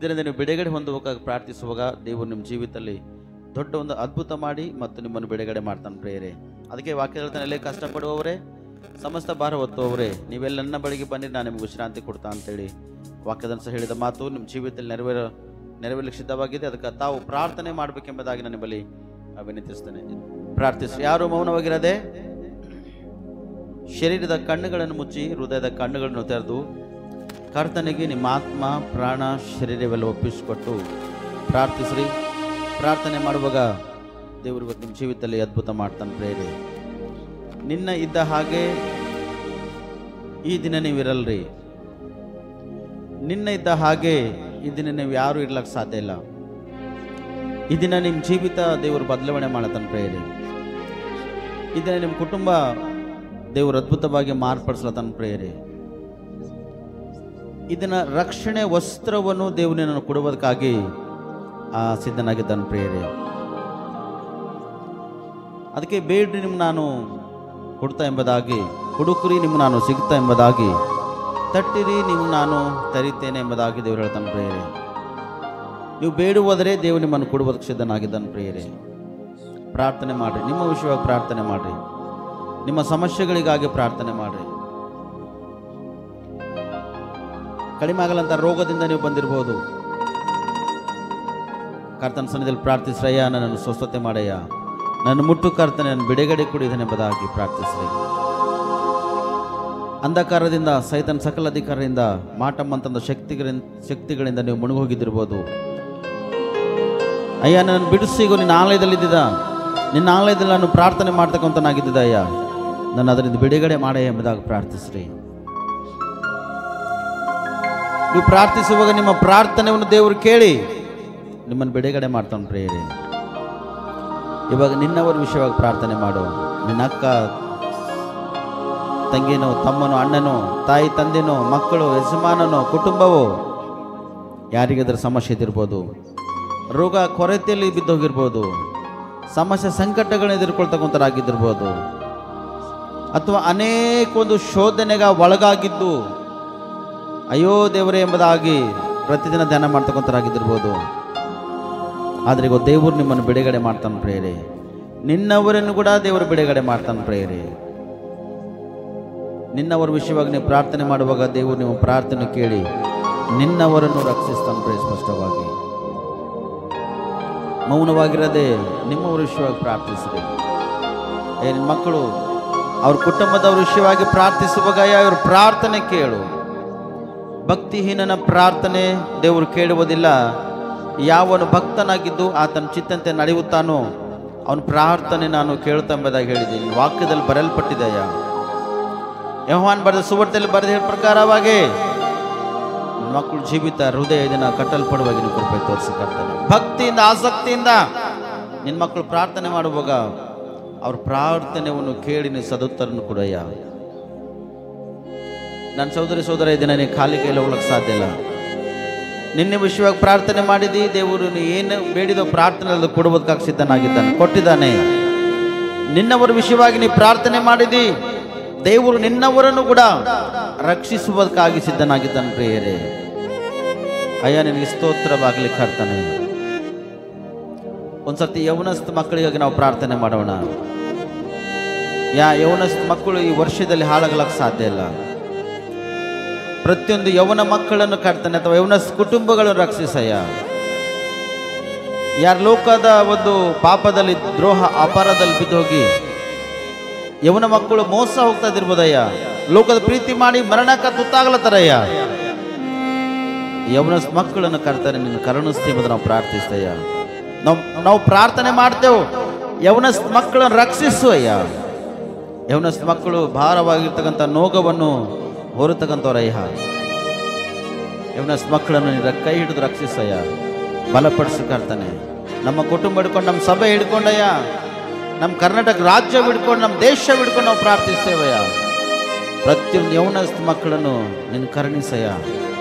ಇದರಿಂದ ನೀವು ಬಿಡುಗಡೆ ಹೊಂದುವಾಗ ಪ್ರಾರ್ಥಿಸುವಾಗ ದೇವರು ನಿಮ್ಮ ಜೀವಿತದಲ್ಲಿ ದೊಡ್ಡ ಒಂದು ಅದ್ಭುತ ಮಾಡಿ ಮತ್ತು ನಿಮ್ಮನ್ನು ಬಿಡುಗಡೆ ಮಾಡ್ತಾನೆ ಪ್ರೇರೆ. ಅದಕ್ಕೆ ವಾಕ್ಯ ಹೇಳ್ತಾನೆ, ಎಲ್ಲೇ ಕಷ್ಟಪಡುವವರೇ ಸಮಸ್ತ ಭಾರ ಹೊತ್ತುವವರೇ ನೀವೆಲ್ಲ ನನ್ನ ಬಳಿಗೆ ಬನ್ನಿರಿ, ನಾನು ನಿಮಗೆ ವಿಶ್ರಾಂತಿ ಕೊಡ್ತಾ ಅಂತೇಳಿ ವಾಕ್ಯದಂಶ ಹೇಳಿದ ಮಾತು ನಿಮ್ಮ ಜೀವಿತದಲ್ಲಿ ನೆರವೇರಲಿಕ್ಕೆ ಸಿದ್ಧವಾಗಿದೆ. ಅದಕ್ಕೆ ತಾವು ಪ್ರಾರ್ಥನೆ ಮಾಡಬೇಕೆಂಬುದಾಗಿ ನಾನು ನಿಮ್ಮಲ್ಲಿ ವಿನಂತಿಸ್ತೇನೆ. ಪ್ರಾರ್ಥಿಸಿ. ಯಾರು ಮೌನವಾಗಿರದೆ ಶರೀರದ ಕಣ್ಣುಗಳನ್ನು ಮುಚ್ಚಿ ಹೃದಯದ ಕಣ್ಣುಗಳನ್ನು ತೆರೆದು ಕರ್ತನಿಗೆ ನಿಮ್ಮ ಆತ್ಮ ಪ್ರಾಣ ಶರೀರವೆಲ್ಲ ಒಪ್ಪಿಸಿಕೊಟ್ಟು ಪ್ರಾರ್ಥಿಸ್ರಿ. ಪ್ರಾರ್ಥನೆ ಮಾಡುವಾಗ ದೇವರು ಇವತ್ತು ನಿಮ್ಮ ಜೀವಿತದಲ್ಲಿ ಅದ್ಭುತ ಮಾಡ್ತಾನೆ ಪ್ರೇರೆ. ನಿನ್ನ ಇದ್ದ ಹಾಗೆ ಈ ದಿನ ನೀವಿರಲ್ರಿ. ನಿನ್ನ ಇದ್ದ ಹಾಗೆ ಈ ದಿನ ನೀವು ಯಾರು ಇರ್ಲಕ್ಕೆ ಸಾಧ್ಯ ಇಲ್ಲ. ಈ ದಿನ ನಿಮ್ಮ ಜೀವಿತ ದೇವರು ಬದಲಾವಣೆ ಮಾಡತಾನೆ ಪ್ರೇರೆ. ಈ ದಿನ ನಿಮ್ಮ ಕುಟುಂಬ ದೇವರು ಅದ್ಭುತವಾಗಿ ಮಾರ್ಪಡಿಸ್ಲತಾನೆ ಪ್ರೇರೆ. ಇದನ್ನ ರಕ್ಷಣೆ ವಸ್ತ್ರವನ್ನು ದೇವರನ್ನು ಕೊಡುವುದಕ್ಕಾಗಿ ಸಿದ್ಧನಾಗಿದ್ದಾನೆ ಪ್ರೇರೆ. ಅದಕ್ಕೆ ಬೇಡ್ರಿ ನಿಮ್ಗೆ ನಾನು ಕೊಡ್ತಾ ಎಂಬುದಾಗಿ, ಹುಡುಕ್ರಿ ನಿಮ್ಗೆ ನಾನು ಸಿಗ್ತಾ ಎಂಬುದಾಗಿ, ತಟ್ಟಿರಿ ನಿಮ್ಗೆ ನಾನು ತರಿತೇನೆ ಎಂಬುದಾಗಿ ದೇವರು ಹೇಳ್ತಾನೆ ಪ್ರೇರೆ. ನೀವು ಬೇಡುವುದರೆ ದೇವರು ನಿಮ್ಮನ್ನು ಕೊಡುವುದಕ್ಕೆ ಸಿದ್ಧನಾಗಿದ್ದಾನೆ ಪ್ರೇರೆ. ಪ್ರಾರ್ಥನೆ ಮಾಡಿರಿ, ನಿಮ್ಮ ವಿಷಯವಾಗಿ ಪ್ರಾರ್ಥನೆ ಮಾಡಿರಿ, ನಿಮ್ಮ ಸಮಸ್ಯೆಗಳಿಗಾಗಿ ಪ್ರಾರ್ಥನೆ ಮಾಡಿರಿ. ಕಡಿಮೆ ಆಗಲಂತ ರೋಗದಿಂದ ನೀವು ಬಂದಿರಬಹುದು. ಕರ್ತನ ಸನ್ನಿಧಿಯಲ್ಲಿ ಪ್ರಾರ್ಥಿಸ್ರಯ್ಯ, ನನ್ನನ್ನು ಸ್ವಸ್ಥತೆ ಮಾಡಯ್ಯ, ನನ್ನ ಮುಟ್ಟು ಕರ್ತನೆ ನನ್ನ ಬಿಡುಗಡೆ ಕೊಡಿದ್ದಾನೆ ಎಂಬುದಾಗಿ ಪ್ರಾರ್ಥಿಸ್ರಿ. ಅಂಧಕಾರದಿಂದ ಸೈತನ್ ಸಕಲ ಅಧಿಕಾರದಿಂದ ಮಾಟಮ್ಮಂತಂದ ಶಕ್ತಿಗಳಿಂದ ನೀವು ಮುಳುಗೋಗಿದ್ದಿರ್ಬೋದು. ಅಯ್ಯ ನನ್ನ ಬಿಡಿಸಿಗೋ, ನಿನ್ನ ಆಲಯದಲ್ಲಿದ್ದ ನಿನ್ನ ಆಲಯದಲ್ಲಿ ನಾನು ಪ್ರಾರ್ಥನೆ ಮಾಡ್ತಕ್ಕಂಥನಾಗಿದ್ದ ಅಯ್ಯ, ನನ್ನ ಅದರಿಂದ ಬಿಡುಗಡೆ ಮಾಡಯ್ಯ ಎಂಬುದಾಗಿ ಪ್ರಾರ್ಥಿಸ್ರಿ. ನೀವು ಪ್ರಾರ್ಥಿಸುವಾಗ ನಿಮ್ಮ ಪ್ರಾರ್ಥನೆಯನ್ನು ದೇವರು ಕೇಳಿ ನಿಮ್ಮನ್ನು ಬಿಡುಗಡೆ ಮಾಡ್ತಾನೆ ಪ್ರೇರೆ. ಇವಾಗ ನಿನ್ನವರ ವಿಷಯವಾಗಿ ಪ್ರಾರ್ಥನೆ ಮಾಡು. ನಿನ್ನ ಅಕ್ಕ ತಂಗಿನೋ, ತಮ್ಮನೋ, ಅಣ್ಣನೋ, ತಾಯಿ ತಂದೆನೋ, ಮಕ್ಕಳು, ಯಜಮಾನನೋ, ಕುಟುಂಬವೋ, ಯಾರಿಗಾದ್ರೂ ಸಮಸ್ಯೆ ಇದ್ದಿರ್ಬೋದು, ರೋಗ ಕೊರತೆಯಲ್ಲಿ ಬಿದ್ದೋಗಿರ್ಬೋದು, ಸಮಸ್ಯೆ ಸಂಕಟಗಳನ್ನ ಎದುರ್ಕೊಳ್ತಕ್ಕಂಥರಾಗಿದ್ದಿರ್ಬೋದು, ಅಥವಾ ಅನೇಕ ಒಂದು ಶೋಧನೆಗೆ ಒಳಗಾಗಿದ್ದು ಅಯ್ಯೋ ದೇವರೇ ಎಂಬುದಾಗಿ ಪ್ರತಿದಿನ ಧ್ಯಾನ ಮಾಡ್ತಕ್ಕಂಥರಾಗಿದ್ದಿರ್ಬೋದು. ಆದರೆ ಈಗ ದೇವರು ನಿಮ್ಮನ್ನು ಬಿಡುಗಡೆ ಮಾಡ್ತಾನೆ ಪ್ರೇರೆ. ನಿನ್ನವರನ್ನು ಕೂಡ ದೇವರು ಬಿಡುಗಡೆ ಮಾಡ್ತಾನೆ ಪ್ರೇರೆ. ನಿನ್ನವರ ವಿಷಯವಾಗಿ ನೀವು ಪ್ರಾರ್ಥನೆ ಮಾಡುವಾಗ ದೇವರು ನಿಮ್ಮ ಪ್ರಾರ್ಥನೆ ಕೇಳಿ ನಿನ್ನವರನ್ನು ರಕ್ಷಿಸ್ತಾನೆ ಪ್ರೇರೆ. ಸ್ಪಷ್ಟವಾಗಿ ಮೌನವಾಗಿರದೆ ನಿಮ್ಮವರ ವಿಷಯವಾಗಿ ಪ್ರಾರ್ಥಿಸ್ರಿ. ನಿಮ್ಮ ಮಕ್ಕಳು ಅವ್ರ ಕುಟುಂಬದವ್ರ ವಿಷಯವಾಗಿ ಪ್ರಾರ್ಥಿಸುವಾಗ ಇವ್ರ ಪ್ರಾರ್ಥನೆ ಕೇಳು. ಭಕ್ತಿಹೀನನ ಪ್ರಾರ್ಥನೆ ದೇವರು ಕೇಳುವುದಿಲ್ಲ. ಯಾವನು ಭಕ್ತನಾಗಿದ್ದು ಆತನ ಚಿತ್ತಂತೆ ನಡೆಯುತ್ತಾನೋ ಅವನ ಪ್ರಾರ್ಥನೆ ನಾನು ಕೇಳುತ್ತಾ ಎಂಬುದಾಗಿ ಹೇಳಿದ್ದೀನಿ. ವಾಕ್ಯದಲ್ಲಿ ಬರೆಯಲ್ಪಟ್ಟಿದೆಯ. ಯೋಹಾನ್ ಬರೆದ ಸುವಾರ್ತೆಯಲ್ಲಿ ಬರೆದ ಪ್ರಕಾರವಾಗಿ ಮಕ್ಕಳು ಜೀವಿತ ಹೃದಯ ಇದನ್ನ ಕಟ್ಟಲ್ಪಡುವಾಗಿ ನೀವು ಕೃಪೆ ತೋರಿಸಿಕೊಡ್ತಾನೆ. ಭಕ್ತಿಯಿಂದ ಆಸಕ್ತಿಯಿಂದ ನಿನ್ನ ಮಕ್ಕಳು ಪ್ರಾರ್ಥನೆ ಮಾಡುವಾಗ ಅವ್ರ ಪ್ರಾರ್ಥನೆಯನ್ನು ಕೇಳಿ ನೀವು ಸದುತ್ತರನ್ನು ಕೊಡಯ್ಯ. ನನ್ನ ಸೋದರ ಇದನ್ನ ನೀನು ಖಾಲಿ ಕೈಯಲ್ಲಿ ಹೋಗ್ಲಿಕ್ಕೆ ಸಾಧ್ಯ ಇಲ್ಲ. ನಿನ್ನೆ ವಿಷಯವಾಗಿ ಪ್ರಾರ್ಥನೆ ಮಾಡಿದಿ, ದೇವರು ನೀ ಏನು ಬೇಡಿದೋ ಪ್ರಾರ್ಥನೆ ಅದು ಕೊಡುವುದಕ್ಕಾಗಿ ಸಿದ್ಧನಾಗಿದ್ದಾನೆ, ಕೊಟ್ಟಿದ್ದಾನೆ. ನಿನ್ನವರ ವಿಷಯವಾಗಿ ನೀ ಪ್ರಾರ್ಥನೆ ಮಾಡಿದಿ, ದೇವರು ನಿನ್ನವರನ್ನು ಕೂಡ ರಕ್ಷಿಸುವುದಕ್ಕಾಗಿ ಸಿದ್ಧನಾಗಿದ್ದಾನೆ ಪ್ರಿಯರೇ. ಅಯ್ಯ ನಿನಗೆ ಸ್ತೋತ್ರವಾಗಲಿ ಕರ್ತನೆ. ಒಂದ್ಸರ್ತಿ ಯೌವನಸ್ಥ ಮಕ್ಕಳಿಗಾಗಿ ನಾವು ಪ್ರಾರ್ಥನೆ ಮಾಡೋಣ. ಯೌವನಸ್ಥ ಮಕ್ಕಳು ಈ ವರ್ಷದಲ್ಲಿ ಹಾಳಾಗಲಿಕ್ಕೆ ಸಾಧ್ಯ ಇಲ್ಲ. ಪ್ರತಿಯೊಂದು ಯೌವನ ಮಕ್ಕಳನ್ನು ಕರ್ತನೆ ಅಥವಾ ಯೌವನ ಕುಟುಂಬಗಳನ್ನು ರಕ್ಷಿಸಯ್ಯ. ಯಾರು ಲೋಕದ ಒಂದು ಪಾಪದಲ್ಲಿ ದ್ರೋಹ ಅಪಾರದಲ್ಲಿ ಬಿದ್ದೋಗಿ ಯೌವನ ಮಕ್ಕಳು ಮೋಸ ಹೋಗ್ತಾ ಇದಿರ್ಬೋದಯ್ಯ, ಲೋಕದ ಪ್ರೀತಿ ಮಾಡಿ ಮರಣಕ್ಕೆ ತುತ್ತಾಗ್ಲತ್ತಾರಯ್ಯ. ಯೌವನ ಮಕ್ಕಳನ್ನು ಕರ್ತನೆ ನಿನ್ನ ಕರುಣಿಸ್ತೀವಿ ಎಂಬುದು ನಾವು ಪ್ರಾರ್ಥಿಸ್ತಯ್ಯ. ನಾವು ಪ್ರಾರ್ಥನೆ ಮಾಡ್ತೇವೆ, ಯೌವನ ಮಕ್ಕಳನ್ನು ರಕ್ಷಿಸು ಅಯ್ಯ. ಯೌವನ ಮಕ್ಕಳು ಭಾರವಾಗಿರ್ತಕ್ಕಂಥ ನೋಗವನ್ನು ಹೊರತಕ್ಕಂಥವ್ರಯ್ಯ. ಯೌವನ ಮಕ್ಕಳನ್ನು ನಿನ್ನ ಕೈ ಹಿಡಿದು ರಕ್ಷಿಸಯ್ಯ, ಬಲಪಡಿಸು ಕರ್ತನೆ. ನಮ್ಮ ಕುಟುಂಬ ಹಿಡ್ಕೊಂಡು, ನಮ್ಮ ಸಭೆ ಹಿಡ್ಕೊಂಡಯ್ಯ, ನಮ್ಮ ಕರ್ನಾಟಕ ರಾಜ್ಯ ಹಿಡ್ಕೊಂಡು, ನಮ್ಮ ದೇಶ ಹಿಡ್ಕೊಂಡು ನಾವು ಪ್ರಾರ್ಥಿಸ್ತೇವಯ್ಯ. ಪ್ರತಿಯೊಂದು ಯೌವನ ಮಕ್ಕಳನ್ನು ನಿನ್ನ ಕರುಣಿಸಯ್ಯ,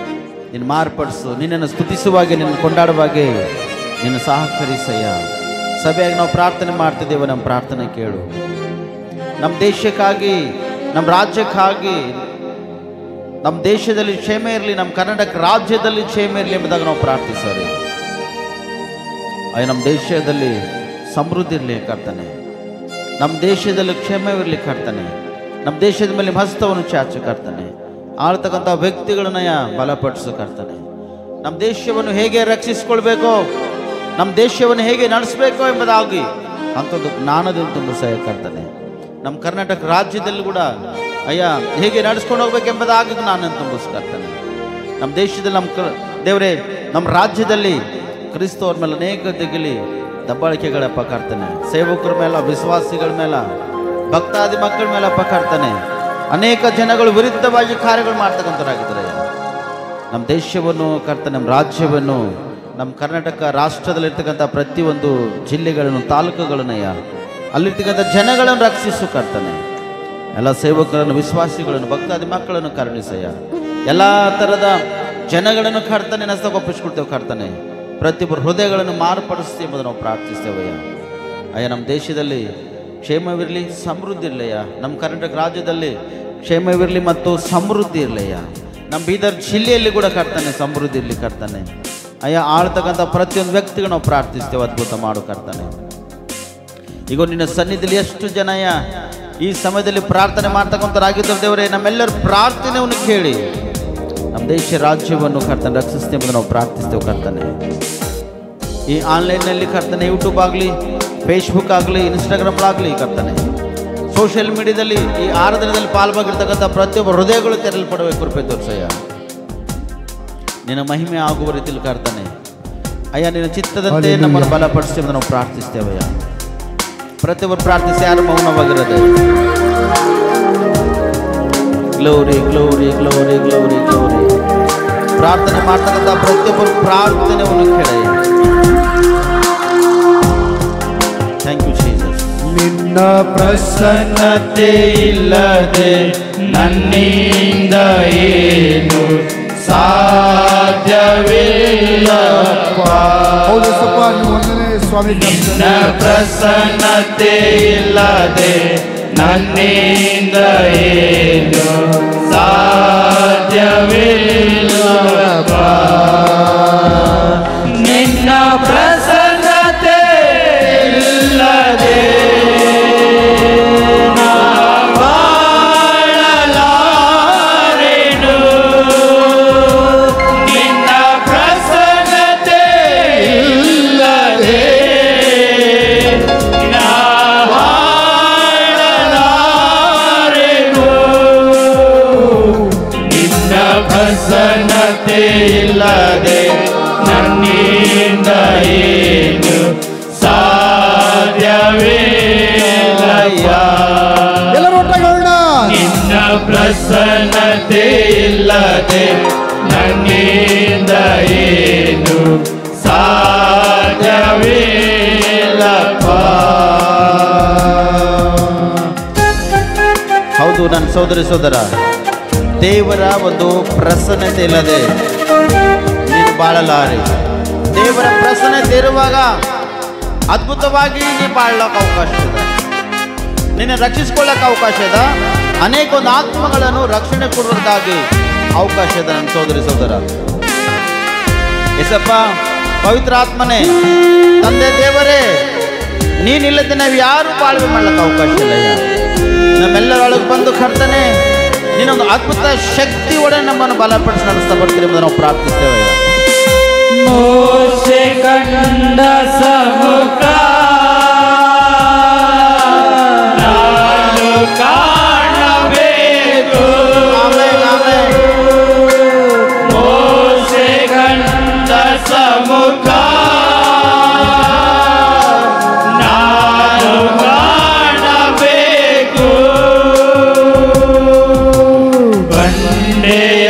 ನಿನ್ನ ಮಾರ್ಪಡಿಸು. ನಿನ್ನನ್ನು ಸ್ತುತಿಸುವಾಗೆ, ನಿನ್ನ ಕೊಂಡಾಡುವಾಗೆ ನಿನ್ನ ಸಹಕರಿಸಯ್ಯ. ಸಭೆಯಾಗಿ ನಾವು ಪ್ರಾರ್ಥನೆ ಮಾಡ್ತಿದ್ದೇವೆ, ನಮ್ಮ ಪ್ರಾರ್ಥನೆ ಕೇಳು. ನಮ್ಮ ದೇಶಕ್ಕಾಗಿ, ನಮ್ಮ ರಾಜ್ಯಕ್ಕಾಗಿ ನಮ್ಮ ದೇಶದಲ್ಲಿ ಕ್ಷೇಮ ಇರಲಿ, ನಮ್ಮ ಕರ್ನಾಟಕ ರಾಜ್ಯದಲ್ಲಿ ಕ್ಷೇಮ ಇರಲಿ ಎಂಬುದಾಗಿ ನಾವು ಪ್ರಾರ್ಥಿಸೋರಿ. ನಮ್ಮ ದೇಶದಲ್ಲಿ ಸಮೃದ್ಧಿ ಇರಲಿ ಕರ್ತನೆ, ನಮ್ಮ ದೇಶದಲ್ಲಿ ಕ್ಷೇಮವಿರಲಿ ಕರ್ತನೆ, ನಮ್ಮ ದೇಶದ ಮೇಲೆ ಹಸ್ತವನ್ನು ಚಾಚು ಕರ್ತನೆ, ಆಳ್ತಕ್ಕಂಥ ವ್ಯಕ್ತಿಗಳನ್ನ ಬಲಪಡಿಸು ಕರ್ತನೆ. ನಮ್ಮ ದೇಶವನ್ನು ಹೇಗೆ ರಕ್ಷಿಸಿಕೊಳ್ಬೇಕೋ, ನಮ್ಮ ದೇಶವನ್ನು ಹೇಗೆ ನಡೆಸಬೇಕೋ ಎಂಬುದಾಗಿ ಅಂಥದ್ದು ಜ್ಞಾನದಿಂದ ತುಂಬ ಸಹಾಯ ಕರ್ತನೆ. ನಮ್ಮ ಕರ್ನಾಟಕ ರಾಜ್ಯದಲ್ಲಿ ಕೂಡ ಹೇಗೆ ನಡೆಸ್ಕೊಂಡು ಹೋಗ್ಬೇಕೆಂಬುದಾಗಿ ಜ್ಞಾನ ತುಂಬಿಸ್ಕರ್ತಾನೆ. ನಮ್ಮ ದೇಶದಲ್ಲಿ ದೇವರೇ, ನಮ್ಮ ರಾಜ್ಯದಲ್ಲಿ ಕ್ರಿಸ್ತವ್ರ ಮೇಲೆ ಅನೇಕ ದಿಗಲಿ ದಬ್ಬಾಳಿಕೆಗಳಪ್ಪ ಕರ್ತಾನೆ. ಸೇವಕರ ಮೇಲೆ, ವಿಶ್ವಾಸಿಗಳ ಮೇಲೆ, ಭಕ್ತಾದಿ ಮಕ್ಕಳ ಮೇಲೆ ಅಪ್ಪ ಕರ್ತಾನೆ. ಅನೇಕ ಜನಗಳು ವಿರುದ್ಧವಾಗಿ ಕಾರ್ಯಗಳು ಮಾಡ್ತಕ್ಕಂಥವ್ರಾಗಿದ್ದಾರೆ. ನಮ್ಮ ದೇಶವನ್ನು ಕರ್ತಾನೆ, ನಮ್ಮ ರಾಜ್ಯವನ್ನು, ನಮ್ಮ ಕರ್ನಾಟಕ ರಾಷ್ಟ್ರದಲ್ಲಿರ್ತಕ್ಕಂಥ ಪ್ರತಿಯೊಂದು ಜಿಲ್ಲೆಗಳನ್ನು, ತಾಲೂಕುಗಳನ್ನಯ್ಯ, ಅಲ್ಲಿರ್ತಕ್ಕಂಥ ಜನಗಳನ್ನು ರಕ್ಷಿಸು ಕರ್ತಾನೆ. ಎಲ್ಲ ಸೇವಕರನ್ನು, ವಿಶ್ವಾಸಿಗಳನ್ನು, ಭಕ್ತಾದಿ ಮಕ್ಕಳನ್ನು ಕರುಣಿಸಯ್ಯ. ಎಲ್ಲ ಥರದ ಜನಗಳನ್ನು ಕರ್ತಾನೆ ನಸ್ತಗೊಪ್ಪಿಸ್ಕೊಳ್ತೇವೆ ಕರ್ತಾನೆ. ಪ್ರತಿಯೊಬ್ಬರು ಹೃದಯಗಳನ್ನು ಮಾರ್ಪಡಿಸ್ತೀವಿ ಎಂಬುದನ್ನು ನಾವು ಪ್ರಾರ್ಥಿಸ್ತೇವಯ್ಯ. ನಮ್ಮ ದೇಶದಲ್ಲಿ ಕ್ಷೇಮವಿರಲಿ, ಸಮೃದ್ಧಿ ಇರಲಯ್ಯ. ನಮ್ಮ ಕರ್ನಾಟಕ ರಾಜ್ಯದಲ್ಲಿ ಕ್ಷೇಮವಿರಲಿ ಮತ್ತು ಸಮೃದ್ಧಿ ಇರಲಯ್ಯ. ನಮ್ಮ ಬೀದರ್ ಜಿಲ್ಲೆಯಲ್ಲಿ ಕೂಡ ಕರ್ತಾನೆ ಸಮೃದ್ಧಿ ಇರಲಿ ಕರ್ತಾನೆ. ಆಳ್ತಕ್ಕಂಥ ಪ್ರತಿಯೊಂದು ವ್ಯಕ್ತಿಗೂ ನಾವು ಪ್ರಾರ್ಥಿಸ್ತೇವೆ, ಅದ್ಭುತ ಮಾಡು ಕರ್ತಾನೆ. ಈಗ ನಿನ್ನ ಸನ್ನಿಧಿಯಲ್ಲಿ ಎಷ್ಟು ಜನ ಈ ಸಮಯದಲ್ಲಿ ಪ್ರಾರ್ಥನೆ ಮಾಡ್ತಕ್ಕಂಥರಾಗಿದ್ದರು ದೇವರೇ, ನಮ್ಮೆಲ್ಲರ ಪ್ರಾರ್ಥನೆಯನ್ನು ಕೇಳಿ ನಮ್ಮ ದೇಶ ರಾಜ್ಯವನ್ನು ಕರ್ತನೆ ರಕ್ಷಿಸ್ತೇವೆ ಎಂಬುದನ್ನು ನಾವು ಪ್ರಾರ್ಥಿಸ್ತೇವೆ ಕರ್ತನೆ. ಈ ಆನ್ಲೈನ್ನಲ್ಲಿ ಕರ್ತನೆ, ಯೂಟ್ಯೂಬ್ ಆಗಲಿ, ಫೇಸ್ಬುಕ್ ಆಗಲಿ, ಇನ್ಸ್ಟಾಗ್ರಾಮ್ಗಳಾಗಲಿ ಕರ್ತನೆ, ಸೋಷಿಯಲ್ ಮೀಡಿಯಾದಲ್ಲಿ ಈ ಆರಾಧನೆಯಲ್ಲಿ ಪಾಲ್ಭಾಗಿರ್ತಕ್ಕಂಥ ಪ್ರತಿಯೊಬ್ಬ ಹೃದಯಗಳು ತೆರಳಲ್ಪಡಬೇಕು ಕೃಪೆ ತೋರಿಸಯ್ಯ. ನಿನ್ನ ಮಹಿಮೆ ಆಗುವ ರೀತಿಯಲ್ಲಿ ಕರ್ತನೆ ನಿನ್ನ ಚಿತ್ತದಂತೆ ನಮ್ಮನ್ನು ಬಲಪಡಿಸಿ ನಾವು ಪ್ರಾರ್ಥಿಸ್ತೇವಯ್ಯ. ಪ್ರತಿಯೊಬ್ಬರು ಪ್ರಾರ್ಥಿಸಿ, ಯಾರು ಮೌನವಾಗಿರೋದೆ. Glory glory glory glory glory. ಪ್ರಾರ್ಥನೆ ಮಾಡ್ತಕ್ಕಂಥ ಪ್ರತಿಯೊಬ್ಬರು ಪ್ರಾರ್ಥನೆಯನ್ನು ಕೇಳಯ್ಯ. Thank you Jesus. ನಿನ್ನ ಪ್ರಸನ್ನತೆ ಇಲ್ಲದೆ ನನ್ನಿಂದ ಏನು ಸಾಧ್ಯವಿಲ್ಲಪ್ಪ. ಹೌದು ಸಪ್ಪ, ನೀವು ಒಂದನೇ ಸ್ವಾಮಿ. ನಿನ್ನ ಪ್ರಸನ್ನತೆ ಇಲ್ಲದೆ ನನ್ನಿಂದ ಏನು ಸಾಧ್ಯವಿಲ್ಲಪ್ಪ. ನಿನ್ನ ಪ್ರಸನ್ನತೆ ಇಲ್ಲದೆ ಇಲ್ಲದೆ ನನ್ನಿಂದ ಏನು ಸಾಧ್ಯವಿಲ್ಲಯ್ಯ. ನಿನ್ನ ಪ್ರಸನ್ನತೆ ಇಲ್ಲದೆ ನನ್ನಿಂದ ಏನು ಸಾಧ್ಯವಿಲ್ಲಪ್ಪ. ಹೌದು ನನ್ನ ಸೋದರಿ ಸೋದರ, ದೇವರ ಒಂದು ಪ್ರಸನ್ನತೆ ಇಲ್ಲದೆ ನೀನು ಬಾಳಲಾರೆ. ದೇವರ ಪ್ರಸನ್ನತೆ ಇರುವಾಗ ಅದ್ಭುತವಾಗಿ ನೀನು ಬಾಳಕ್ಕೆ ಅವಕಾಶ ಇದೆ, ನಿನ್ನ ರಕ್ಷಿಸ್ಕೊಳ್ಳಕ್ಕೆ ಅವಕಾಶ ಇದೆ, ಅನೇಕ ಒಂದು ಆತ್ಮಗಳನ್ನು ರಕ್ಷಣೆ ಕೊಡುವುದಾಗಿ ಅವಕಾಶ ಇದೆ. ನನ್ನ ಸೋದರಿ ಸೋದರ, ಎಸಪ್ಪ ಪವಿತ್ರ ಆತ್ಮನೇ, ತಂದೆ ದೇವರೇ, ನೀನಿಲ್ಲದೆ ನಾವು ಯಾರು ಬಾಳ್ವೆ ಮಾಡ್ಲಿಕ್ಕೆ ಅವಕಾಶ ಇಲ್ಲ. ನಮ್ಮೆಲ್ಲರೊಳಗೆ ಬಂದು ಕರ್ತನೆ ನೀನೊಂದು ಅದ್ಭುತ ಶಕ್ತಿ ಒಡನೆ ನಮ್ಮನ್ನು ಬಲಪಡಿಸಿ ನಡೆಸ್ತಾ ಬರ್ತೀರಿ ಎಂಬುದನ್ನು ನಾವು ಪ್ರಾರ್ಥಿಸ್ತೇವೆ. ಮೋಶೆ ಕಂಡ ಸಮುಖ ನಾನು ಕಾಣಬೇಕು. ಮೋಶೆ ಕಂಡ ಸಮುಖ ನಾನು ಕಾಣಬೇಕು. ಬಂಡೆಯ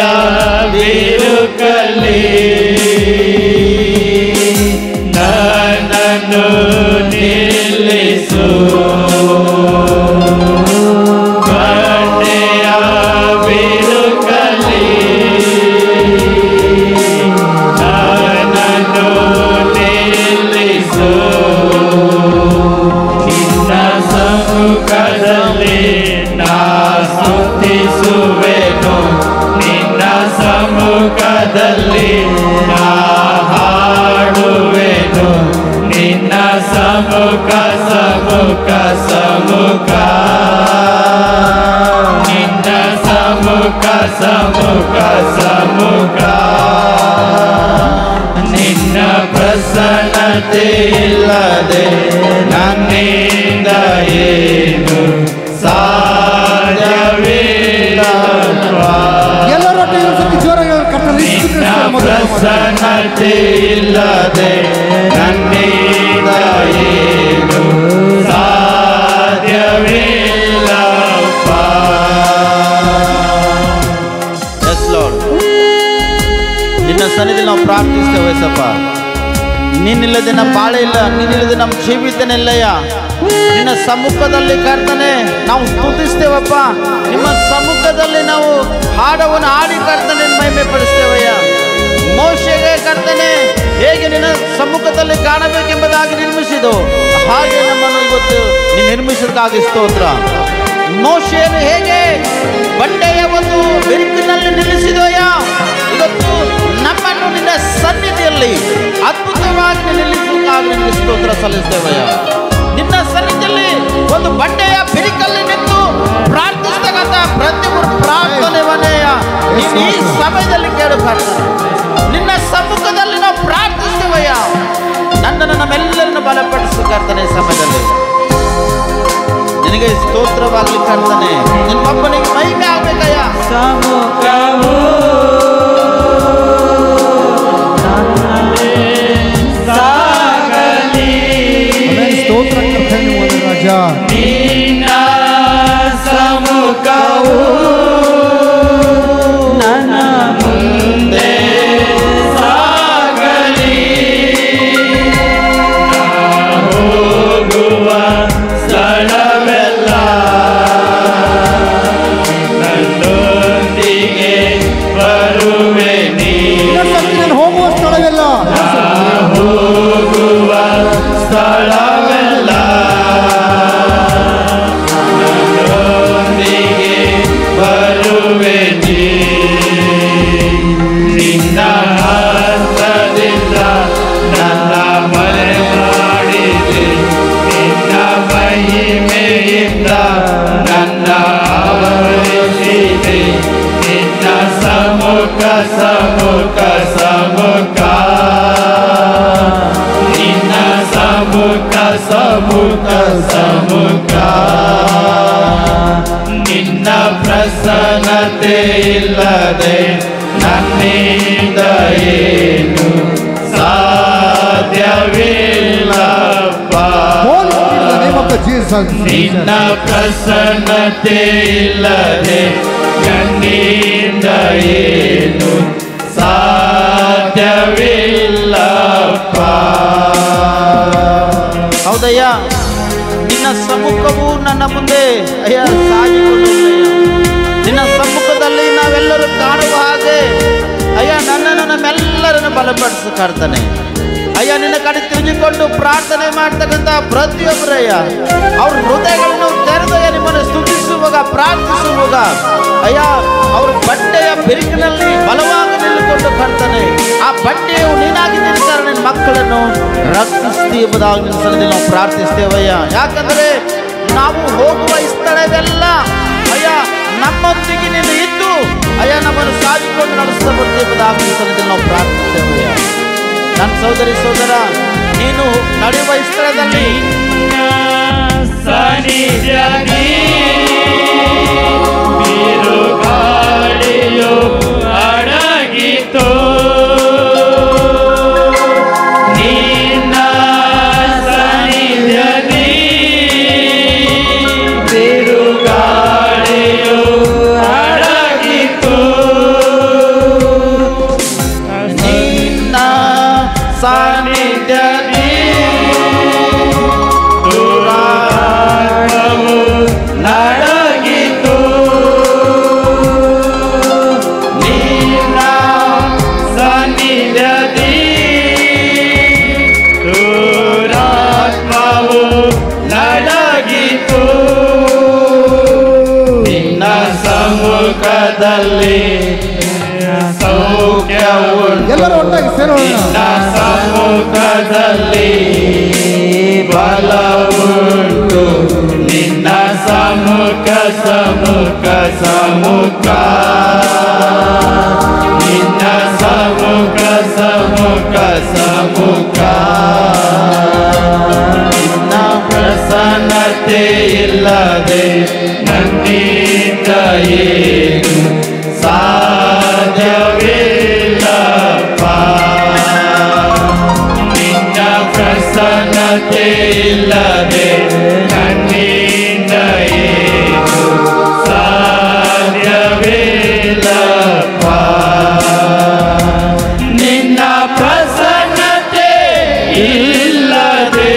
ಬಿರುಕಲ್ಲಿ ನನ್ನನ್ನು ನಿಲ್ಲಿಸು. ಬಂಡೆಯ ಬಿರುಕಲ್ಲಿ ನನ್ನನ್ನು ನಿಲ್ಲಿಸು. ನಿನ್ನ ಸಮ್ಮುಖದಲ್ಲಿ ನಾ ಸ್ತುತಿಸುವೆನು. ಸಮ್ಮುಖ ನಿನ್ನ ಸಮ್ಮುಖ ಸಮ್ಮುಖ ಸಮ್ಮುಖ ನಿನ್ನ ಪ್ರಸನ್ನತೆ ಇಲ್ಲದೆ ನನ್ನಿಂದ ಏನು ಸಾಧ್ಯವಿಲ್ಲಪ್ಪ ನಿನ್ನ ಪ್ರಸನ್ನತೆ ಇಲ್ಲದೆ ನನ್ನಿಂದ ಏನು ಸಾಧ್ಯವಿಲ್ಲಪ್ಪ. ಎಸ್ ಲಾರ್ಡ್, ನಿನ್ನ ಸನ್ನಿಧಿ ನಾವು ಪ್ರಾರ್ಥಿಸ್ತೇವೆ ಸಪ್ಪ. ನೀನಿಲ್ಲದೆ ನಮ್ಮ ಬಾಳೆ ಇಲ್ಲ, ನೀನಿಲ್ಲದೆ ನಮ್ಮ ಜೀವಿತನೇ ಇಲ್ಲಯ್ಯ. ನಿನ್ನ ಸಮ್ಮುಖದಲ್ಲಿ ಕರ್ತನೆ ನಾವು ಸ್ತುತಿಸ್ತೇವಪ್ಪ. ನಿಮ್ಮ ಸಮ್ಮುಖದಲ್ಲಿ ನಾವು ಹಾಡವನ್ನು ಹಾಡಿ ಕರ್ತನೆ ಮಹಿಮೆ ಪಡಿಸ್ತೇವಯ್ಯ. ಮೋಶೆಗೆ ಕರ್ತನೆ ಹೇಗೆ ನಿನ್ನ ಸಮ್ಮುಖದಲ್ಲಿ ಕಾಣಬೇಕೆಂಬುದಾಗಿ ನಿರ್ಮಿಸಿದು, ಹಾಗೆ ನಮ್ಮನ್ನು ಇವತ್ತು ನೀನು ನಿರ್ಮಿಸೋದಕ್ಕಾಗಿ ಸ್ತೋತ್ರ. ಮೋಶೆಯನ್ನು ಹೇಗೆ ಬಂಡೆಯ ಒಂದು ಬೆಳಕಿನಲ್ಲಿ ನಿಲ್ಲಿಸಿದೋಯ್ಯ, ಇವತ್ತು ನಮ್ಮನ್ನು ನಿನ್ನ ಸನ್ನಿಧಿಯಲ್ಲಿ ಅದ್ಭುತವಾಗಿ ನಿಲ್ಲಿಸೋದಕ್ಕಾಗಿ ನಿನಗೆ ಸ್ತೋತ್ರ ಸಲ್ಲಿಸ್ತೇವಯ್ಯ. ನಿನ್ನ ಸನ್ನಿಧಿಯಲ್ಲಿ ಒಂದು ಬಂಡೆಯ ಬೆಳಕಲ್ಲಿ ನಿಂತು ಪ್ರಾರ್ಥಿಸ್ತಕ್ಕಂಥ ಪ್ರತಿಯೊಬ್ಬರು ಪ್ರಾರ್ಥನೆವನ್ನೆಯ ನೀನು ಈ ಸಮಯದಲ್ಲಿ ಕೇಳಬಾರ್ದು. ನಿನ್ನ ಸಮ್ಮುಖದಲ್ಲಿ ನಾವು ಪ್ರಾರ್ಥಿಸ್ತೇವಯ್ಯ. ನನ್ನನ್ನು ನಮ್ಮೆಲ್ಲರನ್ನು ಬಲಪಡಿಸು ಕರ್ತನೆ. ಸಮಯದಲ್ಲಿ ನಿನಗೆ ಸ್ತೋತ್ರವಾಗಲಿ ಕರ್ತನೆ. ನಿನ್ನೊಬ್ಬನಿಗೆ ಮಹಿಮೆ ಆಗ್ಬೇಕಯ್ಯ. ಸಮ್ಮುಖವು ಸಾಗಲಿ ಸ್ತೋತ್ರ ರಾಜ. ನಿನ್ನ ಸಮ್ಮುಖವು ನನ್ನ ಮುಂದೆ ಸಾಗಲಿ. ಹೋಗುವ ಸ್ಥಳವೆಲ್ಲ ನನ್ನೊಂದಿಗೆ ಬರುವೆ ನೀ. ಹೋಗುವ ಸ್ಥಳವೆಲ್ಲ ಹೋಗುವ ಸ್ಥಳವೆಲ್ಲ ನನ್ನೊಂದಿಗೆ ಬರುವೆ ನೀ. ನಿನ್ನ ಹಸ್ತದಿಂದ ನನ್ನ ಮರೆ ಮಾಡಿದೆ, ನಿನ್ನ ಮಹಿಮೆಯಿಂದ ನನ್ನ ಆವರಿಸಿದೆ. ನಿನ್ನ ಸಮ್ಮುಖ ಸಮ್ಮುಖ ಸಮ್ಮುಖ ನಿನ್ನ ಸಮ್ಮುಖ ಸಮ್ಮುಖ ಸಮ್ಮುಖ ನಿನ್ನ ಪ್ರಸನ್ನತೆ ಇಲ್ಲದೆ ನನ್ನಿಂದ ಏನು ಸಾಧ್ಯವಿಲ್ಲಪ್ಪ. ನಿನ್ನ ಪ್ರಸನ್ನತೆ ಇಲ್ಲದೆ ನನ್ನಿಂದ ಏನು ಸಾಧ್ಯವಿಲ್ಲಪ್ಪ. ಹೌದಯ್ಯ, ನಿನ್ನ ಸಮ್ಮುಖವು ನನ್ನ ಮುಂದೆ ಅಯ್ಯ ಸಾಗಿಕೊಂಡಿಲ್ಲ. ನಿನ್ನ ಸಮ್ಮುಖದಲ್ಲಿ ನಾವೆಲ್ಲರೂ ಕಾಣುವ ಹಾಗೆ ಅಯ್ಯ ನನ್ನನ್ನು ನಮ್ಮೆಲ್ಲರನ್ನು ಬಲಪಡಿಸು ಕರ್ತನೆ. ಅಯ್ಯ ನಿನ್ನ ಕಡೆ ತಿರುಗಿಕೊಂಡು ಪ್ರಾರ್ಥನೆ ಮಾಡ್ತಕ್ಕಂಥ ಪ್ರತಿಯೊಬ್ಬರಯ್ಯ ಅವ್ರ ಹೃದಯಗಳನ್ನು ತೆರೆದಯ್ಯ ನಿಮ್ಮನ್ನು ಸ್ತುತಿಸುವಾಗ ಪ್ರಾರ್ಥಿಸುವಾಗ ಅಯ್ಯ ಅವರು ಬಂಡೆಯ ಬೆಳಕಿನಲ್ಲಿ ಬಲವಾಗಿ ನಿಲ್ಲುಕೊಂಡು ಕರ್ತನೆ. ಆ ಬಂಡೆಯು ನೀನಾಗಿದ್ದೀನಿ ಕಾರಣ ನಿನ್ನ ಮಕ್ಕಳನ್ನು ರಕ್ಷಿಸ್ತೀ ಎಂಬುದಾಗಿ ನಿನ್ನ ಸನ್ನಿಧಿಯಲ್ಲಿ ನಾವು ಪ್ರಾರ್ಥಿಸ್ತೇವಯ್ಯ. ಯಾಕಂದರೆ ನಾವು ಹೋಗುವ ಈ ಸ್ಥಳವೆಲ್ಲ ಅಯ್ಯ ನಮ್ಮೊಂದಿಗೆ ನೀನು ಇದ್ದು ಅಯ್ಯ ನಮ್ಮನ್ನು ಸಾಗಿಕೊಂಡು ನಡೆಸ್ತಾ ಬರ್ತೀವಿ ಎಂಬುದಾಗಿ ನಿನ್ನ ಸನ್ನಿಧಿಯಲ್ಲಿ ನಾವು ಪ್ರಾರ್ಥಿಸ್ತೇವಯ್ಯ. ನನ್ನ ಸಹೋದರಿ ಸಹೋದರ, ನೀನು ನಡೆಯುವ ಈ ಸ್ಥಳದಲ್ಲಿ ಸಾನ್ನಿಧ್ಯದಿ ಬಿರುಗಾಳಿಯು ಅಡಗಿತು. ನಿನ್ನ ಸಾನ್ನಿಧ್ಯದಿ ಬಿರುಗಾಳಿಯು ಅಡಗಿತು. ನಿನ್ನ ಸಾನ್ನಿಧ್ಯದಿ ದುರಾತ್ಮವು ನಡಗಿತು. ನಿನ್ನ ಸಾನ್ನಿಧ್ಯದಿ ದುರಾತ್ಮವು ನಡಗಿತು. ನಿನ್ನ ಸಮ್ಮುಖದಲ್ಲಿ ಸೌಖ್ಯವುಂಟು. ಎಲ್ಲರೂ ಒಟ್ಟಾಗಿ ಸೇರೋಣ. ನಿನ್ನ ಸಮ್ಮುಖದಲ್ಲಿ ಬಲವುಂಟು. ಸಮ್ಮುಖ ನಿನ್ನ ಸಮ್ಮುಖ ಸಮ್ಮುಖ ಸಮ್ಮುಖ ನಿನ್ನ ಪ್ರಸನ್ನತೆ ಇಲ್ಲದೆ ನನ್ನಿಂದ ಏನು ಸಾಧ್ಯವಿಲ್ಲಪ್ಪ ನಿನ್ನ ಪ್ರಸನ್ನತೆ ಇಲ್ಲದೆ ನನ್ನಿಂದ ಏನು ಸಾಧ್ಯವಿಲ್ಲಪ್ಪ ನಿನ್ನ ಪ್ರಸನ್ನತೆ ಇಲ್ಲದೆ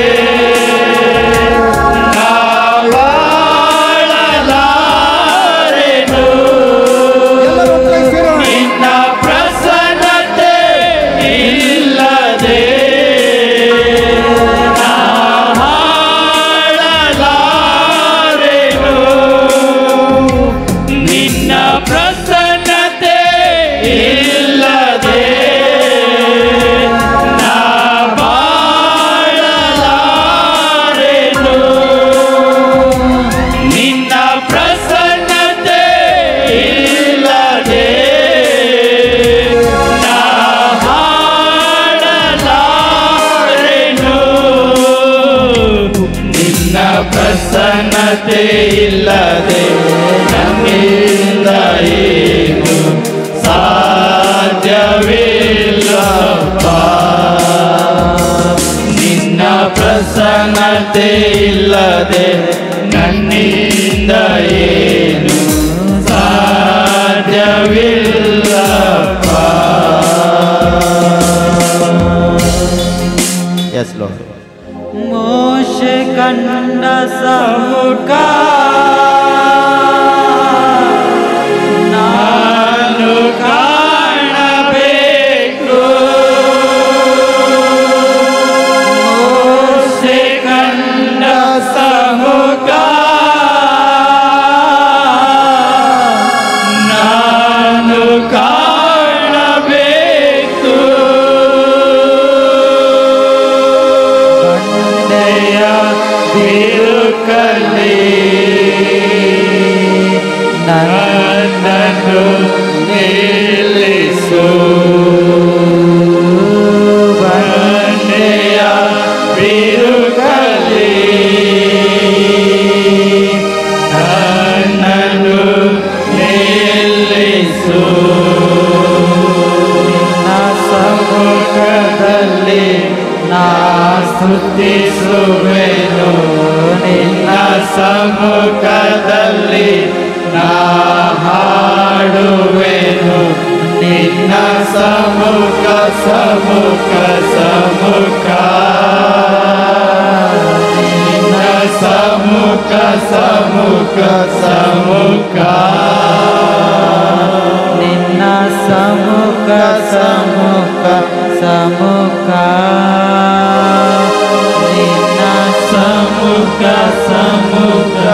ನಾವಾಳಲಾರೆನು ಎಲ್ಲರೂ ಒಟ್ಟಾಗಿ ಸೇರೋಣ. ನಿನ್ನ ಪ್ರಸನ್ನತೆ ಇಲ್ಲದೆ ನಾವಾಳಲಾರೆನು ನಿನ್ನ ಪ್ರಸನ್ನತೆ ಇಲ್ಲದೆ ನಾವಾಳಲಾರೆನು ನಿನ್ನ ಪ್ರಸನ್ನತೆ ಇಲ್ಲದೆ ನಾವಾಳಲಾರೆನು ನಿನ್ನ ಪ್ರಸನ್ನತೆ ಇಲ್ಲದೆ ನನ್ನಿಂದ ಏನು ಸಾಧ್ಯವಿಲ್ಲಪ್ಪ ನಿನ್ನ ಪ್ರಸನ್ನತೆ ಇಲ್ಲದೆ ನನ್ನಿಂದ ಏನು ಸಾಧ್ಯವಿಲ್ಲಪ್ಪ ಎಸ್ ಲಾರ್ಡ್ ಮೋಶೆ ಕಂಡ ಸಮ್ಮುಖ ನಾನು ಕಾಣಬೇಕು ಮೋಶೆ ಕಂಡ ಸಮ್ಮುಖ ನಾನು ಕಾಣಬೇಕು ಬಂಡೆಯ ಬಿರುಕಲ್ಲಿ ನನ್ನನ್ನು ನಿಲ್ಲಿಸು ಬಂಡೆಯ ಬಿರುಕಲ್ಲಿ ನನ್ನನ್ನು ನಿಲ್ಲಿಸು ನಿನ್ನ ಸಮ್ಮುಖದಲ್ಲಿ ನಾ ಸ್ತುತಿಸುವೆನು ನಿನ್ನ ಸಮ್ಮುಖದಲ್ಲಿ ನಾ ಹಾಡುವೆನು ನಿನ್ನ ಸಮ್ಮುಖ ಸಮ್ಮುಖ ಸಮ್ಮುಖ ನಿನ್ನ ಸಮ್ಮುಖ ಸಮ್ಮುಖ ಸಮ್ಮುಖ ನಿನ್ನ ಸಮ್ಮುಖ ಸಮ್ಮುಖ ಸಮ್ಮುಖ ನಿನ್ನ ಸಮ್ಮುಖ ಸಮ್ಮುಖ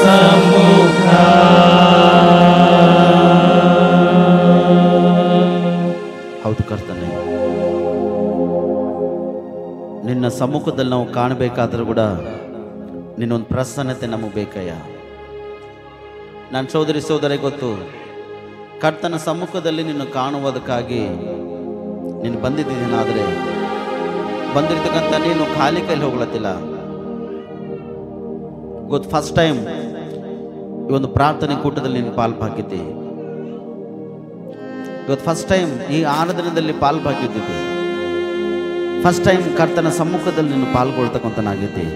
ಸಮ್ಮುಖ ಹೌದು ಕರ್ತನೆ, ನಿನ್ನ ಸಮ್ಮುಖದಲ್ಲಿ ನಾವು ಕಾಣಬೇಕಾದ್ರೂ ಕೂಡ ನಿನ್ನೊಂದು ಪ್ರಸನ್ನತೆ ನಮಗೆ ಬೇಕಯ್ಯ. ನನ್ನ ಸೋದರಿ ಸೋದರಿಗೆ ಗೊತ್ತು, ಕರ್ತನ ಸಮ್ಮುಖದಲ್ಲಿ ನಿನ್ನ ಕಾಣುವುದಕ್ಕಾಗಿ ನೀನು ಬಂದಿದ್ದೀನಾದರೆ ಬಂದಿರ್ತಕ್ಕಂಥ ನೀನು ಖಾಲಿ ಕೈಲಿ ಹೋಗ್ಲತ್ತಿಲ್ಲ. ಗೊತ್ತು, ಫಸ್ಟ್ ಟೈಮ್ ಈ ಒಂದು ಪ್ರಾರ್ಥನೆ ಕೂಟದಲ್ಲಿ ನೀನು ಪಾಲ್ಭಾಗಿದ್ದೆ. ಇವತ್ತು ಫಸ್ಟ್ ಟೈಮ್ ಈ ಆರಾಧನೆಯಲ್ಲಿ ಪಾಲ್ಭಾಗಿದ್ದಿದ್ದೆ. ಫಸ್ಟ್ ಟೈಮ್ ಕರ್ತನ ಸಮ್ಮುಖದಲ್ಲಿ ನೀನು ಪಾಲ್ಗೊಳ್ತಕ್ಕಂಥನಾಗಿದ್ದೆ.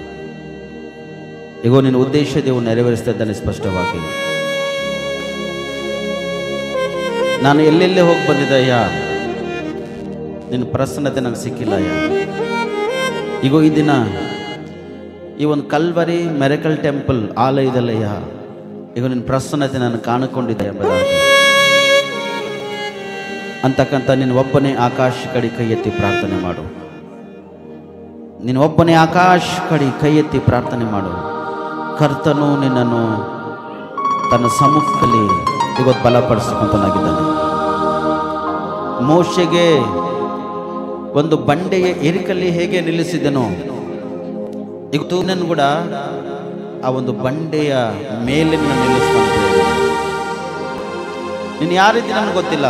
ಈಗೋ ನಿನ್ನ ಉದ್ದೇಶ ದೇವು ನೆರವೇರಿಸ್ತಾ ಇದ್ದಾನೆ ಸ್ಪಷ್ಟವಾಗಿ. ನಾನು ಎಲ್ಲೆಲ್ಲೇ ಹೋಗಿ ಬಂದಿದ್ದೆ ಅಯ್ಯ, ನಿನ್ನ ಪ್ರಸನ್ನತೆ ನನಗೆ ಸಿಕ್ಕಿಲ್ಲ ಅಯ್ಯ. ಈಗೋ ಈ ದಿನ ಈ ಒಂದು ಕಲ್ವರಿ ಮೆರಕಲ್ ಟೆಂಪಲ್ ಆಲಯದಲ್ಲಯ್ಯ, ಈಗ ನಿನ್ನ ಪ್ರಸನ್ನತೆ ನಾನು ಕಾಣಿಕೊಂಡಿದ್ದೆ ಎಂಬುದಾಗಿ ಅಂತಕ್ಕಂಥ ನಿನ್ನ ಒಬ್ಬನೇ ಆಕಾಶ ಕಡೆ ಕೈ ಎತ್ತಿ ಪ್ರಾರ್ಥನೆ ಮಾಡು. ನಿನ್ನ ಒಬ್ಬನೇ ಆಕಾಶ ಕಡೆ ಕೈ ಎತ್ತಿ ಪ್ರಾರ್ಥನೆ ಮಾಡು. ಕರ್ತನು ನಿನ್ನನ್ನು ತನ್ನ ಸಮ್ಮುಖದಲ್ಲಿ ಇವತ್ತು ಬಲಪಡಿಸಿಕೊಂಡನಾಗಿದ್ದಾನೆ. ಮೋಶೆಗೆ ಒಂದು ಬಂಡೆಯ ಏರಿಕಲ್ಲಿ ಹೇಗೆ ನಿಲ್ಲಿಸಿದನೋ, ಇವತ್ತು ನನ್ನ ಕೂಡ ಆ ಒಂದು ಬಂಡೆಯ ಮೇಲೆ ನಿಲ್ಲಿಸ್ತಾನೆ. ನೀನು ಯಾರಿದ್ದಿ ನನಗೆ ಗೊತ್ತಿಲ್ಲ.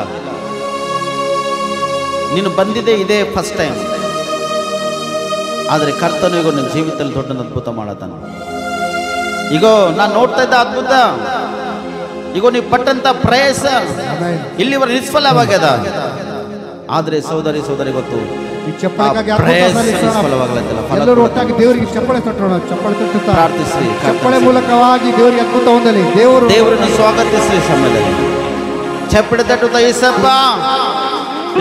ನೀನು ಬಂದಿದೆ ಇದೇ ಫಸ್ಟ್ ಟೈಮ್. ಆದರೆ ಕರ್ತನು ಈಗ ನಿನ್ನ ಜೀವಿತದಲ್ಲಿ ದೊಡ್ಡ ಅದ್ಭುತ ಮಾಡತಾನ. ಈಗ ನಾನು ನೋಡ್ತಾ ಇದ್ದ ಅದ್ಭುತ, ಈಗ ನೀವು ಪಟ್ಟಂತ ಪ್ರಯಾಸ ಇಲ್ಲಿವರೆ ನಿಷ್ಫಲವಾಗ್ಯದ. ಆದರೆ ಸೋದರಿ ಗೊತ್ತು, ಈ ಚಪ್ಪಲಿಗಾಗಿ ಪ್ರಯಾಸ ನಿಷ್ಫಲವಾಗಲಿಲ್ಲ. ಎಲ್ಲರೂ ಒಟ್ಟಾಗಿ ದೇವರಿಗೆ ಚಪ್ಪಳೆ ತಟ್ಟೋಣ. ಚಪ್ಪಳೆ ತಟ್ಟುತ್ತಾ ಪ್ರಾರ್ಥಿಸ್ರಿ. ಚಪ್ಪಳೆ ಮೂಲಕವಾಗಿ ದೇವರಿಗೆ ಅದ್ಭುತ ಹೊಂದಲಿ. ದೇವರನ್ನು ಸ್ವಾಗತಿಸ್ರಿ. ಸಮಯದಲ್ಲಿ ಚಪ್ಪಳೆ ತಟ್ಟುತ್ತಾ, ಏಸಪ್ಪ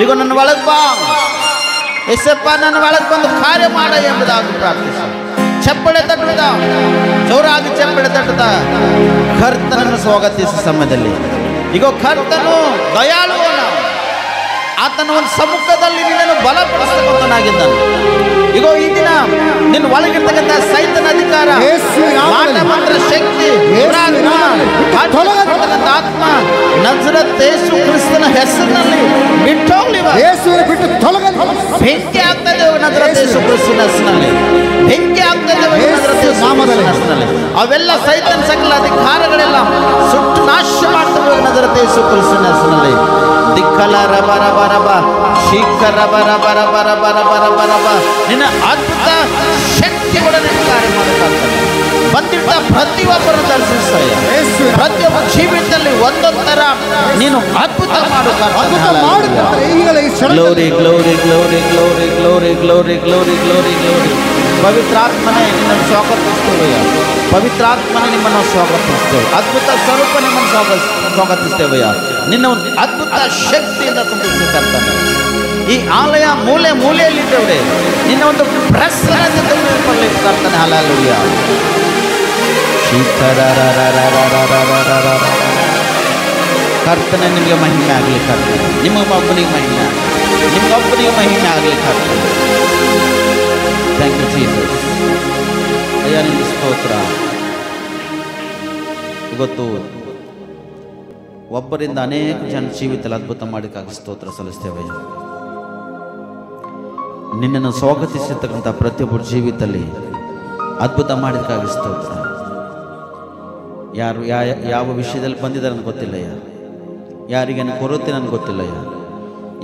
ಈಗ ನನ್ನ ಒಳಗೆ ಬಾ, ಏಸಪ್ಪ ನನ್ನ ಒಳಗೆ ಬಂದು ಕಾರ್ಯ ಮಾಡ ಎಂಬುದಾಗಿ ಪ್ರಾರ್ಥಿಸಿ ಚಪ್ಪಳೆ ತಟ್ಟುತ್ತಾ, ಜೋರಾಗಿ ಚಪ್ಪಳೆ ತಟ್ಟುತ್ತಾ ಕರ್ತನನ್ನು ಸ್ವಾಗತಿಸುವ ಸಮಯದಲ್ಲಿ ಈಗ ಕರ್ತನು ದಯಾಳುವನ, ಆತನ ಒಂದು ಸಮ್ಮುಖದಲ್ಲಿ ನಿನ್ನನ್ನು ಬಲಪಡಿಸತಕ್ಕಂಥನಾಗಿದ್ದಾನೆ. ಈಗ ಈ ದಿನ ನಿನ್ನ ಒಳಗಿರ್ತಕ್ಕಂಥ ಸೈತನ ಅಧಿಕಾರ, ಮಾಟ ಮಂತ್ರ ಶಕ್ತಿ, ಆತ್ಮ ನಜರತ್ ಯೇಸು ಕ್ರಿಸ್ತನ ಹೆಸರಿನಲ್ಲಿ ಬಿಟ್ಟೋಗ್ಲಿ. ಬೆಂಕಿ ಆಗ್ತಾ ಇದೆ ನಜರತ್ ಯೇಸು ಕ್ರಿಸ್ತನ ಹೆಸರಿನಲ್ಲಿ, ಬೆಂಕಿ ಆಗ್ತಾ ಇದೆ ನಜರತ್ ಯೇಸು ಕ್ರಿಸ್ತನ ಹೆಸರಿನಲ್ಲಿ. ಅವೆಲ್ಲ ಸೈತನ ಸಕಲ ಅಧಿಕಾರಗಳೆಲ್ಲ ಸುಟ್ಟು ನಾಶ ಮಾಡ್ತವೆ ನಜರತ್ ಯೇಸು ಕ್ರಿಸ್ತನ ಹೆಸರಿನಲ್ಲಿ. ದಿಕ್ಕಲ ರಬ ರಬ ರಬ ಶೀಕರ ಬರ ಬರ ಬರ ಬರ ಬರ ಬರ ಬ ನಿನ್ನ ಅದ್ಭುತ ಶಕ್ತಿ ಕೂಡ ನಿನ್ನ ಕಾರ್ಯ ಮಾಡಬೇಕಾಗ್ತದೆ. ಬಂದಿಟ್ಟ ಪ್ರತಿಯೊಬ್ಬರು ದರ್ಶಿಸ್ತಾಯ, ಪ್ರತಿಯೊಬ್ಬ ಜೀವಿತದಲ್ಲಿ ಒಂದೊಂದು ತರ ನೀನು ಅದ್ಭುತ glory glory glory glory glory glory glory glory glory. ಪವಿತ್ರಾತ್ಮನೇ ನಿನ್ನನ್ನು ಸ್ವಾಗತಿಸ್ತೇವಯ್ಯ, ಪವಿತ್ರಾತ್ಮನೇ ನಿಮ್ಮನ್ನು ಸ್ವಾಗತಿಸ್ತೇವೆ. ಅದ್ಭುತ ಸ್ವರೂಪ ನಿಮ್ಮನ್ನು ಸ್ವಾಗತಿಸ್ತೇವಯ್ಯ. ನಿನ್ನ ಒಂದು ಅದ್ಭುತ ಶಕ್ತಿಯಿಂದ ತುಂಬಿಸಿ ಕರ್ತನೆ. ಈ ಆಲಯ ಮೂಲೆ ಮೂಲೆಯಲ್ಲಿದ್ದೇವೆ, ನಿನ್ನ ಒಂದು ಪ್ರಸನ್ನತೆ ತುಂಬಿಕೊಳ್ಳಲಿಕ್ಕೆ ಕರ್ತನೆ. ಹಲ್ಲೆಲೂಯಾ. ಕರ್ತನೆ ನಿಮಗೆ ಮಹಿಮೆ ಆಗಲಿ. ಕರ್ತನೆ ನಿಮಗೊಬ್ಬನಿಗೆ ಮಹಿಮೆ ಆಗಲಿ, ನಿಮಗೊಬ್ಬನಿಗೆ ಮಹಿಮೆ ಆಗಲಿ. ಕರ್ತನೆ ಥ್ಯಾಂಕ್ ಯು ಜೀಸಸ್. ಅಯ್ಯ ನಿನ್ನ ಸ್ತೋತ್ರ. ಇವತ್ತು ಒಬ್ಬರಿಂದ ಅನೇಕ ಜನ ಜೀವಿತದಲ್ಲಿ ಅದ್ಭುತ ಮಾಡಿಕಾಗಿ ಸ್ತೋತ್ರ ಸಲ್ಲಿಸ್ತೇವೆ. ನಿನ್ನನ್ನು ಸ್ವಾಗತಿಸಿರ್ತಕ್ಕಂಥ ಪ್ರತಿಯೊಬ್ಬರ ಜೀವಿತದಲ್ಲಿ ಅದ್ಭುತ ಮಾಡಿದಕ್ಕಾಗಿ ಸ್ತೋತ್ರ. ಯಾರು ಯಾವ ವಿಷಯದಲ್ಲಿ ಬಂದಿದ್ದಾರೆ ನನಗೆ ಗೊತ್ತಿಲ್ಲಯ್ಯ, ಯಾರಿಗೆ ಕೊರತೆ ನನಗೆ ಗೊತ್ತಿಲ್ಲಯ್ಯ,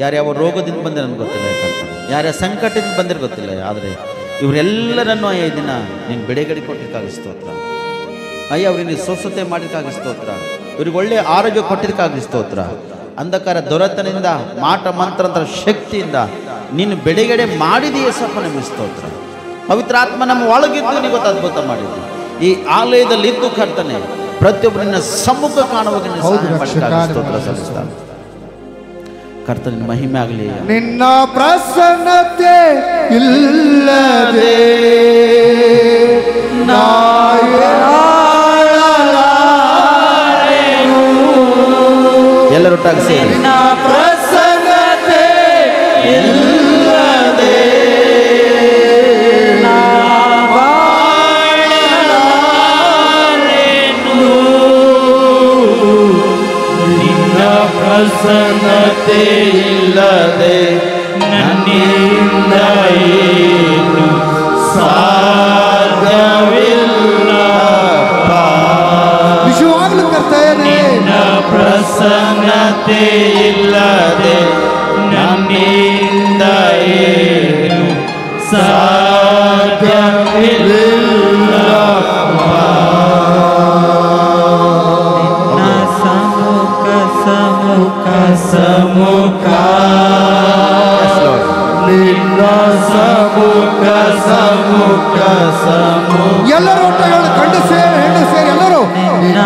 ಯಾರ್ಯಾವ ರೋಗದಿಂದ ಬಂದರೆ ನನಗೆ ಗೊತ್ತಿಲ್ಲ, ಯಾರ್ಯಾವ ಸಂಕಟದಿಂದ ಬಂದಿರೋ ಗೊತ್ತಿಲ್ಲ. ಆದರೆ ಇವರೆಲ್ಲರನ್ನೂ ಈ ದಿನ ನೀನು ಬಿಡುಗಡೆ ಕೊಟ್ಟಿದ್ದಕ್ಕಾಗಿ ಸ್ತೋತ್ರ ಅಯ್ಯ. ಅವ್ರಿಗೆ ನೀನು ಸ್ವಸ್ಥತೆ ಮಾಡಿದಕ್ಕಾಗಿ ಸ್ತೋತ್ರ, ಇವ್ರಿಗೆ ಒಳ್ಳೆ ಆರೋಗ್ಯ ಕೊಟ್ಟಿದ್ದಕ್ಕಾಗಿ ಸ್ತೋತ್ರ. ಅಂಧಕಾರ ದೊರೆತನದಿಂದ ಮಾಟ ಮಂತ್ರಂತರ ಶಕ್ತಿಯಿಂದ ನೀನು ಬಿಡುಗಡೆ ಮಾಡಿದೆಯೇ ಸಪ್ಪ ನಿಮಗೆ ಸ್ತೋತ್ರ. ಪವಿತ್ರಾತ್ಮ ನಮ್ಮ ಒಳಗಿದ್ದು ನೀವು ಗೊತ್ತು ಅದ್ಭುತ ಮಾಡಿದ್ದು. ಈ ಆಲಯದಲ್ಲಿ ಇದ್ದು ಕರ್ತನೆ ಪ್ರತಿಯೊಬ್ಬರು ನಿನ್ನ ಸಮ್ಮುಖ ಕಾಣುವಾಗ ಸ್ತೋತ್ರ ಸಲ್ಲಿಸ್ತಾನೆ. ಕರ್ತನ ಮಹಿಮೆ ಆಗಲಿ. ನಿನ್ನ ಪ್ರಸನ್ನತೆ ಇಲ್ಲದೆ ಎಲ್ಲರೊಟ್ಟಾಗಿ ಸೇರಿ ಪ್ರಸನ್ನತೆ ಇಲ್ಲದೆ ನಿನ್ನ ಪ್ರಸನ್ನತೆ ಇಲ್ಲದೆ ನನ್ನಿಂದ ಏನು ಸಾಧ್ಯವಿಲ್ಲ. ನಿಜವಾಗ್ಲೂ ಕರ್ತನೇ, ನಿನ್ನ ಪ್ರಸನ್ನತೆ ಇಲ್ಲದೆ ನನ್ನಿಂದ ಏನು ಸಾಧ್ಯವಿಲ್ಲ. ಸಮ್ಮುಖ ನಿನ್ನ ಸಮ್ಮುಖ ಸಮ್ಮುಖ ಸಮ್ಮುಖ ಎಲ್ಲರೂ ಒಟ್ಟಾಗಿ ಗಂಡು ಸೇರಿ ಹೆಣ್ಣು ಸೇರಿ ಎಲ್ಲರೂ ನಿನ್ನ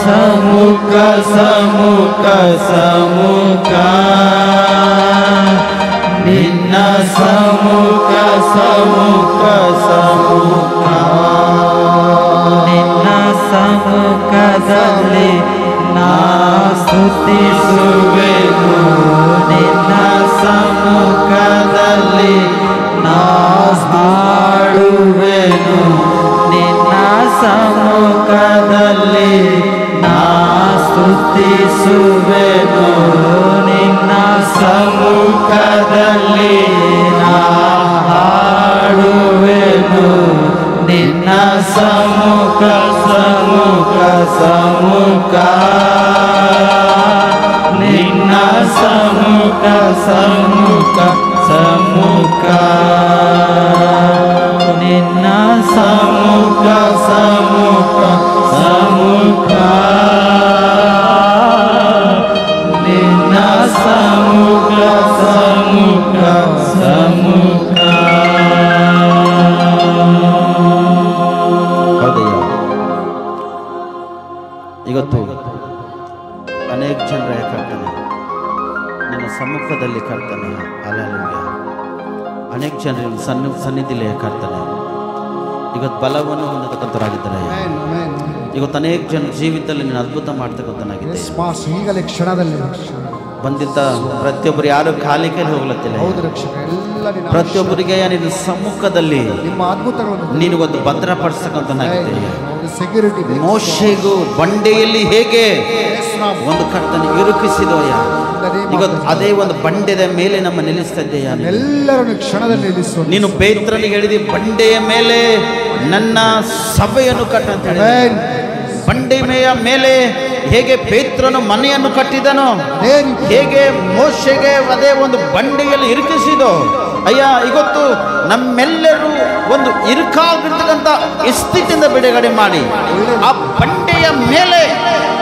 ಸಮ್ಮುಖ ಸಮ್ಮುಖ ಸಮ್ಮುಖ ನಿನ್ನ ಸಮ್ಮುಖ ಸಮ್ಮುಖ ಸಮ್ಮುಖ ನಿನ್ನ ಸಮ್ಮುಖದಲ್ಲಿ ನಾ ಸ್ತುತಿಸುವೆನು. ನಿನ್ನ ಸಮ್ಮುಖದಲ್ಲಿ ನಾ ಹಾಡುವೆನು. ನಿನ್ನ ಸಮ್ಮುಖದಲ್ಲಿ ನಾ ಸ್ತುತಿಸುವೆನು. ನಿನ್ನ ಸಮ್ಮುಖದಲ್ಲಿ ನಾ ಹಾಡುವೆನು. ನಿನ್ನ ಸಮ್ಮುಖ ಸಮ್ಮುಖ ಸಮ್ಮುಖ ನಿನ್ನ ಸಮ್ಮುಖ ಸಮ್ಮುಖ ಸಮ್ಮುಖ ನಿನ್ನ ಸಮ್ಮುಖ ಸಮ್ಮುಖ ಸಮ್ಮುಖ ನಿನ್ನ ಸಮ್ಮುಖ ಸಮ್ಮುಖ ಸಮ್ಮುಖ. ಹೌದಯ್ಯ, ಇವತ್ತು ಅನೇಕ ಜನರ ಕರ್ತನೆ ನಿನ್ನ ಸಮ್ಮುಖದಲ್ಲಿ ಕರ್ತನೆ, ಹಲ್ಲೆಲೂಯಾ. ಅನೇಕ ಜನರು ಸನ್ನಿಧಿಯಲ್ಲಿ ಕರ್ತನೆ ಇವತ್ತು ಬಲವನ್ನು ಹೊಂದತಕ್ಕಂಥವರಾಗಿದ್ದಾರೆ. ಇವತ್ತು ಅನೇಕ ಜನ ಜೀವಿತದಲ್ಲಿ ನೀನು ಅದ್ಭುತ ಮಾಡ್ತಕ್ಕಂಥನಾಗಿದೆ. ಈಗಲೇ ಕ್ಷಣದಲ್ಲಿ ಬಂದಿದ್ದ ಪ್ರತಿಯೊಬ್ಬರು ಯಾರು ಖಾಲಿ ಕೈಲಿ ಹೋಗ್ಲತ್ತಿಲ್ಲ. ಪ್ರತಿಯೊಬ್ಬರಿಗೆ ನಿನ್ನ ಸಮ್ಮುಖದಲ್ಲಿ ನಿಮ್ಮ ಅದ್ಭುತಗಳನ್ನು ನೀನು ಒಂದು ಭದ್ರಪಡಿಸ್ತಕ್ಕಂಥನಾಗಿದೆ. ಸೆಕ್ಯೂರಿಟಿ ಮೋಶೆಗೂ ಬಂಡೆಯಲ್ಲಿ ಹೇಗೆ ಒಂದು ಕರ್ತನೆ ಇರುಕಿಸಿದೋಯ್ಯ, ಇವತ್ತು ಅದೇ ಒಂದು ಬಂಡೆಯ ಮೇಲೆ ನಮ್ಮ ನಿಲ್ಲಿಸ್ತಾ ಇದ್ದೀಯ. ಎಲ್ಲರನ್ನು ಕ್ಷಣದಲ್ಲಿ ನಿಲ್ಲಿಸು. ನೀನು ಪೇತ್ರನಿಗೆ ಹೇಳಿದಿ, ಬಂಡೆಯ ಮೇಲೆ ನನ್ನ ಸಭೆಯನ್ನು ಕಟ್ಟ ಅಂತ ಹೇಳಿ. ಬಂಡೆಯ ಮೇಲೆ ಹೇಗೆ ಪೇತ್ರನು ಮನೆಯನ್ನು ಕಟ್ಟಿದನೋ, ಹೇಗೆ ಮೋಶೆಗೆ ಅದೇ ಒಂದು ಬಂಡೆಯಲ್ಲಿ ಇರುಕಿಸಿದೋ ಅಯ್ಯ, ಇವತ್ತು ನಮ್ಮೆಲ್ಲರೂ ಒಂದು ಇರುಕಾಗಿರ್ತಕ್ಕಂಥ ಸ್ಥಿತಿಯಿಂದ ಬಿಡುಗಡೆ ಮಾಡಿ ಆ ಬಂಡೆಯ ಮೇಲೆ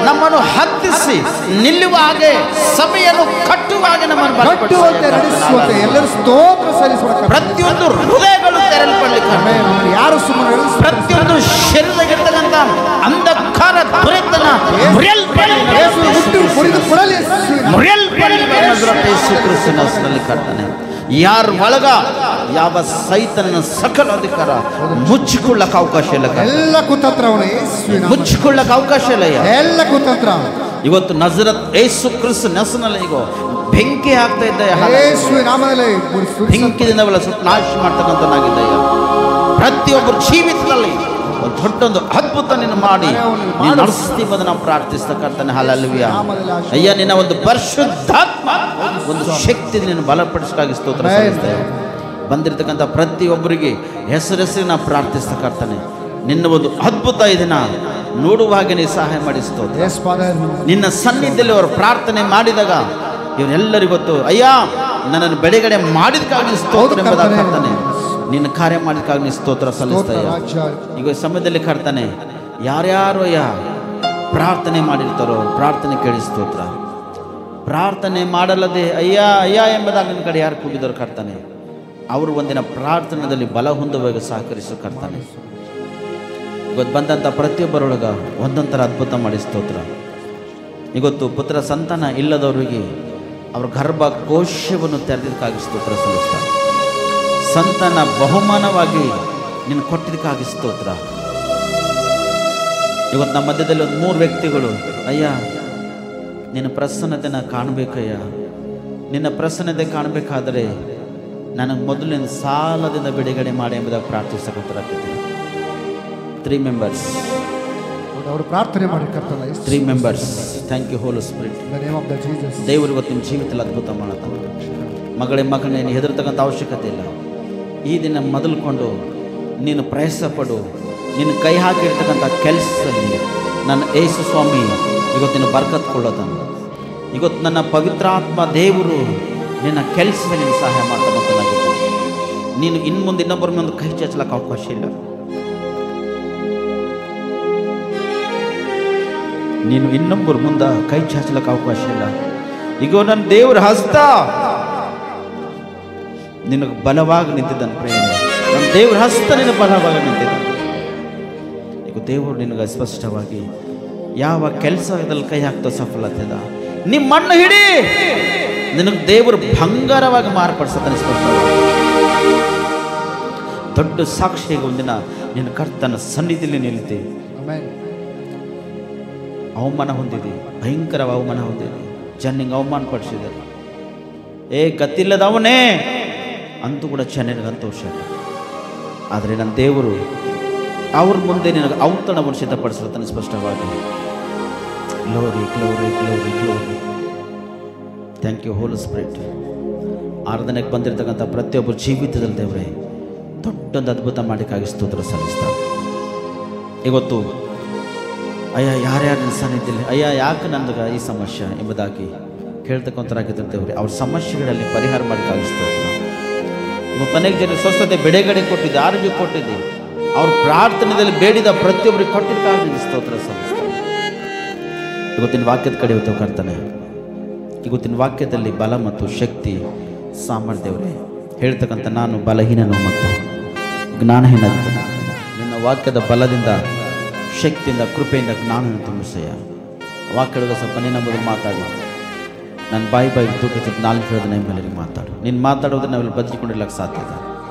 ನಮ್ಮನ್ನು ಹತ್ತಿಸಿ ನಿಲ್ಲುವ ಹಾಗೆ, ಸಭೆಯನ್ನು ಕಟ್ಟುವ ಹಾಗೆ ನಮ್ಮನ್ನು ನಡೆಸುವಂತೆ ಎಲ್ಲರೂ ಸ್ತೋತ್ರ ಸಲ್ಲಿಸುವ ಪ್ರತಿಯೊಂದು ಹೃದಯಗಳು ತೆರಲ್ಪಡ್ಲಿಕ್ಕೆ, ಯಾರು ಸುಮ್ಮನೆ ಪ್ರತಿಯೊಂದು ಶರೀರದಲ್ಲಿರ್ತಕ್ಕಂಥ ಅಂಧಕಾರ ದುರಿತನ ಕರ್ತಾನೆ. ಯಾರ ಒಳಗ ಯಾವ ಸೈತನ ಸಕಲ ಅಧಿಕಾರ ಮುಚ್ಚಿಕೊಳ್ಳಕ್ಕೆ ಅವಕಾಶ ಇಲ್ಲ. ಎಲ್ಲ ಕುತಂತ್ರ ಮುಚ್ಚಿಕೊಳ್ಳಕ್ಕೆ ಅವಕಾಶ ಇಲ್ಲ. ಎಲ್ಲ ಕುತಂತ್ರ ಇವತ್ತು ನಜರತ್ ಯೇಸು ಕ್ರಿಸ್ತ ಹೆಸರಿನಲ್ಲಿ ಈಗ ಬೆಂಕಿ ಹಾಕ್ತಾ ಇದ್ದ, ಬೆಂಕಿದಿಂದ ನಾಶ ಮಾಡ್ತಕ್ಕಂಥನಾಗಿದ್ದಯ್ಯ. ಪ್ರತಿಯೊಬ್ಬರ ಜೀವಿತದಲ್ಲಿ ಒಂದು ದೊಡ್ಡೊಂದು ಅದ್ಭುತ ನೀನು ಮಾಡಿ ನೀನು ನಡೆಸ್ತೀವನ್ನ ನಾವು ಪ್ರಾರ್ಥಿಸ್ತಕ್ಕಂತಾನೆ. ಹಲ್ಲೆಲೂಯಾ. ಅಯ್ಯ, ನಿನ್ನ ಒಂದು ಪರಿಶುದ್ಧಾತ್ಮ ಒಂದು ಶಕ್ತಿ ನೀನು ಬಲಪಡಿಸಕ್ಕಾಗಿ ಸ್ತೋತ್ರ ಸಲ್ಲಿಸ್ತೇವೆ. ಬಂದಿರತಕ್ಕಂಥ ಪ್ರತಿಯೊಬ್ಬರಿಗೆ ಹೆಸರೆಸರಿ ನಾವು ಪ್ರಾರ್ಥಿಸ್ತಕ್ಕಂತಾನೆ. ನಿನ್ನ ಒಂದು ಅದ್ಭುತ ಇದನ್ನ ನೋಡುವ ಹಾಗೆ ನೀನು ಸಹಾಯ ಮಾಡಿ ಸ್ತೋತ್ರ. ನಿನ್ನ ಸನ್ನಿಧಿಯಲ್ಲಿ ಅವರು ಪ್ರಾರ್ಥನೆ ಮಾಡಿದಾಗ ಇವರೆಲ್ಲರಿಗೂ ಗೊತ್ತು, ಅಯ್ಯ ನನ್ನನ್ನು ಬಿಡುಗಡೆ ಮಾಡಿದಕ್ಕಾಗಿ ಸ್ತೋತ್ರ ಎಂಬುದಾಗ್ತಾನೆ. ನಿನ್ನ ಕಾರ್ಯ ಮಾಡಿದಕ್ಕಾಗಿ ನೀನು ಸ್ತೋತ್ರ ಸಲ್ಲಿಸ್ತಾಯ. ಈಗ ಸಮಯದಲ್ಲಿ ಕರ್ತಾನೆ, ಯಾರ್ಯಾರು ಅಯ್ಯ ಪ್ರಾರ್ಥನೆ ಮಾಡಿರ್ತಾರೋ ಪ್ರಾರ್ಥನೆ ಕೇಳಿ ಸ್ತೋತ್ರ. ಪ್ರಾರ್ಥನೆ ಮಾಡಲ್ಲದೆ ಅಯ್ಯ ಅಯ್ಯ ಎಂಬುದಾಗಿ ನಿನ್ನ ಕಡೆ ಯಾರು ಕೂಗಿದವರು ಕರ್ತಾನೆ, ಅವರು ಒಂದಿನ ಪ್ರಾರ್ಥನೆಯಲ್ಲಿ ಬಲ ಹೊಂದುವಾಗ ಸಹಕರಿಸೋ ಕರ್ತಾನೆ. ಇವತ್ತು ಬಂದಂಥ ಪ್ರತಿಯೊಬ್ಬರೊಳಗ ಒಂದೊಂಥರ ಅದ್ಭುತ ಮಾಡಿ ಸ್ತೋತ್ರ. ಇವತ್ತು ಪುತ್ರ ಸಂತಾನ ಇಲ್ಲದವರಿಗೆ ಅವ್ರ ಗರ್ಭಕೋಶವನ್ನು ತೆರೆದಕ್ಕಾಗಿ ಸ್ತೋತ್ರ ಸಲ್ಲಿಸ್ತಾರೆ. ಸಂತಾನ ಬಹುಮಾನವಾಗಿ ನೀನು ಕೊಟ್ಟಿದ್ದಕ್ಕಾಗಿ ಸ್ತೋತ್ರ. ಇವತ್ತು ನಮ್ಮ ಮಧ್ಯದಲ್ಲಿ ಒಂದು 3 ವ್ಯಕ್ತಿಗಳು, ಅಯ್ಯ ನಿನ್ನ ಪ್ರಸನ್ನತೆನ ಕಾಣಬೇಕಯ್ಯ, ನಿನ್ನ ಪ್ರಸನ್ನತೆ ಕಾಣಬೇಕಾದರೆ ನನಗೆ ಮೊದಲಿನ ಸಾಲದಿಂದ ಬಿಡುಗಡೆ ಮಾಡಿ ಎಂಬುದಾಗಿ ಪ್ರಾರ್ಥಿಸಕತ್ತಿದ್ದಾರೆ. 3 ಮೆಂಬರ್ಸ್ ಅವರು ಪ್ರಾರ್ಥನೆ ಮಾಡಿ ಕರ್ತನ. 3 members. Thank you Holi spirit. ದೇವರು ಇವತ್ತು ನಿಮ್ಮ ಜೀವಿತದಲ್ಲಿ ಅದ್ಭುತ ಮಾಡುತ್ತಾನೆ. ಮಗಳೇ ನೀನು ಹೆದರ್ತಕ್ಕಂಥ ಅವಶ್ಯಕತೆ ಇಲ್ಲ. ಈ ದಿನ ಮೊದಲುಕೊಂಡು ನೀನು ಪ್ರಯಾಸ ಪಡು. ನೀನು ಕೈ ಹಾಕಿರ್ತಕ್ಕಂಥ ಕೆಲಸದಲ್ಲಿ ನನ್ನ ಯೇಸು ಸ್ವಾಮಿ ಇವತ್ತಿನ ಬರ್ಕತ್ಕೊಳ್ಳೋದನ್ನು, ಇವತ್ತು ನನ್ನ ಪವಿತ್ರಾತ್ಮ ದೇವರು ನಿನ್ನ ಕೆಲಸದಲ್ಲಿ ನೀನು ಸಹಾಯ ಮಾಡ್ತಕ್ಕಂಥದ್ದಾಗಿತ್ತು. ನೀನು ಇನ್ನು ಮುಂದೆ ಇನ್ನೊಬ್ಬರ ಮುಂದೆ ಕೈ ಚಾಚಲಕ್ಕೆ ಅವಕಾಶ ಇಲ್ಲ. ನೀನು ಇನ್ನೊಬ್ಬರ ಮುಂದೆ ಕೈ ಚಾಚಲಕ್ಕೆ ಅವಕಾಶ ಇಲ್ಲ. ಈಗ ನನ್ನ ದೇವರ ಹಸ್ತ ನಿನಗೆ ಬಲವಾಗಿ ನಿಂತಿದ್ದಾನೆ. ಪ್ರೇಮ, ನನ್ನ ದೇವರ ಹಸ್ತ ನಿನಗೆ ಬಲವಾಗಿ ನಿಂತಿದ್ದಾನೆ. ಈಗ ದೇವರು ನಿನಗೆ ಸ್ಪಷ್ಟವಾಗಿ ಯಾವ ಕೆಲಸದಲ್ಲಿ ಕೈ ಹಾಕ್ತಾ ಸಫಲತೆ ಅದ. ನಿಮ್ಮ ಮಣ್ಣು ಹಿಡಿ, ನಿನಗೆ ದೇವರು ಬಂಗಾರವಾಗಿ ಮಾರ್ಪಡಿಸ್ತಾನೆ. ಸ್ಪಷ್ಟವಾಗಿ ದೊಡ್ಡ ಸಾಕ್ಷಿಗೆ ಒಂದಿನ ನಿನ್ನ ಕರ್ತನ ಸನ್ನಿಧಿಯಲ್ಲಿ ನಿಲ್ತಿ. ಅವಮಾನ ಹೊಂದಿದೆ, ಭಯಂಕರ ಅವಮಾನ ಹೊಂದಿದೆ. ಜನಿಗೆ ಅವಮಾನ ಪಡಿಸಿದ್ದಾರೆ. ಗತಿಲ್ಲದವನೇ ಅಂತೂ ಕೂಡ ಚೆನ್ನಾಗಿ ಸಂತೋಷ. ಆದರೆ ನನ್ನ ದೇವರು ಅವ್ರ ಮುಂದೆ ನಿನಗೆ ಔತಣವನ್ನು ಸಿದ್ಧಪಡಿಸುತ್ತಾನೆ ಸ್ಪಷ್ಟವಾಗಿ. Glory glory glory glory. Thank you Holi Spirit. ಆರಾಧನೆಗೆ ಬಂದಿರತಕ್ಕಂಥ ಪ್ರತಿಯೊಬ್ಬರು ಜೀವಿತದಲ್ಲಿ ದೇವರೇ ದೊಡ್ಡೊಂದು ಅದ್ಭುತ ಮಾಡಿಕಾಗಿ ಸ್ತೋತ್ರ ಸಲ್ಲಿಸ್ತಾರೆ. ಇವತ್ತು ಅಯ್ಯ ಯಾರ್ಯಾರ ಸನ್ನಿಧಿಯಲ್ಲಿ ಅಯ್ಯ ಯಾಕೆ ನನಗೆ ಈ ಸಮಸ್ಯೆ ಎಂಬುದಾಗಿ ಕೇಳ್ತಕ್ಕಂಥರಾಗಿದ್ದ ದೇವ್ರೆ ಅವ್ರ ಸಮಸ್ಯೆಗಳಲ್ಲಿ ಪರಿಹಾರ ಮಾಡಿ ಕಳಿಸ್ತೇವೆ. ಇವತ್ತು ಅನೇಕ ಜನ ಸ್ವಸ್ಥತೆ ಬಿಡುಗಡೆ ಕೊಟ್ಟಿದ್ದೆ, ಆರೋಗ್ಯ ಕೊಟ್ಟಿದ್ದೆ, ಅವ್ರ ಪ್ರಾರ್ಥನೆಯಲ್ಲಿ ಬೇಡಿದ ಪ್ರತಿಯೊಬ್ಬರಿಗೆ ಕೊಟ್ಟಿದ್ದಕ್ಕಾಗಿ ಸ್ತೋತ್ರ ಸಲ್ಲಿಸ್ತೇವೆ. ಇವತ್ತಿನ ವಾಕ್ಯದ ಕಡೆ ಹೋಗ್ತೇವೆ ಕರ್ತನೆ. ಇವತ್ತಿನ ವಾಕ್ಯದಲ್ಲಿ ಬಲ ಮತ್ತು ಶಕ್ತಿ ಸಾಮರ್ಥ್ಯವರೇ ಹೇಳ್ತಕ್ಕಂಥ ನಾನು ಬಲಹೀನನು ಮತ್ತು ಜ್ಞಾನಹೀನ. ನಿನ್ನ ವಾಕ್ಯದ ಬಲದಿಂದ, ಶಕ್ತಿಯಿಂದ, ಕೃಪೆಯಿಂದ ಜ್ಞಾನನ ತುಂಬಿಸಯ್ಯ. ವಾಕ್ಯದ ಸ್ವಲ್ಪ ನಿನ್ನಂಬುದು ಮಾತಾಡಿ ನನ್ನ ಬಾಯಿ ತೂಕ ನಾಲ್ಕು ಹೇಳೋದು ನಿಮ್ಮ ಮೇಲೆ ಮಾತಾಡು. ನೀನು ಮಾತಾಡೋದ್ರೆ ನಾವೆಲ್ಲ ಬದುಕಿಕೊಂಡಿರ್ಲಿಕ್ಕೆ ಸಾಧ್ಯ ಇದೆ.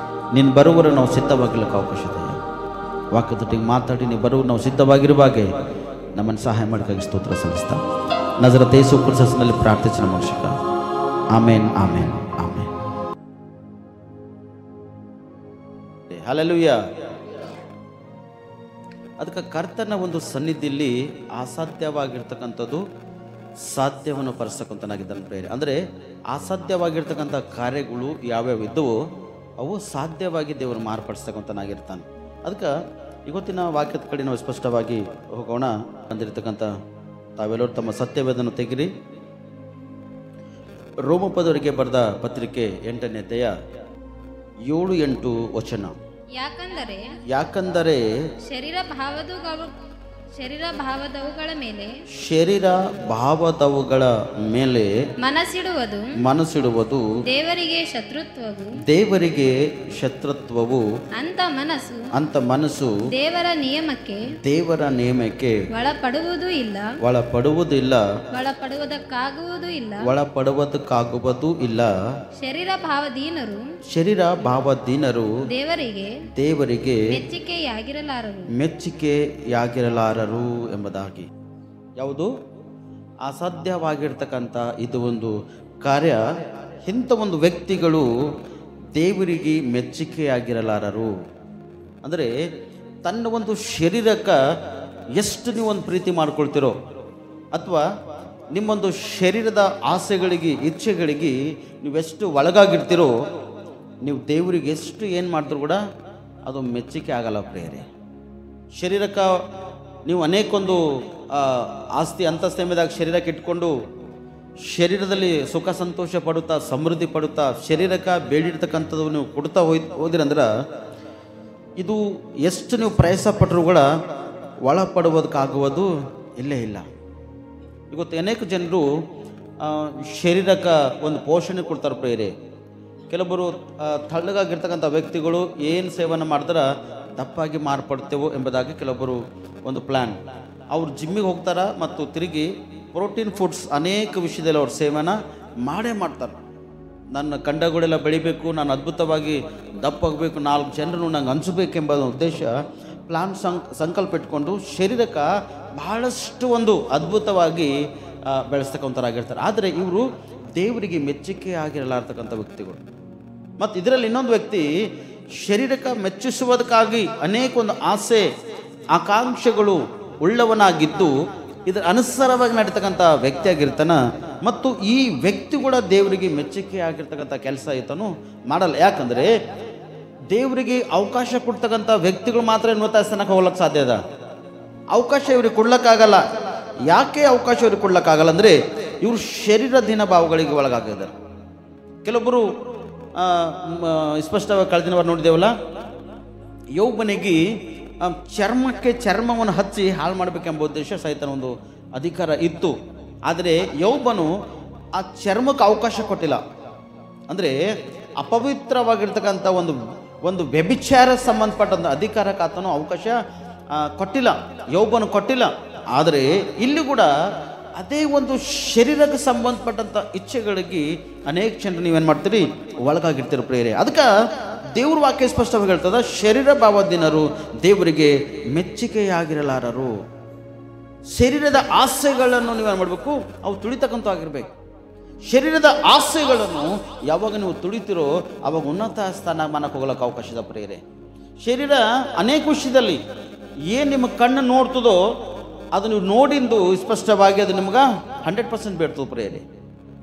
ನೀನು ಬರುವರು ನಾವು ಸಿದ್ಧವಾಗಿರ್ಲಿಕ್ಕೆ ಅವಕಾಶ ಇದೆ. ವಾಕ್ಯದೊಟ್ಟಿಗೆ ಮಾತಾಡಿ ನೀವು ಬರುವರು ನಾವು ಸಿದ್ಧವಾಗಿರುವಾಗೆ ನಮ್ಮನ್ನು ಸಹಾಯ ಮಾಡೋಕ್ಕಾಗಿ ಸ್ತೋತ್ರ ಸಲ್ಲಿಸ್ತಾ ನಜರತ್ ಯೇಸು ಕ್ರಿಸ್ತನಲ್ಲಿ ಪ್ರಾರ್ಥಿಸಿದ ಮನುಷ್ಯಕ ಆಮೇನ್ ಆಮೇನ್ ಆಮೇನ್. ಹಲ್ಲೆಲೂಯಾ. ಅದಕ್ಕೆ ಕರ್ತನ ಒಂದು ಸನ್ನಿಧಿಯಲ್ಲಿ ಅಸಾಧ್ಯವಾಗಿರ್ತಕ್ಕಂಥದ್ದು ಸಾಧ್ಯವನ್ನು ಪಡಿಸ್ತಕ್ಕಂಥನಾಗಿದ್ದಾನೆ ಪ್ರೇರೆ. ಅಂದರೆ ಅಸಾಧ್ಯವಾಗಿರ್ತಕ್ಕಂಥ ಕಾರ್ಯಗಳು ಯಾವ್ಯಾವ ಇದ್ದವೋ ಅವು ಸಾಧ್ಯವಾಗಿ ದೇವರು ಮಾರ್ಪಡಿಸ್ತಕ್ಕಂಥನಾಗಿರ್ತಾನೆ. ಅದಕ್ಕೆ ಇವತ್ತಿನ ವಾಕ್ಯದ ಕಡೆ ನಾವು ಸ್ಪಷ್ಟವಾಗಿ ಹೋಗೋಣ. ಅಂದಿರ್ತಕ್ಕಂಥ ತಾವೆಲ್ಲರೂ ತಮ್ಮ ಸತ್ಯವೇದನ್ನು ತೆಗಿರಿ. ರೋಮಪದವರಿಗೆ ಬರೆದ ಪತ್ರಿಕೆ 8ನೇ ಅಧ್ಯಾಯ 7-8 ವಚನ. ಯಾಕಂದರೆ ಶರೀರ ಭಾವದವುಗಳ ಮೇಲೆ ಮನಸ್ಸಿಡುವುದು ದೇವರಿಗೆ ಶತ್ರುತ್ವವು, ಅಂತ ಮನಸ್ಸು ದೇವರ ನಿಯಮಕ್ಕೆ ಒಳಪಡುವುದಕ್ಕಾಗುವುದೂ ಇಲ್ಲ. ಶರೀರ ಭಾವದೀನರು ದೇವರಿಗೆ ಮೆಚ್ಚಿಕೆಯಾಗಿರಲಾರರು ಎಂಬುದಾಗಿ. ಯಾವುದು ಅಸಾಧ್ಯವಾಗಿರ್ತಕ್ಕಂಥ ಇದು ಒಂದು ಕಾರ್ಯ. ಇಂಥ ಒಂದು ವ್ಯಕ್ತಿಗಳು ದೇವರಿಗೆ ಮೆಚ್ಚಿಕೆಯಾಗಿರಲಾರರು. ಅಂದರೆ ತನ್ನ ಒಂದು ಶರೀರಕ್ಕೆ ಎಷ್ಟು ನೀವು ಒಂದು ಪ್ರೀತಿ ಮಾಡ್ಕೊಳ್ತಿರೋ, ಅಥವಾ ನಿಮ್ಮೊಂದು ಶರೀರದ ಆಸೆಗಳಿಗೆ, ಇಚ್ಛೆಗಳಿಗೆ ನೀವೆಷ್ಟು ಒಳಗಾಗಿರ್ತೀರೋ, ನೀವು ದೇವರಿಗೆ ಎಷ್ಟು ಏನು ಮಾಡ್ತೀರೋ ಕೂಡ ಅದು ಮೆಚ್ಚಿಕೆ ಆಗಲ್ಲ ಪ್ರಿಯರೇ. ಶರೀರಕ್ಕೆ ನೀವು ಅನೇಕೊಂದು ಆಸ್ತಿ ಅಂತಸ್ತು ಎಂಬುದಾಗಿ ಶರೀರಕ್ಕೆ ಇಟ್ಕೊಂಡು ಶರೀರದಲ್ಲಿ ಸುಖ ಸಂತೋಷ ಪಡುತ್ತಾ, ಸಮೃದ್ಧಿ ಪಡುತ್ತಾ, ಶರೀರಕ್ಕೆ ಬೇಡಿರ್ತಕ್ಕಂಥದ್ದು ನೀವು ಕೊಡ್ತಾ ಹೋದಿರಂದ್ರೆ ಇದು ಎಷ್ಟು ನೀವು ಪ್ರಯಾಸ ಪಟ್ಟರು ಕೂಡ ಒಳಪಡುವುದಕ್ಕಾಗುವುದು ಇಲ್ಲೇ ಇಲ್ಲ. ಇವತ್ತು ಅನೇಕ ಜನರು ಶರೀರಕ್ಕೆ ಒಂದು ಪೋಷಣೆ ಕೊಡ್ತಾರೆ ಪ್ರೇರೆ. ಕೆಲವರು ತಳ್ಳಗಾಗಿರ್ತಕ್ಕಂಥ ವ್ಯಕ್ತಿಗಳು ಏನು ಸೇವನೆ ಮಾಡಿದ್ರೆ ದಪ್ಪಾಗಿ ಮಾರ್ಪಡ್ತೇವೋ ಎಂಬುದಾಗಿ ಕೆಲವೊಬ್ಬರು ಒಂದು ಪ್ಲ್ಯಾನ್. ಅವ್ರು ಜಿಮ್ಮಿಗೆ ಹೋಗ್ತಾರೆ ಮತ್ತು ತಿರುಗಿ ಪ್ರೋಟೀನ್ ಫುಡ್ಸ್ ಅನೇಕ ವಿಷಯದಲ್ಲಿ ಅವ್ರು ಸೇವನೆ ಮಾಡ್ತಾರೆ. ನನ್ನ ಕಂಡಗಳೆಲ್ಲ ಬೆಳಿಬೇಕು, ನಾನು ಅದ್ಭುತವಾಗಿ ದಪ್ಪಾಗಬೇಕು, 4 ಜನರು ನಂಗೆ ಅನಿಸಬೇಕೆಂಬ ಉದ್ದೇಶ ಪ್ಲಾನ್ ಸಂಕಲ್ಪ ಇಟ್ಕೊಂಡು ಶರೀರಕ್ಕೆ ಬಹಳಷ್ಟು ಒಂದು ಅದ್ಭುತವಾಗಿ ಬೆಳೆಸ್ತಕ್ಕಂಥರಾಗಿರ್ತಾರೆ. ಆದರೆ ಇವರು ದೇವರಿಗೆ ಮೆಚ್ಚುಗೆ ಆಗಿರಲಾರ್ತಕ್ಕಂಥ ವ್ಯಕ್ತಿಗಳು. ಮತ್ತು ಇದರಲ್ಲಿ ಇನ್ನೊಂದು ವ್ಯಕ್ತಿ ಶರೀರಕ್ಕೆ ಮೆಚ್ಚಿಸುವುದಕ್ಕಾಗಿ ಅನೇಕ ಒಂದು ಆಸೆ ಆಕಾಂಕ್ಷೆಗಳು ಉಳ್ಳವನಾಗಿದ್ದು ಇದರ ಅನುಸಾರವಾಗಿ ನಡೀತಕ್ಕಂಥ ವ್ಯಕ್ತಿಯಾಗಿರ್ತಾನೆ. ಮತ್ತು ಈ ವ್ಯಕ್ತಿ ಕೂಡ ದೇವರಿಗೆ ಮೆಚ್ಚುಗೆ ಆಗಿರ್ತಕ್ಕಂಥ ಕೆಲಸ ಈತನು ಮಾಡಲ್ಲ. ಯಾಕಂದರೆ ದೇವರಿಗೆ ಅವಕಾಶ ಕೊಡ್ತಕ್ಕಂಥ ವ್ಯಕ್ತಿಗಳು ಮಾತ್ರ ಇನ್ನೊತ್ತ ಸ್ಥಾನಕ್ಕೆ ಹೋಗ್ಲಿಕ್ಕೆ ಸಾಧ್ಯ ಅದ. ಅವಕಾಶ ಇವ್ರಿಗೆ ಕೊಡ್ಲಿಕ್ಕಾಗಲ್ಲ. ಯಾಕೆ ಅವಕಾಶ ಇವ್ರಿಗೆ ಕೊಡ್ಲಿಕ್ಕಾಗಲ್ಲ ಅಂದರೆ ಇವರು ಶರೀರಧೀನ ಭಾವಗಳಿಗೆ ಒಳಗಾಗಿದ್ದಾರೆ. ಕೆಲವೊಬ್ಬರು ಸ್ಪಷ್ಟವಾಗಿ ಕಳೆದಿನ ವಾರ ನೋಡಿದ್ದೇವಲ್ಲ, ಯೌವನಿಗೆ ಚರ್ಮಕ್ಕೆ ಚರ್ಮವನ್ನು ಹಚ್ಚಿ ಹಾಳು ಮಾಡಬೇಕೆಂಬ ಉದ್ದೇಶ ಸಹಿತ ಒಂದು ಅಧಿಕಾರ ಇತ್ತು. ಆದರೆ ಯೌವನು ಆ ಚರ್ಮಕ್ಕೆ ಅವಕಾಶ ಕೊಟ್ಟಿಲ್ಲ. ಅಂದರೆ ಅಪವಿತ್ರವಾಗಿರ್ತಕ್ಕಂಥ ಒಂದು ವ್ಯಭಿಚಾರ ಸಂಬಂಧಪಟ್ಟಂಥ ಅಧಿಕಾರಕ್ಕೆ ಆತನು ಅವಕಾಶ ಕೊಟ್ಟಿಲ್ಲ, ಯೌವನು ಕೊಟ್ಟಿಲ್ಲ. ಆದರೆ ಇಲ್ಲಿ ಕೂಡ ಅದೇ ಒಂದು ಶರೀರಕ್ಕೆ ಸಂಬಂಧಪಟ್ಟಂಥ ಇಚ್ಛೆಗಳಿಗೆ ಅನೇಕ ಜನರು ನೀವೇನು ಮಾಡ್ತೀರಿ, ಒಳಗಾಗಿರ್ತೀರಿ ಪ್ರೇರೆ. ಅದಕ್ಕೆ ದೇವ್ರ ವಾಕ್ಯ ಸ್ಪಷ್ಟವಾಗಿ ಹೇಳ್ತದ, ಶರೀರ ಭಾವದಿನರು ದೇವರಿಗೆ ಮೆಚ್ಚುಗೆಯಾಗಿರಲಾರರು. ಶರೀರದ ಆಸೆಗಳನ್ನು ನೀವೇನು ಮಾಡಬೇಕು, ಅವು ತುಳಿತಕ್ಕಂಥ ಆಗಿರ್ಬೇಕು. ಶರೀರದ ಆಸೆಗಳನ್ನು ಯಾವಾಗ ನೀವು ತುಳಿತಿರೋ ಆವಾಗ ಉನ್ನತ ಸ್ಥಾನಮಾನಕ್ಕೆ ಹೋಗ್ಲಿಕ್ಕೆ ಅವಕಾಶ ಇದೆ ಪ್ರೇರೆ. ಶರೀರ ಅನೇಕ ವಿಷಯದಲ್ಲಿ ಏನು ನಿಮ್ಮ ಕಣ್ಣು ನೋಡ್ತದೋ ಅದು ನೀವು ನೋಡಿಂದು ಸ್ಪಷ್ಟವಾಗಿ ಅದು ನಿಮ್ಗೆ 100% ಬೇಡ್ತದೆ ಪ್ರೇರೆ.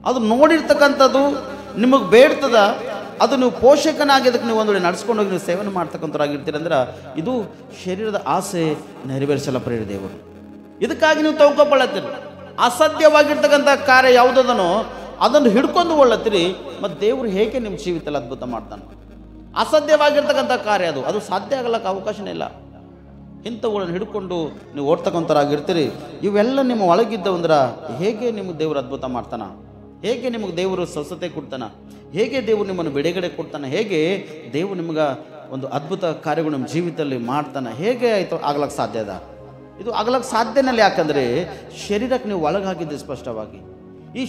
ಅದು ನೋಡಿರ್ತಕ್ಕಂಥದ್ದು ನಿಮಗೆ ಬೇಡ್ತದ, ಅದು ನೀವು ಪೋಷಕನಾಗಿ ಅದಕ್ಕೆ ನೀವು ಒಂದು ವೇಳೆ ನಡ್ಸ್ಕೊಂಡು ಹೋಗಿ ನೀವು ಸೇವನೆ ಮಾಡ್ತಕ್ಕಂಥವ್ರಾಗಿರ್ತೀರಿ ಅಂದ್ರೆ ಇದು ಶರೀರದ ಆಸೆ ನೆರವೇರಿಸಲ್ಲ ಪ್ರೇರೆ ದೇವರು. ಇದಕ್ಕಾಗಿ ನೀವು ತೌಕಪಳ್ಳತ್ತೀರಿ. ಅಸಾಧ್ಯವಾಗಿರ್ತಕ್ಕಂಥ ಕಾರ್ಯ ಯಾವುದದನೋ ಅದನ್ನು ಹಿಡ್ಕೊಂಡು ಒಳ್ಳತ್ತೀರಿ. ಮತ್ತು ದೇವರು ಹೇಗೆ ನಿಮ್ಮ ಜೀವಿತದಲ್ಲಿ ಅದ್ಭುತ ಮಾಡ್ತಾನೆ? ಅಸಾಧ್ಯವಾಗಿರ್ತಕ್ಕಂಥ ಕಾರ್ಯ ಅದು ಸಾಧ್ಯ ಆಗಲಿಕ್ಕೆ ಅವಕಾಶನೇ ಇಲ್ಲ. ಇಂಥವುಗಳನ್ನು ಹಿಡ್ಕೊಂಡು ನೀವು ಓಡ್ತಕ್ಕಂಥರಾಗಿರ್ತೀರಿ. ಇವೆಲ್ಲ ನಿಮ್ಮ ಒಳಗಿದ್ದವಂದ್ರೆ ಹೇಗೆ ನಿಮಗೆ ದೇವರು ಅದ್ಭುತ ಮಾಡ್ತಾನೆ? ಹೇಗೆ ನಿಮಗೆ ದೇವರು ಸ್ವಸ್ಥತೆ ಕೊಡ್ತಾನೆ? ಹೇಗೆ ದೇವರು ನಿಮ್ಮನ್ನು ಬಿಡುಗಡೆ ಕೊಡ್ತಾನೆ? ಹೇಗೆ ದೇವರು ನಿಮ್ಗೆ ಒಂದು ಅದ್ಭುತ ಕಾರ್ಯಗಳು ನಿಮ್ಮ ಜೀವಿತದಲ್ಲಿ ಮಾಡ್ತಾನೆ? ಹೇಗೆ ಆಯಿತು ಆಗ್ಲಕ್ಕೆ ಸಾಧ್ಯ ಅದ? ಇದು ಆಗ್ಲಕ್ಕೆ ಸಾಧ್ಯನಲ್ಲಿ. ಯಾಕಂದರೆ ಶರೀರಕ್ಕೆ ನೀವು ಒಳಗಾಗಿದ್ದೆ ಸ್ಪಷ್ಟವಾಗಿ. ಈ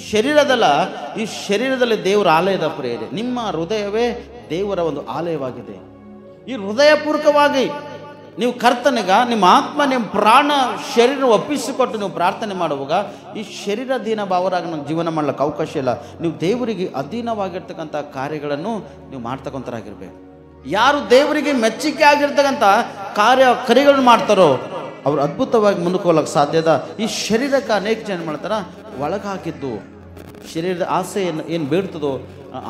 ಶರೀರದಲ್ಲಿ ದೇವರ ಆಲಯದ ಪ್ರೇರೆ. ನಿಮ್ಮ ಹೃದಯವೇ ದೇವರ ಒಂದು ಆಲಯವಾಗಿದೆ. ಈ ಹೃದಯಪೂರ್ವಕವಾಗಿ ನೀವು ಕರ್ತನಿಗ ನಿಮ್ಮ ಆತ್ಮ ನಿಮ್ಮ ಪ್ರಾಣ ಶರೀರ ಒಪ್ಪಿಸಿಕೊಟ್ಟು ನೀವು ಪ್ರಾರ್ಥನೆ ಮಾಡುವಾಗ ಈ ಶರೀರ ಅಧೀನ ಭಾವರಾಗಿ ನಮ್ಮ ಜೀವನ ಮಾಡ್ಲಿಕ್ಕೆ ಅವಕಾಶ ಇಲ್ಲ. ನೀವು ದೇವರಿಗೆ ಅಧೀನವಾಗಿರ್ತಕ್ಕಂಥ ಕಾರ್ಯಗಳನ್ನು ನೀವು ಮಾಡ್ತಕ್ಕಂಥರಾಗಿರ್ಬೇಕು. ಯಾರು ದೇವರಿಗೆ ಮೆಚ್ಚುಗೆ ಆಗಿರ್ತಕ್ಕಂಥ ಕಾರ್ಯಗಳನ್ನು ಮಾಡ್ತಾರೋ ಅವರು ಅದ್ಭುತವಾಗಿ ಮುಂದಕ್ಕೆ ಹೋಗ್ಲಿಕ್ಕೆ ಸಾಧ್ಯದ. ಈ ಶರೀರಕ್ಕೆ ಅನೇಕ ಜನ ಮಾಡ್ತಾರ ಒಳಗಾಗಿದ್ದು, ಶರೀರದ ಆಸೆ ಏನು ಬೇಡ್ತದೋ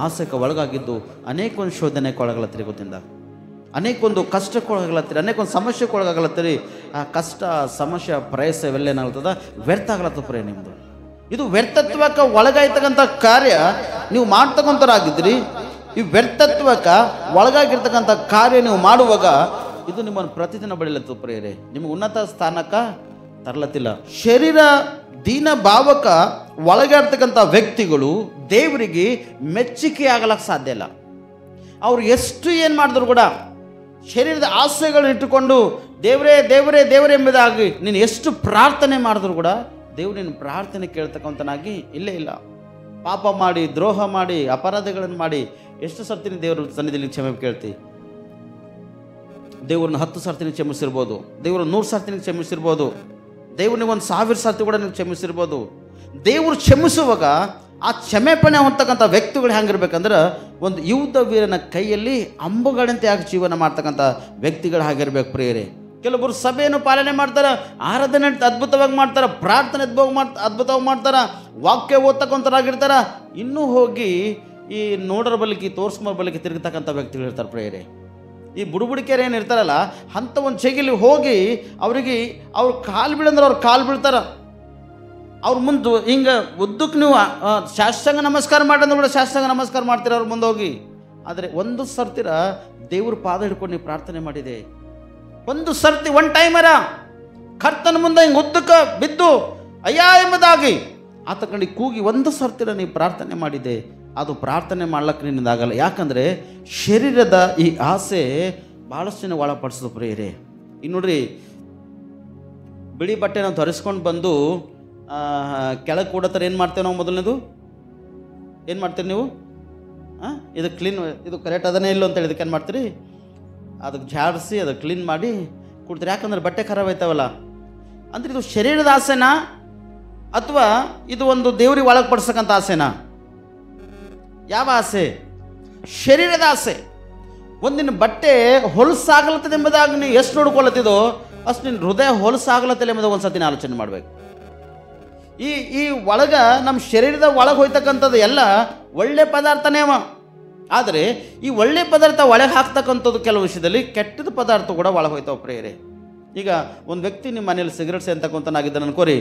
ಆಸೆಗೆ ಒಳಗಾಗಿದ್ದು ಅನೇಕ ಒಂದು ಶೋಧನೆಗೆ ಒಳಗಲತ್ತೀರಿ, ಗೊತ್ತಿಂದ ಅನೇಕ ಒಂದು ಕಷ್ಟಕ್ಕೆ ಒಳಗಾಗ್ಲತ್ತೀರಿ, ಅನೇಕ ಒಂದು ಸಮಸ್ಯೆಗೆ ಒಳಗಾಗ್ಲತ್ತೀರಿ. ಆ ಕಷ್ಟ ಸಮಸ್ಯೆ ಪ್ರಯಾಸ ಇವೆಲ್ಲ ಏನಾಗ್ತದ ವ್ಯರ್ಥ ಆಗ್ಲತ್ತ ಪ್ರೇ ನಿಮ್ಮದು. ಇದು ವ್ಯರ್ಥತ್ವಕ್ಕೆ ಒಳಗಾಯ್ತಕ್ಕಂಥ ಕಾರ್ಯ ನೀವು ಮಾಡ್ತಕ್ಕಂಥರಾಗಿದ್ರಿ. ಈ ವ್ಯರ್ಥತ್ವಕ್ಕೆ ಒಳಗಾಗಿರ್ತಕ್ಕಂಥ ಕಾರ್ಯ ನೀವು ಮಾಡುವಾಗ ಇದು ನಿಮ್ಮನ್ನು ಪ್ರತಿದಿನ ಬೆಳಿಲತ್ತು ಪ್ರೇರೆ, ನಿಮಗೆ ಉನ್ನತ ಸ್ಥಾನಕ್ಕೆ ತರಲತ್ತಿಲ್ಲ. ಶರೀರ ದೀನ ಭಾವಕ್ಕೆ ಒಳಗಾಡ್ತಕ್ಕಂಥ ವ್ಯಕ್ತಿಗಳು ದೇವರಿಗೆ ಮೆಚ್ಚುಗೆ ಆಗಲಕ್ಕೆ ಸಾಧ್ಯ ಇಲ್ಲ. ಅವ್ರು ಎಷ್ಟು ಏನು ಮಾಡಿದ್ರು ಕೂಡ ಶರೀರದ ಆಸೆಗಳನ್ನ ಇಟ್ಟುಕೊಂಡು ದೇವರೇ ದೇವರೇ ದೇವರೇ ಎಂಬುದಾಗಿ ನೀನು ಎಷ್ಟು ಪ್ರಾರ್ಥನೆ ಮಾಡಿದ್ರು ಕೂಡ ದೇವ್ರು ನಿನ್ನ ಪ್ರಾರ್ಥನೆ ಕೇಳ್ತಕ್ಕಂಥನಾಗಿ ಇಲ್ಲೇ ಇಲ್ಲ. ಪಾಪ ಮಾಡಿ, ದ್ರೋಹ ಮಾಡಿ, ಅಪರಾಧಗಳನ್ನು ಮಾಡಿ ಎಷ್ಟು ಸರ್ತಿ ದೇವ್ರ ಸನ್ನಿಧಿಯಲ್ಲಿ ಕ್ಷಮೆ ಕೇಳ್ತಿ? ದೇವ್ರನ್ನ 10 ಸರ್ತಿ ಕ್ಷಮಿಸಿರ್ಬೋದು, ದೇವ್ರನ್ನ 100 ಸರ್ತಿ ಕ್ಷಮಿಸಿರ್ಬೋದು, ದೇವ್ರನ್ನ 1000 ಸರ್ತಿ ಕೂಡ ನೀವು ಕ್ಷಮಿಸಿರ್ಬೋದು. ದೇವ್ರು ಕ್ಷಮಿಸುವಾಗ ಆ ಕ್ಷಮೆಪಣೆ ಹೊಂದತಕ್ಕಂಥ ವ್ಯಕ್ತಿಗಳು ಹೆಂಗಿರ್ಬೇಕಂದ್ರೆ ಒಂದು ಯುದ್ಧ ವೀರನ ಕೈಯಲ್ಲಿ ಅಂಬುಗಳಂತೆ ಆಗಿ ಜೀವನ ಮಾಡ್ತಕ್ಕಂಥ ವ್ಯಕ್ತಿಗಳು ಆಗಿರ್ಬೇಕು ಪ್ರಿಯರೇ. ಕೆಲವರು ಸಭೆಯನ್ನು ಪಾಲನೆ ಮಾಡ್ತಾರೆ, ಆರಾಧನೆ ಅದ್ಭುತವಾಗಿ ಮಾಡ್ತಾರೆ, ಪ್ರಾರ್ಥನೆ ಅದ್ಭುತವಾಗಿ ಮಾಡ್ತಾರೆ, ವಾಕ್ಯ ಓದ್ತಕ್ಕಂಥರಾಗಿರ್ತಾರೆ. ಇನ್ನೂ ಹೋಗಿ ಈ ನೋಡರ ಬಲಿಕೆ ತೋರ್ಸ್ಮರ ಬಲಿಕೆ ತಿರುಗತಕ್ಕಂಥ ವ್ಯಕ್ತಿಗಳು ಇರ್ತಾರೆ ಪ್ರಿಯರೇ. ಈ ಬುಡುಬುಡಿಕೆರು ಏನು ಇರ್ತಾರಲ್ಲ ಅಂಥ ಒಂದು ಚೆಗಿಲಿ ಹೋಗಿ ಅವರಿಗೆ ಅವ್ರು ಕಾಲು ಬೀಳಂದ್ರೆ ಅವ್ರು ಕಾಲು ಬೀಳ್ತಾರೆ. ಅವ್ರ ಮುಂದೆ ಹಿಂಗೆ ಉದ್ದಕ್ಕೆ ನೀವು ಶಾಸ್ತ್ರಾಂಗ ನಮಸ್ಕಾರ ಮಾಡಂದ್ರೆ ಕೂಡ ಶಾಸ್ತ್ರಾಂಗ ನಮಸ್ಕಾರ ಮಾಡ್ತೀರ ಅವ್ರ ಮುಂದೆ ಹೋಗಿ. ಆದರೆ ಒಂದು ಸರ್ತಿರ ದೇವ್ರ ಪಾದ ಹಿಡ್ಕೊಂಡು ನೀವು ಪ್ರಾರ್ಥನೆ ಮಾಡಿದೆ, ಒಂದು ಸರ್ತಿ ಒನ್ ಟೈಮರ ಕರ್ತನ ಮುಂದೆ ಹಿಂಗೆ ಉದ್ದಕ್ಕೆ ಬಿದ್ದು ಅಯ್ಯ ಎಂಬುದಾಗಿ ಆತ ಕಡೆ ಕೂಗಿ ಒಂದು ಸರ್ತಿರ ನೀವು ಪ್ರಾರ್ಥನೆ ಮಾಡಿದೆ, ಅದು ಪ್ರಾರ್ಥನೆ ಮಾಡ್ಲಿಕ್ಕೆ ನಿನ್ನದಾಗಲ್ಲ. ಯಾಕಂದರೆ ಶರೀರದ ಈ ಆಸೆ ಭಾಳಷ್ಟು ಜನ ಒಳಪಡಿಸೋದು ಪ್ರಿಯರೇ. ಈಗ ನೋಡ್ರಿ, ಬಿಳಿ ಬಟ್ಟೆ ನಾವು ಧರಿಸ್ಕೊಂಡು ಬಂದು ಕೆಳಗೆ ಕೂಡತ್ತರ ಏನು ಮಾಡ್ತೇವೆ ನಾವು? ಮೊದಲನೇದು ಏನು ಮಾಡ್ತೀರಿ ನೀವು? ಇದು ಕ್ಲೀನ್, ಇದು ಕರೆಕ್ಟ್ ಅದನ್ನೇ ಇಲ್ಲೋ ಅಂತೇಳಿ ಇದಕ್ಕೆ ಏನು ಮಾಡ್ತೀರಿ? ಅದಕ್ಕೆ ಜಾಡಿಸಿ ಅದಕ್ಕೆ ಕ್ಲೀನ್ ಮಾಡಿ ಕೊಡ್ತೀರಿ. ಯಾಕಂದ್ರೆ ಬಟ್ಟೆ ಖರಾಬ್ ಆಯ್ತಾವಲ್ಲ. ಅಂದರೆ ಇದು ಶರೀರದ ಆಸೆನಾ ಅಥವಾ ಇದು ಒಂದು ದೇವ್ರಿಗೆ ಒಳಗೆ ಪಡಿಸ್ತಕ್ಕಂಥ ಆಸೆನಾ? ಯಾವ ಆಸೆ? ಶರೀರದ ಆಸೆ. ಒಂದಿನ ಬಟ್ಟೆ ಹೊಲಸಾಗ್ಲತ್ತದ ಎಂಬುದಾಗಿ ನೀವು ಎಷ್ಟು ನೋಡ್ಕೊಳತ್ತಿದೋ ಅಷ್ಟು ನಿನ್ನ ಹೃದಯ ಹೊಲಸಾಗ್ಲತ್ತಿಲ್ಲ ಎಂಬುದಾಗ ಒಂದು ಸತಿನ ಆಲೋಚನೆ ಮಾಡಬೇಕು. ಈ ಒಳಗೆ ನಮ್ಮ ಶರೀರದ ಒಳಗೆ ಹೋಯ್ತಕ್ಕಂಥದ್ದು ಎಲ್ಲ ಒಳ್ಳೆ ಪದಾರ್ಥನೇ ಅವ. ಆದರೆ ಈ ಒಳ್ಳೆ ಪದಾರ್ಥ ಒಳಗೆ ಹಾಕ್ತಕ್ಕಂಥದ್ದು ಕೆಲವು ವಿಷಯದಲ್ಲಿ ಕೆಟ್ಟದ ಪದಾರ್ಥ ಕೂಡ ಒಳಗೆ ಹೋಯ್ತಾವೆ ಪ್ರಿಯರೇ. ಈಗ ಒಂದು ವ್ಯಕ್ತಿ ನಿಮ್ಮ ಮನೇಲಿ ಸಿಗರೇಟ್ ಸೇರ್ತಕ್ಕಂಥನಾಗಿದ್ದಾನೆ ಅನ್ಕೋರಿ,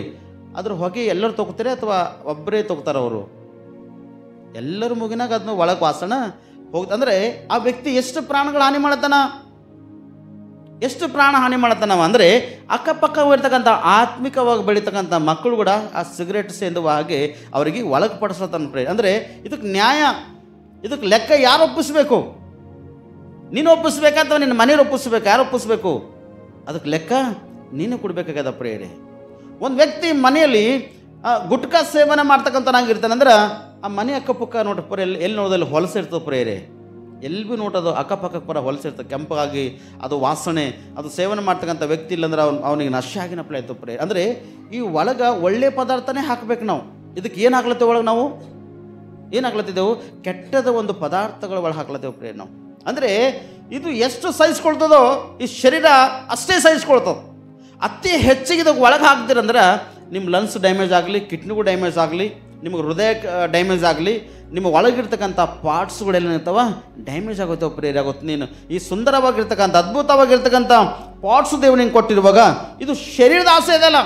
ಅದ್ರ ಹೊಗೆ ಎಲ್ಲರೂ ತೊಗೋತಾರೆ ಅಥವಾ ಒಬ್ಬರೇ ತೊಗೋತಾರೆ? ಅವರು ಎಲ್ಲರ ಮುಗಿನಾಗ ಅದನ್ನ ಒಳಗೆ ವಾಸನ ಹೋಗ್ತ ಅಂದರೆ ಆ ವ್ಯಕ್ತಿ ಎಷ್ಟು ಪ್ರಾಣಗಳು ಹಾನಿ ಮಾಡತ್ತಾನ, ಎಷ್ಟು ಪ್ರಾಣ ಹಾನಿ ಮಾಡತ್ತಾನವ ಅಂದರೆ ಅಕ್ಕಪಕ್ಕ ಇರ್ತಕ್ಕಂಥ ಆತ್ಮಿಕವಾಗಿ ಬೆಳೀತಕ್ಕಂಥ ಮಕ್ಕಳು ಕೂಡ ಆ ಸಿಗರೇಟ್ ಸೇದುವ ಹಾಗೆ ಅವರಿಗೆ ಒಳಗೆ ಪಡಿಸ್ಲತ್ತಾನ ಪ್ರಿಯ. ಅಂದರೆ ಇದಕ್ಕೆ ನ್ಯಾಯ, ಇದಕ್ಕೆ ಲೆಕ್ಕ ಯಾರು ಒಪ್ಪಿಸ್ಬೇಕು? ನೀನು ಒಪ್ಪಿಸ್ಬೇಕಾ ಅಥವಾ ನಿನ್ನ ಮನೆಯವ್ರು ಒಪ್ಪಿಸ್ಬೇಕು? ಯಾರು ಒಪ್ಪಿಸ್ಬೇಕು? ಅದಕ್ಕೆ ಲೆಕ್ಕ ನೀನು ಕೊಡಬೇಕಾಗ್ಯದ ಪ್ರಿಯರೇ. ಒಂದು ವ್ಯಕ್ತಿ ಮನೆಯಲ್ಲಿ ಗುಟ್ಕಾ ಸೇವನೆ ಮಾಡ್ತಕ್ಕಂಥನಾಗಿರ್ತಾನೆ ಅಂದ್ರೆ ಆ ಮನೆ ಅಕ್ಕಪಕ್ಕ ನೋಡ್ರಿ ಪುರ ಎಲ್ಲಿ ನೋಡೋದಲ್ಲಿ ಹೊಲಸಿರ್ತದೆ ಪ್ರಿಯರೇ. ಎಲ್ಲಿ ಭೀ ನೋಡೋದು ಅಕ್ಕಪಕ್ಕಕ್ಕೆ ಪರ ಹೊಲಸಿರ್ತದೆ, ಕೆಂಪಾಗಿ ಅದು ವಾಸನೆ, ಅದು ಸೇವನೆ ಮಾಡ್ತಕ್ಕಂಥ ವ್ಯಕ್ತಿ ಇಲ್ಲಾಂದ್ರೆ ಅವನಿಗೆ ನಶೆ ಆಗಿನಪ್ಲೆ ಆಯ್ತು ಪ್ರಿಯ. ಅಂದರೆ ಈ ಒಳಗೆ ಒಳ್ಳೆ ಪದಾರ್ಥನೇ ಹಾಕ್ಬೇಕು ನಾವು. ಇದಕ್ಕೆ ಏನು ಹಾಕ್ಲತ್ತೇವೆ ಒಳಗೆ? ನಾವು ಏನು ಹಾಕ್ಲತ್ತಿದ್ದೆವು? ಕೆಟ್ಟದ ಒಂದು ಪದಾರ್ಥಗಳ ಒಳಗೆ ಹಾಕ್ಲತ್ತೇವೆ ಪ್ರಿಯ ನಾವು. ಅಂದರೆ ಇದು ಎಷ್ಟು ಸಹಿಸ್ಕೊಳ್ತದೋ ಈ ಶರೀರ ಅಷ್ಟೇ ಸಹಿಸ್ಕೊಳ್ತದೆ. ಅತಿ ಹೆಚ್ಚಿಗೆ ಇದಕ್ಕೆ ಒಳಗೆ ಹಾಕ್ತೀರಂದ್ರೆ ನಿಮ್ಮ ಲಂಗ್ಸ್ ಡ್ಯಾಮೇಜ್ ಆಗಲಿ, ಕಿಡ್ನಿಗೂ ಡ್ಯಾಮೇಜ್ ಆಗಲಿ, ನಿಮಗೆ ಹೃದಯ ಡ್ಯಾಮೇಜ್ ಆಗಲಿ, ನಿಮ್ಮ ಒಳಗಿರ್ತಕ್ಕಂಥ ಪಾರ್ಟ್ಸ್ಗಳೆಲ್ಲ ಡ್ಯಾಮೇಜ್ ಆಗುತ್ತೆ ಪ್ರಿಯರೇ. ಆಗುತ್ತೆ. ನೀನು ಈ ಸುಂದರವಾಗಿರ್ತಕ್ಕಂಥ ಅದ್ಭುತವಾಗಿರ್ತಕ್ಕಂಥ ಪಾರ್ಟ್ಸು ದೇವರು ನಿಂಗೆ ಕೊಟ್ಟಿರುವಾಗ ಇದು ಶರೀರದ ಆಸೆ ಇದೆಯಲ್ಲ,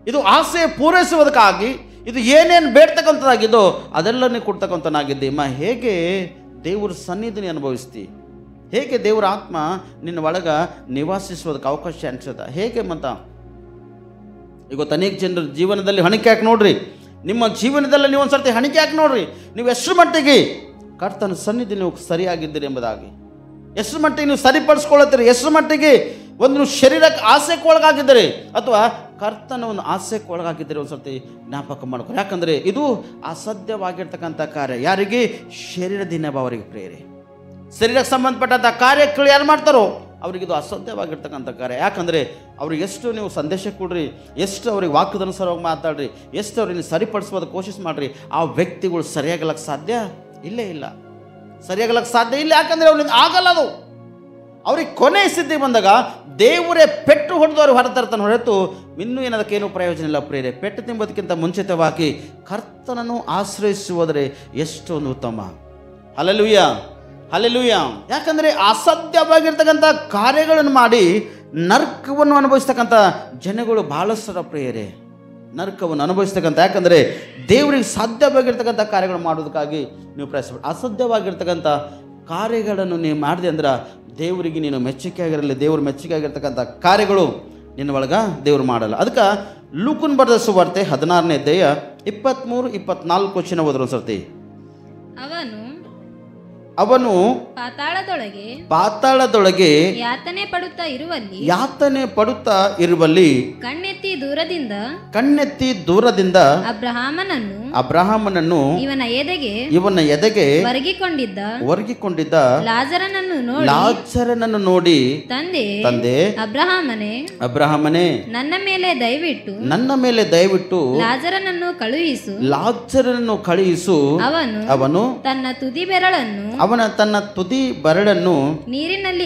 ಇದು ಆಸೆ ಪೂರೈಸುವುದಕ್ಕಾಗಿ ಇದು ಏನೇನು ಬೇಡ್ತಕ್ಕಂಥದ್ದಾಗಿದ್ದೋ ಅದೆಲ್ಲನೇ ಕೊಡ್ತಕ್ಕಂಥನಾಗಿದ್ದೆ. ಹೇಗೆ ದೇವರ ಸನ್ನಿಧಿನಿ ಅನುಭವಿಸ್ತಿ, ಹೇಗೆ ದೇವರ ಆತ್ಮ ನಿನ್ನ ಒಳಗ ನಿವಾಸಿಸುವುದಕ್ಕೆ ಅವಕಾಶ ಅನ್ಸದ ಹೇಗೆ ಮತ. ಈಗ ಅನೇಕ ಜನರ ಜೀವನದಲ್ಲಿ ಹಣಿಕೆ ಹಾಕಿ ನೋಡ್ರಿ, ನಿಮ್ಮ ಜೀವನದಲ್ಲಿ ನೀವು ಒಂದು ಸರ್ತಿ ಹಣಿಕೆ ಹಾಕಿ ನೋಡ್ರಿ, ನೀವು ಎಷ್ಟು ಮಟ್ಟಿಗೆ ಕರ್ತನ ಸನ್ನಿಧಿ ನೀವು ಸರಿಯಾಗಿದ್ದೀರಿ ಎಂಬುದಾಗಿ, ಎಷ್ಟು ಮಟ್ಟಿಗೆ ನೀವು ಸರಿಪಡಿಸ್ಕೊಳ್ಳತ್ತೀರಿ, ಎಷ್ಟು ಮಟ್ಟಿಗೆ ಒಂದು ನೀವು ಶರೀರಕ್ಕೆ ಆಸೆಗೆ ಒಳಗಾಗಿದ್ದೀರಿ ಅಥವಾ ಕರ್ತನ ಒಂದು ಆಸೆಗೆ ಒಳಗಾಗಿದ್ದೀರಿ ಒಂದು ಸರ್ತಿ ಜ್ಞಾಪಕ ಮಾಡ್ಕೊ. ಯಾಕಂದರೆ ಇದು ಅಸಾಧ್ಯವಾಗಿರ್ತಕ್ಕಂಥ ಕಾರ್ಯ. ಯಾರಿಗೆ? ಶರೀರದಿಂದ ಅವರಿಗೆ ಪ್ರೇರೆ, ಶರೀರಕ್ಕೆ ಸಂಬಂಧಪಟ್ಟಂಥ ಕಾರ್ಯಗಳು ಯಾರು ಮಾಡ್ತಾರೋ ಅವರಿಗಿದು ಅಸಾಧ್ಯವಾಗಿರ್ತಕ್ಕಂಥ ಕಾರ್ಯ. ಯಾಕಂದರೆ ಅವ್ರಿಗೆ ಎಷ್ಟು ನೀವು ಸಂದೇಶ ಕೊಡ್ರಿ, ಎಷ್ಟು ಅವ್ರಿಗೆ ವಾಕ್ಯದನುಸಾರವಾಗಿ ಮಾತಾಡ್ರಿ, ಎಷ್ಟು ಅವ್ರಿಗೆ ಸರಿಪಡಿಸೋದಕ್ಕೆ ಕೋಶಿಸ್ ಮಾಡಿರಿ, ಆ ವ್ಯಕ್ತಿಗಳು ಸರಿಯಾಗಲಕ್ಕೆ ಸಾಧ್ಯ ಇಲ್ಲೇ ಇಲ್ಲ, ಸರಿಯಾಗಲಕ್ಕೆ ಸಾಧ್ಯ ಇಲ್ಲ. ಯಾಕಂದರೆ ಅವ್ರಿಂದ ಆಗಲ್ಲ. ಅದು ಅವ್ರಿಗೆ ಕೊನೆ ಸ್ಥಿತಿ ಬಂದಾಗ ದೇವರೇ ಪೆಟ್ಟು ಹೊಡೆದವ್ರು ಹೊರತರ್ತಾನೆ ಹೊರತು ಇನ್ನೂ ಏನದಕ್ಕೇನು ಪ್ರಯೋಜನ ಇಲ್ಲ ಪ್ರೇರೆ. ಪೆಟ್ಟು ತಿಂಬೋದಕ್ಕಿಂತ ಮುಂಚಿತವಾಗಿ ಕರ್ತನನ್ನು ಆಶ್ರಯಿಸುವುದರೆ ಎಷ್ಟೊಂದು ಉತ್ತಮ. Hallelujah, hallelujah. ಯಾಕಂದರೆ ಅಸಾಧ್ಯವಾಗಿರ್ತಕ್ಕಂಥ ಕಾರ್ಯಗಳನ್ನು ಮಾಡಿ ನರಕವನ್ನು ಅನುಭವಿಸ್ತಕ್ಕಂಥ ಜನಗಳು ಭಾಳಷ್ಟರ ಪ್ರಿಯರೇ, ನರಕವನ್ನು ಅನುಭವಿಸ್ತಕ್ಕಂಥ. ಯಾಕಂದರೆ ದೇವರಿಗೆ ಸಾಧ್ಯವಾಗಿರ್ತಕ್ಕಂಥ ಕಾರ್ಯಗಳು ಮಾಡೋದಕ್ಕಾಗಿ ನೀವು ಪ್ರಯತ್ನ, ಅಸಾಧ್ಯವಾಗಿರ್ತಕ್ಕಂಥ ಕಾರ್ಯಗಳನ್ನು ನೀವು ಮಾಡಿದೆ ಅಂದ್ರೆ ದೇವರಿಗೆ ನೀನು ಮೆಚ್ಚುಗೆ ಆಗಿರಲಿ, ದೇವ್ರ ಮೆಚ್ಚುಗೆ ಆಗಿರ್ತಕ್ಕಂಥ ಕಾರ್ಯಗಳು ನಿನ್ನ ಒಳಗೆ ದೇವ್ರು ಮಾಡಲ್ಲ. ಅದಕ್ಕೆ ಲೂಕನ್ ಬರೆದ ಸುವಾರ್ತೆ 16ನೇ ಅಧ್ಯಾಯ 23-24 ವಚನ ಓದ್ರು ಸರ್ತಿ. ಅವನು ಪಾತಾಳದೊಳಗೆ ಯಾತನೆ ಪಡುತ್ತಾ ಇರುವಲ್ಲಿ ಕಣ್ಣೆತ್ತಿ ದೂರದಿಂದ ಅಬ್ರಹಾಮನನ್ನು ಇವನ ಎದೆಗೆ ಒರಗಿಕೊಂಡಿದ್ದ ಲಾಜರನನ್ನು ನೋಡಿ ತಂದೆ ಅಬ್ರಹಾಮನೇ ನನ್ನ ಮೇಲೆ ದಯವಿಟ್ಟು ಲಾಜರನನ್ನು ಕಳುಹಿಸು. ಅವನು ತನ್ನ ತುದಿ ಬೆರಳನ್ನು ನೀರಿನಲ್ಲಿ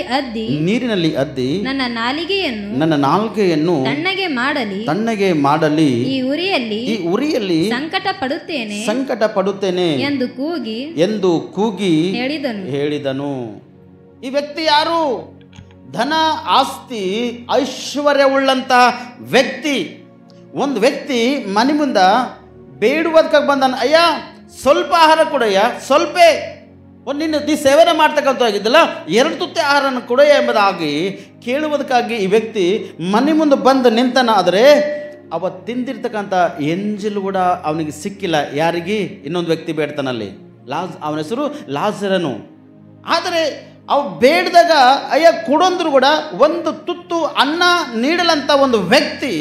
ಅದ್ದಿ ನನ್ನ ನಾಲಿಗೆಯನ್ನು ತಣ್ಣಗೆ ಮಾಡಲಿ. ಈ ಉರಿಯಲ್ಲಿ ಸಂಕಟ ಪಡುತ್ತೇನೆ ಎಂದು ಕೂಗಿ ಹೇಳಿದನು. ಈ ವ್ಯಕ್ತಿ ಯಾರು? ಧನ ಆಸ್ತಿ ಐಶ್ವರ್ಯವುಳ್ಳಂತ ವ್ಯಕ್ತಿ. ಒಂದು ವ್ಯಕ್ತಿ ಮನೆ ಮುಂದ ಬೇಡುವುದಕ್ಕಾಗಿ ಬಂದನು. ಅಯ್ಯ ಸ್ವಲ್ಪ ಆಹಾರ ಕೊಡಯ್ಯ, ಸ್ವಲ್ಪ ನಿನ್ನ ಸೇವನೆ ಮಾಡ್ತಕ್ಕಂಥದ್ದಾಗಿದ್ದಲ್ಲ 2 ತುತ್ತೆ ಆಹಾರನ ಕೊಡಯ್ಯ ಎಂಬುದಾಗಿ ಕೇಳುವುದಕ್ಕಾಗಿ ಈ ವ್ಯಕ್ತಿ ಮನೆ ಮುಂದೆ ಬಂದು ನಿಂತನ. ಆದರೆ ಅವ ತಿಂದಿರ್ತಕ್ಕಂಥ ಎಂಜಲು ಕೂಡ ಅವನಿಗೆ ಸಿಕ್ಕಿಲ್ಲ. ಯಾರಿಗೆ? ಇನ್ನೊಂದು ವ್ಯಕ್ತಿ ಬೇಡ್ತಾನಲ್ಲಿ, ಅವನ ಹೆಸರು ಲಾಜರನು. ಆದರೆ ಅವು ಬೇಡ್ದಾಗ ಅಯ್ಯ ಕೊಡೊಂದ್ರು ಕೂಡ ಒಂದು ತುತ್ತು ಅನ್ನ ನೀಡಲಂತ ಒಂದು ವ್ಯಕ್ತಿ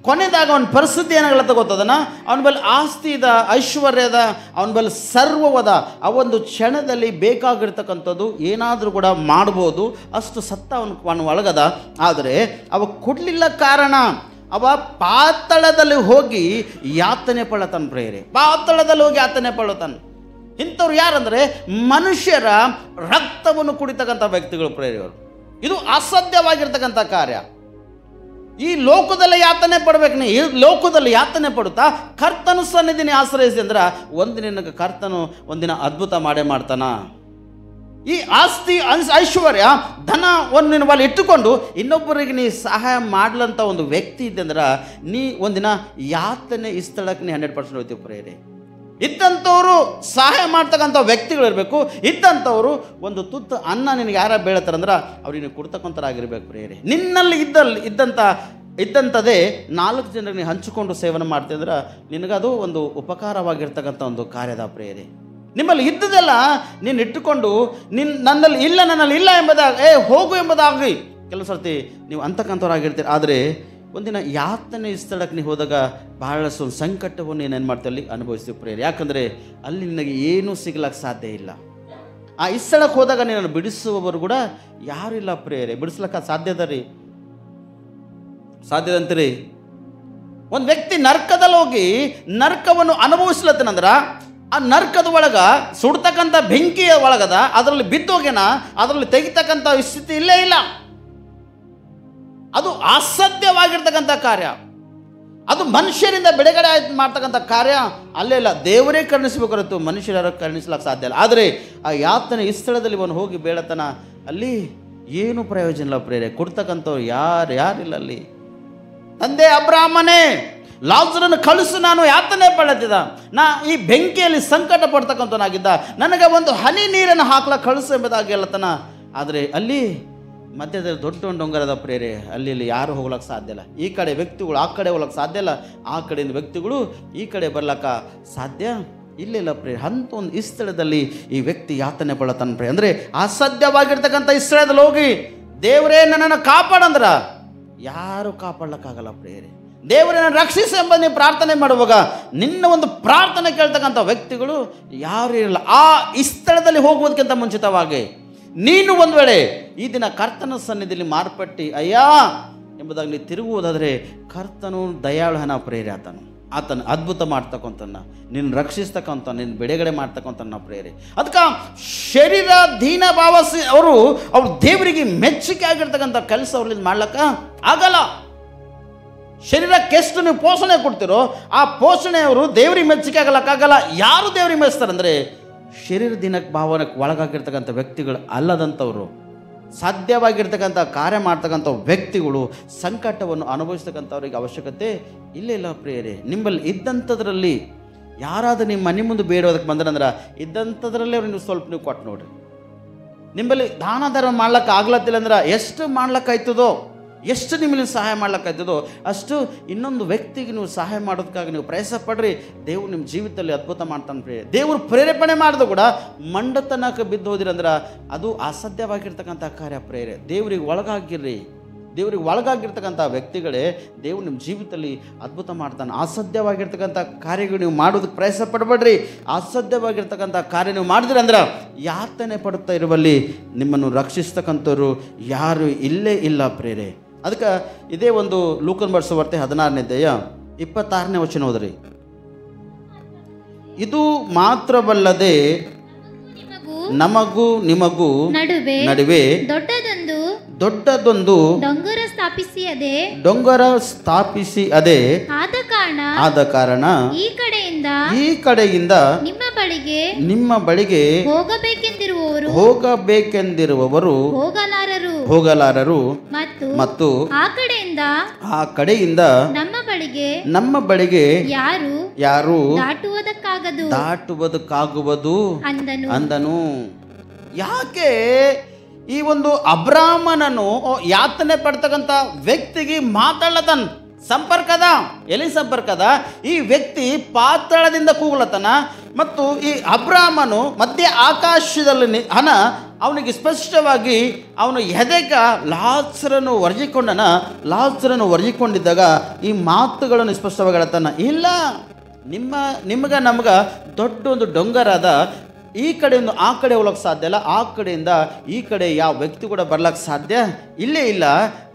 ಕೊನೆದಾಗ ಅವನ ಪರಿಸ್ಥಿತಿ ಏನಾಗಲತ್ತ ಗೊತ್ತದನ? ಅವನ ಬಳಿ ಆಸ್ತಿ ಇದ, ಐಶ್ವರ್ಯದ, ಅವನ ಬಳಿ ಸರ್ವವದ. ಆ ಒಂದು ಕ್ಷಣದಲ್ಲಿ ಬೇಕಾಗಿರ್ತಕ್ಕಂಥದ್ದು ಏನಾದರೂ ಕೂಡ ಮಾಡ್ಬೋದು, ಅಷ್ಟು ಸತ್ತ ಅವನ ಒಳಗದ. ಆದರೆ ಅವ ಕೊಡಲಿಲ್ಲ. ಕಾರಣ ಅವ ಪಾತಾಳದಲ್ಲಿ ಹೋಗಿ ಯಾತನೆ ಪಡತಾನೆ ಪ್ರೇರೆ, ಪಾತಾಳದಲ್ಲಿ ಹೋಗಿ ಯಾತನೆ ಪಡತಾನೆ. ಇಂಥವ್ರು ಯಾರಂದರೆ ಮನುಷ್ಯರ ರಕ್ತವನ್ನು ಕುಡಿತಕ್ಕಂಥ ವ್ಯಕ್ತಿಗಳು ಪ್ರೇರೆಯವರು. ಇದು ಅಸಾಧ್ಯವಾಗಿರ್ತಕ್ಕಂಥ ಕಾರ್ಯ. ಈ ಲೋಕದಲ್ಲಿ ಯಾತನೆ ಪಡ್ಬೇಕು. ನೀ ಈ ಲೋಕದಲ್ಲಿ ಯಾತನೆ ಪಡುತ್ತಾ ಕರ್ತನ ಸನ್ನಿಧಿನಿ ಆಶ್ರಯಿಸಿ ಅಂದ್ರೆ ನಿನಗೆ ಕರ್ತನು ಒಂದಿನ ಅದ್ಭುತ ಮಾಡೇ ಮಾಡ್ತಾನ. ಈ ಆಸ್ತಿ ಐಶ್ವರ್ಯ ಧನ ನಿನ್ನ ಬಳಿ ಇಟ್ಟುಕೊಂಡು ಇನ್ನೊಬ್ಬರಿಗೆ ನೀ ಸಹಾಯ ಮಾಡ್ಲಂಥ ಒಂದು ವ್ಯಕ್ತಿ ಇದ್ದೆ ಅಂದ್ರೆ ನೀ ಒಂದಿನ ಯಾತನೆ ಈ ಸ್ಥಳಕ್ಕೆ ನೀ 100% ಹೋಗ್ತೀವಿ ಪ್ರೇರೆ. ಇದ್ದಂಥವ್ರು ಸಹಾಯ ಮಾಡ್ತಕ್ಕಂಥ ವ್ಯಕ್ತಿಗಳು ಇರಬೇಕು. ಇದ್ದಂಥವ್ರು ಒಂದು ತುತ್ತು ಅನ್ನ ನಿನಗೆ ಯಾರ ಬೇಳತ್ತಾರಂದ್ರೆ ಅವ್ರಿಗೆ ಕೊಡ್ತಕ್ಕಂಥರಾಗಿರ್ಬೇಕು ಪ್ರೇರೆ. ನಿನ್ನಲ್ಲಿ ಇದ್ದಂಥದ್ದೇ 4 ಜನರಿಗೆ ನೀನು ಹಂಚಿಕೊಂಡು ಸೇವನೆ ಮಾಡ್ತೀವಿ ಅಂದ್ರೆ ನಿನಗದು ಒಂದು ಉಪಕಾರವಾಗಿರ್ತಕ್ಕಂಥ ಒಂದು ಕಾರ್ಯದ ಪ್ರೇರೆ. ನಿಮ್ಮಲ್ಲಿ ಇದ್ದದೆಲ್ಲ ನೀನು ಇಟ್ಟುಕೊಂಡು ನನ್ನಲ್ಲಿ ಇಲ್ಲ ಎಂಬುದಾಗಿ ಹೋಗು ಎಂಬುದಾಗಿ ಕೆಲವು ಸರ್ತಿ ನೀವು ಅಂತಕ್ಕಂಥವ್ರಾಗಿರ್ತೀರಿ. ಆದರೆ ಒಂದಿನ ಯಾತನೆ ಸ್ಥಳಕ್ಕೆ ನೀವು ಹೋದಾಗ ಬಹಳಷ್ಟು ಒಂದು ಸಂಕಟವನ್ನು ನೀನು ಮಾಡ್ತೀವಿ ಅಲ್ಲಿ ಅನುಭವಿಸ್ತೀವಿ ಪ್ರೇರೆ. ಯಾಕಂದರೆ ಅಲ್ಲಿ ನಿನಗೆ ಏನೂ ಸಿಗ್ಲಿಕ್ಕೆ ಸಾಧ್ಯ ಇಲ್ಲ. ಆ ಸ್ಥಳಕ್ಕೆ ಹೋದಾಗ ನೀನು ಬಿಡಿಸುವವರು ಕೂಡ ಯಾರು ಇಲ್ಲ ಪ್ರೇರೆ. ಬಿಡಿಸ್ಲಿಕ್ಕೆ ಸಾಧ್ಯದಂತೀರಿ. ಒಂದು ವ್ಯಕ್ತಿ ನರ್ಕದಲ್ಲಿ ಹೋಗಿ ನರ್ಕವನ್ನು ಅನುಭವಿಸ್ಲತ್ತನಂದ್ರೆ ಆ ನರ್ಕದ ಒಳಗ ಸುಡ್ತಕ್ಕಂಥ ಬೆಂಕಿಯ ಒಳಗದ ಅದರಲ್ಲಿ ಬಿದ್ದೋಗ್ಯನ, ಅದರಲ್ಲಿ ತೆಗಿತಕ್ಕಂಥ ಸ್ಥಿತಿ ಇಲ್ಲೇ ಇಲ್ಲ. ಅದು ಅಸಾಧ್ಯವಾಗಿರ್ತಕ್ಕಂಥ ಕಾರ್ಯ. ಅದು ಮನುಷ್ಯರಿಂದ ಬಿಡುಗಡೆ ಮಾಡ್ತಕ್ಕಂಥ ಕಾರ್ಯ ಅಲ್ಲೇ ಇಲ್ಲ. ದೇವರೇ ಕರುಣಿಸಬೇಕು ಹೊರತು ಮನುಷ್ಯರ ಕರುಣಿಸ್ಲಿಕ್ಕೆ ಸಾಧ್ಯ ಇಲ್ಲ. ಆದರೆ ಆ ಯಾತನೆ ಈ ಸ್ಥಳದಲ್ಲಿ ಇವನು ಹೋಗಿ ಬೇಡತನ ಅಲ್ಲಿ ಏನು ಪ್ರಯೋಜನ ಇಲ್ಲ ಪ್ರೇರೆ. ಕೊಡ್ತಕ್ಕಂಥವ್ರು ಯಾರಿಲ್ಲ ಅಲ್ಲಿ. ತಂದೆ ಅಬ್ರಾಹ್ಮನೇ, ಲಾಜರನ್ನು ಕಳಿಸು, ನಾನು ಯಾತನೆ ಪಡೆದಿದ್ದ, ನಾ ಈ ಬೆಂಕಿಯಲ್ಲಿ ಸಂಕಟ ಪಡ್ತಕ್ಕಂಥನಾಗಿದ್ದ, ನನಗೆ ಒಂದು ಹನಿ ನೀರನ್ನು ಹಾಕ್ಲಕ್ಕೆ ಕಳಿಸು ಎಂಬುದಾಗಿ ಹೇಳತನ. ಆದರೆ ಅಲ್ಲಿ ಮಧ್ಯದಲ್ಲಿ ದೊಡ್ಡ ಡೊಂಗರದ ಪ್ರೇರೆ, ಅಲ್ಲಿ ಯಾರು ಹೋಗ್ಲಕ್ಕೆ ಸಾಧ್ಯ ಇಲ್ಲ. ಈ ಕಡೆ ವ್ಯಕ್ತಿಗಳು ಆ ಕಡೆ ಹೋಗ್ಲಕ್ಕೆ ಸಾಧ್ಯ ಇಲ್ಲ, ಆ ಕಡೆಯಿಂದ ವ್ಯಕ್ತಿಗಳು ಈ ಕಡೆ ಬರ್ಲಕ್ಕ ಸಾಧ್ಯ ಇಲ್ಲ ಪ್ರೇರೆ. ಅಂಥ ಒಂದು ಈ ಸ್ಥಳದಲ್ಲಿ ಈ ವ್ಯಕ್ತಿ ಯಾತನೆ ಪಡತಾನ ಪ್ರೇರೆ. ಅಂದರೆ ಅಸಾಧ್ಯವಾಗಿರ್ತಕ್ಕಂಥ ಈ ಸ್ಥಳದಲ್ಲಿ ಹೋಗಿ ದೇವರೇ ನನ್ನನ್ನು ಕಾಪಾಡಂದ್ರ ಯಾರು ಕಾಪಾಡಲಿಕ್ಕಾಗಲ್ಲ ಪ್ರೇರೆ. ದೇವರೇ ನನ್ನ ರಕ್ಷಿಸು ಎಂಬ ನೀವು ಪ್ರಾರ್ಥನೆ ಮಾಡುವಾಗ ನಿನ್ನ ಒಂದು ಪ್ರಾರ್ಥನೆ ಕೇಳ್ತಕ್ಕಂಥ ವ್ಯಕ್ತಿಗಳು ಯಾರು ಇರಲ್ಲ. ಆ ಈ ಸ್ಥಳದಲ್ಲಿ ಹೋಗುವುದಕ್ಕಿಂತ ಮುಂಚಿತವಾಗಿ ನೀನು ಒಂದು ವೇಳೆ ಈ ದಿನ ಕರ್ತನ ಸನ್ನಿಧಿಯಲ್ಲಿ ಮಾರ್ಪಟ್ಟು ಅಯ್ಯ ಎಂಬುದಾಗಿ ನೀನು ತಿರುಗುವುದಾದರೆ ಕರ್ತನು ದಯಾಳುಹನ ಪ್ರೇರೆ. ಆತನು ಅದ್ಭುತ ಮಾಡ್ತಕ್ಕಂಥನ್ನ, ನಿನ್ನ ರಕ್ಷಿಸ್ತಕ್ಕಂಥ, ನಿನ್ನ ಬಿಡುಗಡೆ ಮಾಡ್ತಕ್ಕಂಥ ಪ್ರೇರೆ. ಅದಕ್ಕೆ ಶರೀರ ದೀನ ಭಾವಸಿ ಅವರು ದೇವರಿಗೆ ಮೆಚ್ಚುಗೆ ಆಗಿರ್ತಕ್ಕಂಥ ಕೆಲಸ ಅವ್ರಲ್ಲಿ ಮಾಡ್ಲಿಕ್ಕೆ ಆಗಲ್ಲ. ಶರೀರಕ್ಕೆ ಎಷ್ಟು ನೀವು ಪೋಷಣೆ ಕೊಡ್ತೀರೋ ಆ ಪೋಷಣೆ ಅವರು ದೇವರಿಗೆ ಮೆಚ್ಚುಗೆ ಆಗಲಕ್ಕಾಗಲ್ಲ. ಯಾರು ದೇವರಿಗೆ ಮೆಚ್ತಾರಂದರೆ ಶರೀರ ದಿನಕ್ಕೆ ಭಾವನಕ್ಕೆ ಒಳಗಾಗಿರ್ತಕ್ಕಂಥ ವ್ಯಕ್ತಿಗಳು ಅಲ್ಲದಂಥವ್ರು, ಸಾಧ್ಯವಾಗಿರ್ತಕ್ಕಂಥ ಕಾರ್ಯ ಮಾಡ್ತಕ್ಕಂಥ ವ್ಯಕ್ತಿಗಳು, ಸಂಕಟವನ್ನು ಅನುಭವಿಸ್ತಕ್ಕಂಥವ್ರಿಗೆ ಅವಶ್ಯಕತೆ ಇಲ್ಲ ಪ್ರಿಯರೇ. ನಿಮ್ಮಲ್ಲಿ ಇದ್ದಂಥದ್ರಲ್ಲಿ ಯಾರಾದರೂ ನಿಮ್ಮ ಮನೆ ಮುಂದೆ ಬೇಡೋದಕ್ಕೆ ಬಂದ್ರಂದ್ರೆ ಇದ್ದಂಥದ್ರಲ್ಲೇ ಅವ್ರು ನೀವು ಸ್ವಲ್ಪ ನೀವು ಕೊಟ್ಟು ನೋಡ್ರಿ. ನಿಮ್ಮಲ್ಲಿ ದಾನ ಧರ್ಮ ಮಾಡ್ಲಿಕ್ಕೆ ಆಗ್ಲತ್ತಿಲ್ಲ ಅಂದ್ರೆ ಎಷ್ಟು ಮಾಡ್ಲಿಕ್ಕಾಯ್ತದೋ, ಎಷ್ಟು ನಿಮ್ಮಲ್ಲಿ ಸಹಾಯ ಮಾಡ್ಲಿಕ್ಕಾಯ್ತದೋ ಅಷ್ಟು ಇನ್ನೊಂದು ವ್ಯಕ್ತಿಗೆ ನೀವು ಸಹಾಯ ಮಾಡೋದಕ್ಕಾಗಿ ನೀವು ಪ್ರಯತ್ನ ಪಡ್ರಿ. ದೇವ್ರು ನಿಮ್ಮ ಜೀವಿತದಲ್ಲಿ ಅದ್ಭುತ ಮಾಡ್ತಾನೆ ಪ್ರಿಯ. ದೇವರು ಪ್ರೇರೇಪಣೆ ಮಾಡಿದ್ರು ಕೂಡ ಮಂಡತನಕ್ಕೆ ಬಿದ್ದು ಹೋದಿರಂದ್ರೆ ಅದು ಅಸಾಧ್ಯವಾಗಿರ್ತಕ್ಕಂಥ ಕಾರ್ಯ ಪ್ರೇರೆ. ದೇವ್ರಿಗೆ ಒಳಗಾಗಿರ್ರಿ. ದೇವ್ರಿಗೆ ಒಳಗಾಗಿರ್ತಕ್ಕಂಥ ವ್ಯಕ್ತಿಗಳೇ ದೇವ್ರು ನಿಮ್ಮ ಜೀವಿತದಲ್ಲಿ ಅದ್ಭುತ ಮಾಡ್ತಾನೆ. ಅಸಾಧ್ಯವಾಗಿರ್ತಕ್ಕಂಥ ಕಾರ್ಯಗಳು ನೀವು ಮಾಡೋದಕ್ಕೆ ಪ್ರಯತ್ನ ಪಡಬೇಡ್ರಿ. ಅಸಾಧ್ಯವಾಗಿರ್ತಕ್ಕಂಥ ಕಾರ್ಯ ನೀವು ಮಾಡಿದ್ರಿ ಅಂದ್ರೆ ಯಾತನೆ ಪಡುತ್ತಾ ಇರುವಲ್ಲಿ ನಿಮ್ಮನ್ನು ರಕ್ಷಿಸ್ತಕ್ಕಂಥವ್ರು ಯಾರು ಇಲ್ಲೇ ಇಲ್ಲ ಪ್ರೇರೆ. ಅದಕ್ಕೆ ಇದೇ ಒಂದು ಲೂಕನ ಬರೆಸುವಾರ್ತೆ 16ನೇ ಅಧ್ಯಾಯ 26ನೇ ವಚನ ಓದ್ರಿ. ಇದು ಮಾತ್ರವಲ್ಲದೆ ನಮಗೂ ನಿಮಗೂ ನಡುವೆ ದೊಡ್ಡದೊಂದು ಡೊಂಗರ ಸ್ಥಾಪಿಸಿ ಅದೇ ಆದ ಕಾರಣ ಈ ಕಡೆಯಿಂದ ನಿಮ್ಮ ಬಳಿಗೆ ಹೋಗಬೇಕೆಂದಿರುವವರು ಹೋಗಲಾರರು ಮತ್ತು ಆ ಕಡೆಯಿಂದ ನಮ್ಮ ಬಳಿಗೆ ಯಾರು ದಾಟುವುದಕ್ಕಾಗುವುದು ಅಂದನು. ಯಾಕೆ ಈ ಒಂದು ಅಬ್ರಾಮನನ್ನು ಯಾತನೆ ಪಡ್ತಕ್ಕಂಥ ವ್ಯಕ್ತಿಗೆ ಮಾತಾಡ್ಲತನ ಸಂಪರ್ಕದ ಎಲ್ಲಿ ಸಂಪರ್ಕದ ಈ ವ್ಯಕ್ತಿ ಪಾತಾಳದಿಂದ ಕೂಗ್ಲತನ ಮತ್ತು ಈ ಅಬ್ರಾಮನು ಮಧ್ಯ ಆಕಾಶದಲ್ಲಿ ಅವನಿಗೆ ಸ್ಪಷ್ಟವಾಗಿ ಅವನು ಎದೆಗ ಲಾಜರನ್ನು ವರ್ಜಿಕೊಂಡಿದ್ದಾಗ ಈ ಮಾತುಗಳನ್ನು ಸ್ಪಷ್ಟವಾಗಿ ಹೇಳ್ತಾನ. ಇಲ್ಲ, ನಿಮ್ಗೆ ನಮ್ಗೆ ದೊಡ್ಡ ಒಂದು ಡೊಂಗರಾದ ಈ ಕಡೆಯಿಂದ ಆ ಕಡೆ ಹೋಗ್ಲಿಕ್ಕೆ ಸಾಧ್ಯ ಇಲ್ಲ, ಆ ಕಡೆಯಿಂದ ಈ ಕಡೆ ಯಾವ ವ್ಯಕ್ತಿ ಕೂಡ ಬರ್ಲಿಕ್ಕೆ ಸಾಧ್ಯ ಇಲ್ಲೇ ಇಲ್ಲ.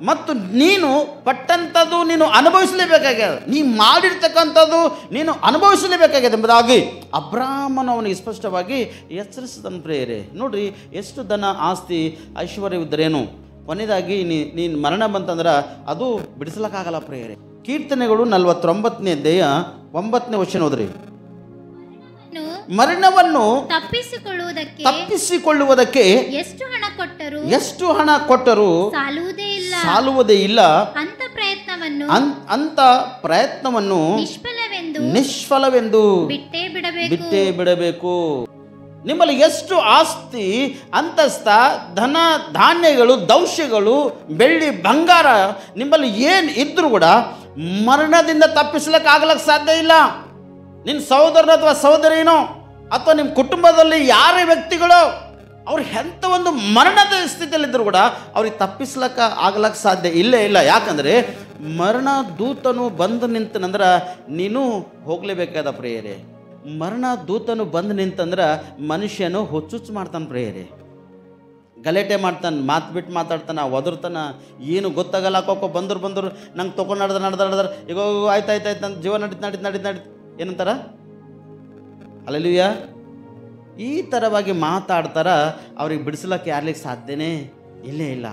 ಮತ್ತು ನೀನು ಪಟ್ಟಂಥದ್ದು ನೀನು ಅನುಭವಿಸಲೇಬೇಕಾಗ್ಯದ, ನೀ ಮಾಡಿರ್ತಕ್ಕಂಥದ್ದು ನೀನು ಅನುಭವಿಸಲೇಬೇಕಾಗ್ಯದ ಎಂಬುದಾಗಿ ಅಬ್ರಾಮನು ಅವನಿಗೆ ಸ್ಪಷ್ಟವಾಗಿ ಎಚ್ಚರಿಸಿದನು ಪ್ರೇರೆ. ನೋಡ್ರಿ, ಎಷ್ಟು ಧನ ಆಸ್ತಿ ಐಶ್ವರ್ಯವಿದ್ದರೇನು ಕೊನೆಯದಾಗಿ ನೀನು ಮರಣ ಬಂತಂದ್ರೆ ಅದು ಬಿಡಿಸ್ಲಿಕ್ಕಾಗಲ್ಲ ಪ್ರೇರೆ. ಕೀರ್ತನೆಗಳು 49ನೇ ಅಧ್ಯಾಯ 9ನೇ ವಚನ ಓದ್ರಿ. ಮರಣವನ್ನು ತಪ್ಪಿಸಿಕೊಳ್ಳುವುದಕ್ಕೆ ಎಷ್ಟು ಹಣ ಕೊಟ್ಟರು ಸಾಲುವುದೇ ಇಲ್ಲ. ಅಂತ ಪ್ರಯತ್ನವನ್ನು ನಿಷ್ಫಲವೆಂದು ಬಿಟ್ಟೇ ಬಿಡಬೇಕು. ನಿಮ್ಮಲ್ಲಿ ಎಷ್ಟು ಆಸ್ತಿ ಅಂತಸ್ತ ಧನ ಧಾನ್ಯಗಳು ದೌಷ್ಯಗಳು ಬೆಳ್ಳಿ ಬಂಗಾರ ನಿಮ್ಮಲ್ಲಿ ಏನು ಇದ್ರೂ ಕೂಡ ಮರಣದಿಂದ ತಪ್ಪಿಸ್ಲಿಕ್ಕೆ ಆಗ್ಲಿಕ್ಕೆ ಸಾಧ್ಯ ಇಲ್ಲ. ನಿನ್ನ ಸಹೋದರನ ಅಥವಾ ಸಹೋದರಿನೋ ಅಥವಾ ನಿಮ್ಮ ಕುಟುಂಬದಲ್ಲಿ ಯಾರೇ ವ್ಯಕ್ತಿಗಳು ಅವ್ರು ಎಂಥ ಒಂದು ಮರಣದ ಸ್ಥಿತಿಯಲ್ಲಿದ್ದರೂ ಕೂಡ ಅವ್ರಿಗೆ ತಪ್ಪಿಸ್ಲಿಕ್ಕೆ ಆಗ್ಲಿಕ್ಕೆ ಸಾಧ್ಯ ಇಲ್ಲೇ ಇಲ್ಲ. ಯಾಕಂದರೆ ಮರಣ ದೂತನು ಬಂದು ನಿಂತನಂದ್ರೆ ನೀನು ಹೋಗಲೇಬೇಕಾದ ಪ್ರೇಯರೇ. ಮರಣ ದೂತನು ಬಂದು ನಿಂತಂದ್ರೆ ಮನುಷ್ಯನು ಹುಚ್ಚುಚ್ಚು ಮಾಡ್ತಾನೆ ಪ್ರೇಯರೇ, ಗಲಾಟೆ ಮಾಡ್ತಾನೆ, ಮಾತು ಬಿಟ್ಟು ಮಾತಾಡ್ತಾನೆ, ಒದರ್ತಾನೆ, ಏನು ಗೊತ್ತಾಗಲ್ಲ. ಹಾಕೋಕೋ ಬಂದರು ನಂಗೆ ತೊಗೊಂಡು ನಡೆದ್ರೆ ಈಗ ಆಯ್ತು ನನ್ನ ಜೀವ ನಡೀತು ಏನಂತಾರ ಅಲ್ಲೆಲೂಯಾ ಈ ಥರವಾಗಿ ಮಾತಾಡ್ತಾರ. ಅವ್ರಿಗೆ ಬಿಡಿಸ್ಲಿಕ್ಕೆ ಯಾರ್ಲಿಕ್ಕೆ ಸಾಧ್ಯನೇ ಇಲ್ಲೇ ಇಲ್ಲ.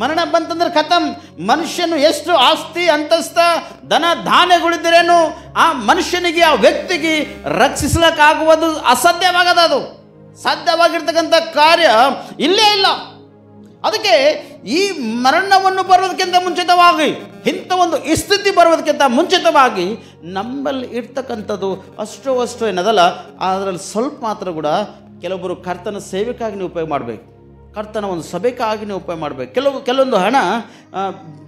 ಮರಣ ಬಂತಂದ್ರೆ ಖತಮ್. ಮನುಷ್ಯನು ಎಷ್ಟು ಆಸ್ತಿ ಅಂತಸ್ತ ಧನ ಧಾನ್ಯಗಳಿದ್ದರೇನು ಆ ಮನುಷ್ಯನಿಗೆ ಆ ವ್ಯಕ್ತಿಗೆ ರಕ್ಷಿಸ್ಲಿಕ್ಕಾಗುವುದು ಅಸಾಧ್ಯವಾಗದ. ಅದು ಸಾಧ್ಯವಾಗಿರ್ತಕ್ಕಂಥ ಕಾರ್ಯ ಇಲ್ಲೇ ಇಲ್ಲ. ಅದಕ್ಕೆ ಈ ಮರಣವನ್ನು ಬರೋದಕ್ಕಿಂತ ಮುಂಚಿತವಾಗಿ, ಇಂಥ ಒಂದು ಸ್ಥಿತಿ ಬರೋದಕ್ಕಿಂತ ಮುಂಚಿತವಾಗಿ ನಮ್ಮಲ್ಲಿ ಇರ್ತಕ್ಕಂಥದ್ದು ಅಷ್ಟು ಏನದಲ್ಲ, ಅದರಲ್ಲಿ ಸ್ವಲ್ಪ ಮಾತ್ರ ಕೂಡ ಕೆಲವೊಬ್ಬರು ಕರ್ತನ ಸೇವೆಗಾಗಿ ನೀವು ಉಪಯೋಗ ಮಾಡಬೇಕು, ಕರ್ತನ ಒಂದು ಸಭೆಗಾಗಿ ನೀವು ಉಪಯೋಗ ಮಾಡಬೇಕು. ಕೆಲವೊಂದು ಹಣ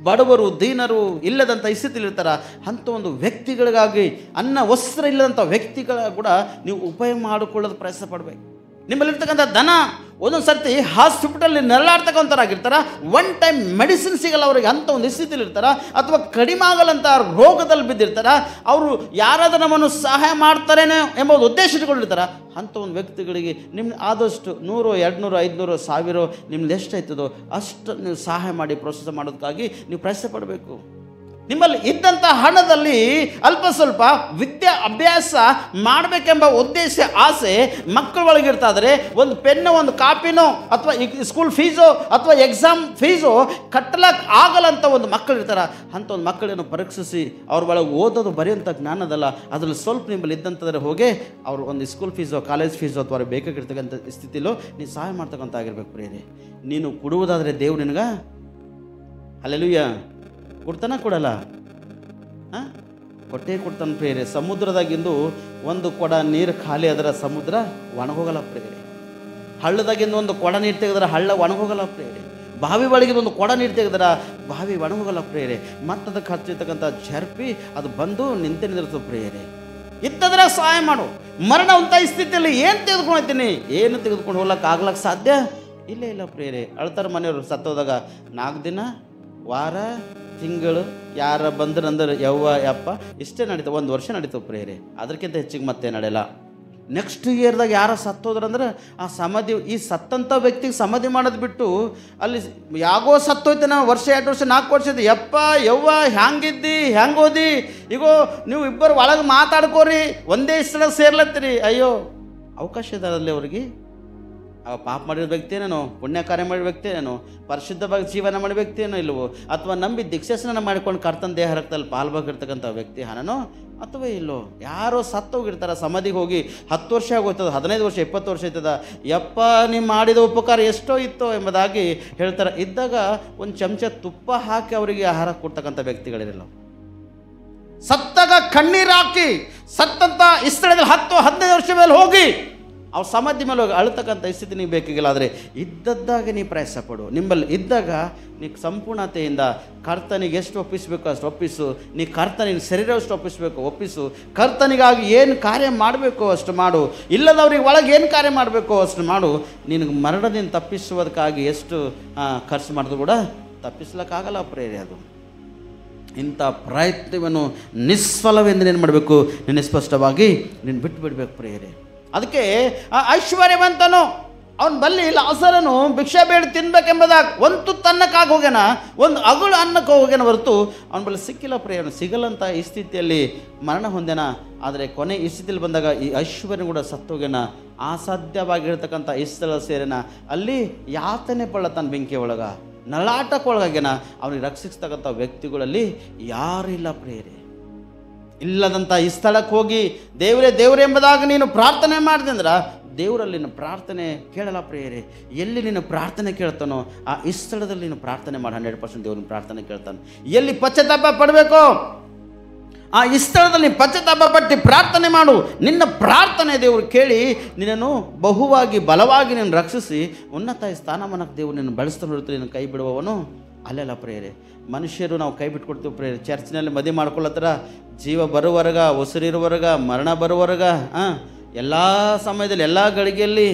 ಬಡವರು ದೀನರು ಇಲ್ಲದಂಥ ಸ್ಥಿತಿಲಿರ್ತಾರೆ, ಅಂಥ ಒಂದು ವ್ಯಕ್ತಿಗಳಿಗಾಗಿ, ಅನ್ನ ವಸ್ತ್ರ ಇಲ್ಲದಂಥ ವ್ಯಕ್ತಿಗಳ ಕೂಡ ನೀವು ಉಪಯೋಗ ಮಾಡಿಕೊಳ್ಳೋದು ಪ್ರಯತ್ನ ಪಡಬೇಕು. ನಿಮ್ಮಲ್ಲಿರ್ತಕ್ಕಂಥ ದನ ಒಂದೊಂದು ಸರ್ತಿ ಹಾಸ್ಪಿಟಲ್ಲಿ ನೆರಳಾಡ್ತಕ್ಕಂಥವ್ರಾಗಿರ್ತಾರ, ಒನ್ ಟೈಮ್ ಮೆಡಿಸಿನ್ ಸಿಗಲ್ಲ ಅವರಿಗೆ, ಅಂಥ ಒಂದು ಸ್ಥಿತಿಲಿ ಇರ್ತಾರ, ಅಥವಾ ಕಡಿಮೆ ಆಗಲ್ಲಂಥ ರೋಗದಲ್ಲಿ ಬಿದ್ದಿರ್ತಾರ. ಅವರು ಯಾರಾದರೂ ನಮ್ಮನ್ನು ಸಹಾಯ ಮಾಡ್ತಾರೇನೋ ಎಂಬ ಒಂದು ಉದ್ದೇಶ ಇಟ್ಕೊಂಡಿರ್ತಾರೆ. ಅಂಥ ಒಂದು ವ್ಯಕ್ತಿಗಳಿಗೆ ನಿಮ್ಮ ಆದಷ್ಟು 100, 200, 500, 1000 ನಿಮ್ದು ಎಷ್ಟಾಯ್ತದೋ ಅಷ್ಟು ನೀವು ಸಹಾಯ ಮಾಡಿ ಪ್ರೋತ್ಸಾಹ ಮಾಡೋದಕ್ಕಾಗಿ ನೀವು ಪ್ರಯತ್ನ ಪಡಬೇಕು. ನಿಮ್ಮಲ್ಲಿ ಇದ್ದಂಥ ಹಣದಲ್ಲಿ ಅಲ್ಪ ಸ್ವಲ್ಪ ವಿದ್ಯಾ ಅಭ್ಯಾಸ ಮಾಡಬೇಕೆಂಬ ಉದ್ದೇಶ, ಆಸೆ ಮಕ್ಕಳೊಳಗಿರ್ತಾದರೆ, ಒಂದು ಪೆನ್ನು ಒಂದು ಕಾಪಿನೋ ಅಥವಾ ಸ್ಕೂಲ್ ಫೀಸೋ ಅಥವಾ ಎಕ್ಸಾಮ್ ಫೀಸೋ ಕಟ್ಟಲಕ್ಕೆ ಆಗಲ್ಲಂಥ ಒಂದು ಮಕ್ಕಳಿರ್ತಾರೆ. ಅಂಥ ಒಂದು ಮಕ್ಕಳನ್ನು ಪರೀಕ್ಷಿಸಿ ಅವ್ರ ಒಳಗೆ ಓದೋದು ಬರೆಯುವಂಥ ಜ್ಞಾನದಲ್ಲ, ಅದರಲ್ಲಿ ಸ್ವಲ್ಪ ನಿಮ್ಮಲ್ಲಿ ಇದ್ದಂಥದ್ರೆ ಹೋಗಿ ಅವ್ರು ಒಂದು ಸ್ಕೂಲ್ ಫೀಸೋ ಕಾಲೇಜ್ ಫೀಸೋ ಅಥವಾ ಅವ್ರಿಗೆ ಬೇಕಾಗಿರ್ತಕ್ಕಂಥ ಸ್ಥಿತಿಲೋ ನೀವು ಸಹಾಯ ಮಾಡ್ತಕ್ಕಂಥ ಆಗಿರ್ಬೇಕು ಪ್ರಿಯರೇ. ನೀನು ಕೊಡುವುದಾದರೆ ದೇವ್ರು ನಿನಗೆ ಹಲ್ಲೆಲೂಯಾ ಕೊಡ್ತಾನ ಕೊಡಲ್ಲ? ಕೊಟ್ಟೇ ಕೊಡ್ತಾನೆ ಪ್ರಿಯರೇ. ಸಮುದ್ರದಾಗಿಂದು ಒಂದು ಕೊಡ ನೀರು ಖಾಲಿ ಆದ್ರೆ ಸಮುದ್ರ ಒಣಗೋಗಲ್ಲ ಪ್ರಿಯರೇ. ಹಳ್ಳದಾಗಿಂದ ಒಂದು ಕೊಡ ನೀರು ತೆಗೆದ್ರೆ ಹಳ್ಳ ಒಣಗೋಗಲ್ಲ ಪ್ರಿಯರೇ. ಬಾವಿ ಒಳಗಿಂದ ಒಂದು ಕೊಡ ನೀರು ತೆಗೆದ್ರೆ ಬಾವಿ ಒಣಗೋಗಲ್ಲ ಪ್ರಿಯರೇ. ಮತ್ತು ಅದಕ್ಕೆ ಹಚ್ಚಿರ್ತಕ್ಕಂಥ ಜರ್ಪಿ ಅದು ಬಂದು ನಿಂತಿರ್ತದೆ ಪ್ರಿಯರೇ. ಇತ್ತದ್ರೆ ಸಹಾಯ ಮಾಡು. ಮರಣ ಅಂತ ಸ್ಥಿತಿಯಲ್ಲಿ ಏನು ತೆಗೆದುಕೊಂಡಿದ್ದೀನಿ, ಏನು ತೆಗೆದುಕೊಂಡು ಹೋಗ್ಲಕ್ಕೆ ಆಗ್ಲಕ್ಕೆ ಸಾಧ್ಯ ಇಲ್ಲ ಪ್ರಿಯರೇ. ಅಳ್ತಾರೆ ಮನೆಯವರು ಸತ್ತೋದಾಗ 4 ದಿನ, ವಾರ, ತಿಂಗಳು ಯಾರ ಬಂದ್ರಂದ್ರೆ ಯಪ್ಪ ಇಷ್ಟೇ ನಡೀತವೆ. 1 ವರ್ಷ ನಡೀತವೆ ಪ್ರಿಯರೇ, ಅದಕ್ಕಿಂತ ಹೆಚ್ಚಿಗೆ ಮತ್ತೆ ನಡೆಯಲ್ಲ. ನೆಕ್ಸ್ಟ್ ಇಯರ್ದಾಗ ಯಾರ ಸತ್ತೋದ್ರಂದ್ರೆ ಆ ಸಮಾಧಿ, ಈ ಸತ್ತಂಥ ವ್ಯಕ್ತಿಗೆ ಸಮಾಧಿ ಮಾಡೋದು ಬಿಟ್ಟು ಅಲ್ಲಿ ಯಾಗೋ ಸತ್ತೋಯ್ತು ನಾವು 1 ವರ್ಷ 2 ವರ್ಷ 4 ವರ್ಷದ ಯವ್ವ ಹ್ಯಾಂಗಿದ್ದಿ ಹ್ಯಾಂಗೆ ಓದಿ, ಈಗೋ ನೀವು ಇಬ್ಬರು ಒಳಗೆ ಮಾತಾಡ್ಕೋರಿ, ಒಂದೇ ಸ್ಥಳ ಸೇರ್ಲತ್ತೀರಿ. ಅಯ್ಯೋ ಅವಕಾಶ ಇದಾರಲ್ಲಿ ಅವ್ರಿಗೆ. ಪಾಪ ಮಾಡಿದ ವ್ಯಕ್ತಿಯೇನೋ, ಪುಣ್ಯ ಕಾರ್ಯ ಮಾಡಿದ ವ್ಯಕ್ತಿಯೇನೋ, ಪರಿಶುದ್ಧವಾಗಿ ಜೀವನ ಮಾಡಿದ ವ್ಯಕ್ತಿಯೇನೋ ಇಲ್ಲವೋ, ಅಥವಾ ನಂಬಿ ದೀಕ್ಷಾಸ್ನಾನ ಮಾಡಿಕೊಂಡು ಕರ್ತನ ದೇಹ ರಕ್ತದಲ್ಲಿ ಪಾಲ್ಭಾಗಿರ್ತಕ್ಕಂಥ ವ್ಯಕ್ತಿ ಹಣನೋ ಅಥವಾ ಇಲ್ಲೋ. ಯಾರೋ ಸತ್ತೋಗಿರ್ತಾರೆ, ಸಮಾಧಿಗೆ ಹೋಗಿ 10 ವರ್ಷ ಆಗೋಯ್ತದ, 15 ವರ್ಷ 20 ವರ್ಷ ಆಯ್ತದ. ಯಪ್ಪ ನೀವು ಮಾಡಿದ ಉಪಕಾರ ಎಷ್ಟೋ ಇತ್ತೋ ಎಂಬುದಾಗಿ ಹೇಳ್ತಾರೆ. ಇದ್ದಾಗ ಒಂದು ಚಮಚ ತುಪ್ಪ ಹಾಕಿ ಅವರಿಗೆ ಆಹಾರ ಕೊಡ್ತಕ್ಕಂಥ ವ್ಯಕ್ತಿಗಳಿರಲ್ಲ. ಸತ್ತಾಗ ಕಣ್ಣೀರು ಹಾಕಿ ಸತ್ತಂಥ ಸ್ಥಳದಲ್ಲಿ 10-15 ವರ್ಷ ಮೇಲೆ ಹೋಗಿ ಅವ್ರ ಸಮಾಧಿ ಮೇಲೆ ಹೋಗಿ ಅಳ್ತಕ್ಕಂಥ ಸ್ಥಿತಿ ನೀವು ಬೇಕಾಗಿಲ್ಲ. ಆದರೆ ಇದ್ದದ್ದಾಗೆ ನೀವು ಪ್ರಯಾಸ ಪಡು. ನಿಮ್ಮಲ್ಲಿ ಇದ್ದಾಗ ನೀವು ಸಂಪೂರ್ಣತೆಯಿಂದ ಕರ್ತನಿಗೆ ಎಷ್ಟು ಒಪ್ಪಿಸಬೇಕು ಅಷ್ಟು ಒಪ್ಪಿಸು. ನೀ ಕರ್ತನಿಗೆ ಶರೀರವಷ್ಟು ಒಪ್ಪಿಸು. ಕರ್ತನಿಗಾಗಿ ಏನು ಕಾರ್ಯ ಮಾಡಬೇಕು ಅಷ್ಟು ಮಾಡು. ಇಲ್ಲದವ್ರಿಗೆ ಒಳಗೆ ಏನು ಕಾರ್ಯ ಮಾಡಬೇಕು ಅಷ್ಟು ಮಾಡು. ನಿನಗೆ ಮರಣದಿಂದ ತಪ್ಪಿಸುವುದಕ್ಕಾಗಿ ಎಷ್ಟು ಖರ್ಚು ಮಾಡಿದ್ರು ಕೂಡ ತಪ್ಪಿಸ್ಲಿಕ್ಕಾಗಲ್ಲ ಪ್ರೇರೆ. ಅದು ಇಂಥ ಪ್ರಯತ್ನವನ್ನು ನಿಷ್ಫಲವೆಂದು ಏನು ಮಾಡಬೇಕು, ನೀನು ಸ್ಪಷ್ಟವಾಗಿ ನೀನು ಬಿಟ್ಟು ಬಿಡಬೇಕು ಪ್ರೇರೆ. ಅದಕ್ಕೆ ಐಶ್ವರ್ಯವಂತನು ಅವನು ಬಲ್ಲಿ ಲಾಸರನು ಭಿಕ್ಷಾ ಬೇಡಿ ತಿನ್ಬೇಕೆಂಬುದಾಗ ಒಂದು ತುತ್ತು ಅನ್ನಕ್ಕಾಗಿ ಹೋಗ್ಯಾನ, ಒಂದು ಅಗುಳು ಅನ್ನಕ್ಕೆ ಹೋಗ್ಯಾನ ಹೊರತು ಅವನ ಬಳಿ ಸಿಕ್ಕಿಲ್ಲ ಪ್ರಿಯನು. ಸಿಗಲ್ಲಂತ ಈ ಸ್ಥಿತಿಯಲ್ಲಿ ಮರಣ ಹೊಂದೇನ. ಆದರೆ ಕೊನೆ ಈ ಸ್ಥಿತಿಯಲ್ಲಿ ಬಂದಾಗ ಈ ಐಶ್ವರ್ಯ ಕೂಡ ಸತ್ತೋಗ್ಯಾನ. ಅಸಾಧ್ಯವಾಗಿರ್ತಕ್ಕಂಥ ಈ ಸ್ಥಳ ಸೇರಿನ ಅಲ್ಲಿ ಯಾತನೆ ಪಳ್ಳ ತನ್ನ ಬೆಂಕಿ ಒಳಗ ನಳಾಟಕ್ಕೊಳಗಾಗ್ಯಾನ. ಅವನಿಗೆ ರಕ್ಷಿಸ್ತಕ್ಕಂಥ ವ್ಯಕ್ತಿಗಳಲ್ಲಿ ಯಾರೂ ಇಲ್ಲ ಪ್ರಿಯರೇ. ಇಲ್ಲದಂಥ ಈ ಸ್ಥಳಕ್ಕೆ ಹೋಗಿ ದೇವರೇ ಎಂಬುದಾಗಿ ನೀನು ಪ್ರಾರ್ಥನೆ ಮಾಡಿದೆ ಅಂದ್ರೆ ದೇವರಲ್ಲಿ ನಿನ್ನ ಪ್ರಾರ್ಥನೆ ಕೇಳಲ್ಲ ಪ್ರಿಯರೇ. ಎಲ್ಲಿ ನೀನು ಪ್ರಾರ್ಥನೆ ಕೇಳ್ತಾನೋ ಆ ಈ ಸ್ಥಳದಲ್ಲಿ ನೀನು ಪ್ರಾರ್ಥನೆ ಮಾಡಿ 100% ದೇವ್ರನ್ನ ಪ್ರಾರ್ಥನೆ ಕೇಳ್ತಾನೆ. ಎಲ್ಲಿ ಪಶ್ಚಾತ್ತಾಪ ಪಡಬೇಕೋ ಆ ಈ ಸ್ಥಳದಲ್ಲಿ ಪಶ್ಚಾತ್ತಾಪ ಪಟ್ಟು ಪ್ರಾರ್ಥನೆ ಮಾಡು. ನಿನ್ನ ಪ್ರಾರ್ಥನೆ ದೇವರು ಕೇಳಿ ನಿನ್ನನ್ನು ಬಹುವಾಗಿ ಬಲವಾಗಿ ನೀನು ರಕ್ಷಿಸಿ ಉನ್ನತ ಸ್ಥಾನಮಾನಕ್ಕೆ ದೇವರು ನಿನ್ನ ಬಳಸ್ತಾನೆ ಹೊರತು ನಿನ್ನ ಕೈ ಬಿಡುವವನು ಅಲ್ಲೆಲ್ಲ ಪ್ರೇಯರೆ. ಮನುಷ್ಯರು ನಾವು ಕೈ ಬಿಟ್ಕೊಡ್ತೀವಿ ಪ್ರೇಯರೆ. ಚರ್ಚ್ನಲ್ಲಿ ಮದುವೆ ಮಾಡ್ಕೊಳ್ಳತ್ತರ ಜೀವ ಬರುವವರೆಗ, ಉಸಿರಿರುವವರೆಗ, ಮರಣ ಬರುವವರೆಗ, ಎಲ್ಲ ಸಮಯದಲ್ಲಿ ಎಲ್ಲ ಗಳಿಗೆಯಲ್ಲಿ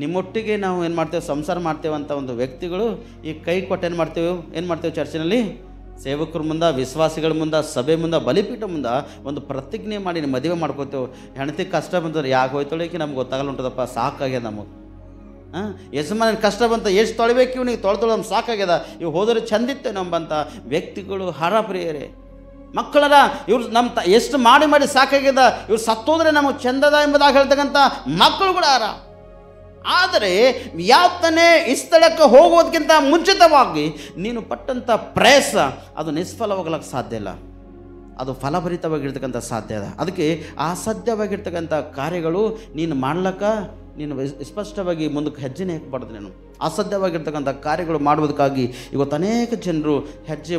ನಿಮ್ಮೊಟ್ಟಿಗೆ ನಾವು ಏನು ಮಾಡ್ತೇವೆ, ಸಂಸಾರ ಮಾಡ್ತೇವೆ ಅಂತ ಒಂದು ವ್ಯಕ್ತಿಗಳು ಈ ಕೈ ಕೊಟ್ಟು ಏನು ಮಾಡ್ತೇವೆ ಚರ್ಚಿನಲ್ಲಿ ಸೇವಕರ ಮುಂದೆ, ವಿಶ್ವಾಸಿಗಳ ಮುಂದೆ, ಸಭೆ ಮುಂದೆ, ಬಲಿಪೀಠ ಮುಂದೆ ಒಂದು ಪ್ರತಿಜ್ಞೆ ಮಾಡಿ ಮದುವೆ ಮಾಡ್ಕೋತೇವೆ. ಹೆಣ್ತಿಗೆ ಕಷ್ಟ ಬಂದ್ರೆ ಯಾಕೆ ಹೋಯ್ತೊಳಕ್ಕೆ ನಮ್ಗೆ ಗೊತ್ತಾಗಲ್ಲ ಉಂಟದಪ್ಪ, ಸಾಕಾಗ್ಯದ ನಮಗೆ. ಯಜಮಾನ ಕಷ್ಟ ಬಂತ, ಎಷ್ಟು ತೊಳಿಬೇಕು ಇವನಿಗೆ ತೊಳ್ದು ನಮ್ಗೆ ಸಾಕಾಗ್ಯದ, ಇವು ಹೋದರೆ ಚಂದಿತ್ತೆ ನಂಬಂತ ವ್ಯಕ್ತಿಗಳು ಪ್ರಿಯರೇ. ಮಕ್ಕಳರ ಇವ್ರು ನಮ್ಮ ಎಷ್ಟು ಮಾಡಿ ಸಾಕಾಗ್ಯದ, ಇವ್ರು ಸತ್ತೋದ್ರೆ ನಮಗೆ ಚಂದದ ಎಂಬುದಾಗಿ ಹೇಳ್ತಕ್ಕಂಥ ಮಕ್ಕಳು ಕೂಡ ಆದರೆ ಯಾತನೆ ಈ ಸ್ಥಳಕ್ಕೆ ಹೋಗೋದಕ್ಕಿಂತ ಮುಂಚಿತವಾಗಿ ನೀನು ಪಟ್ಟಂಥ ಪ್ರಯಾಸ ಅದು ನಿಷ್ಫಲವಾಗಲಿಕ್ಕೆ ಸಾಧ್ಯ ಇಲ್ಲ, ಅದು ಫಲಭರಿತವಾಗಿರ್ತಕ್ಕಂಥ ಸಾಧ್ಯ ಅದ. ಅದಕ್ಕೆ ಅಸಾಧ್ಯವಾಗಿರ್ತಕ್ಕಂಥ ಕಾರ್ಯಗಳು ನೀನು ಮಾಡ್ಲಕ್ಕ ನೀನು ಸ್ಪಷ್ಟವಾಗಿ ಮುಂದಕ್ಕೆ ಹೆಜ್ಜೆನೇ ಹಾಕಬಾರ್ದು. ನೀನು ಅಸಾಧ್ಯವಾಗಿರ್ತಕ್ಕಂಥ ಕಾರ್ಯಗಳು ಮಾಡುವುದಕ್ಕಾಗಿ ಇವತ್ತು ಅನೇಕ ಜನರು ಹೆಜ್ಜೆ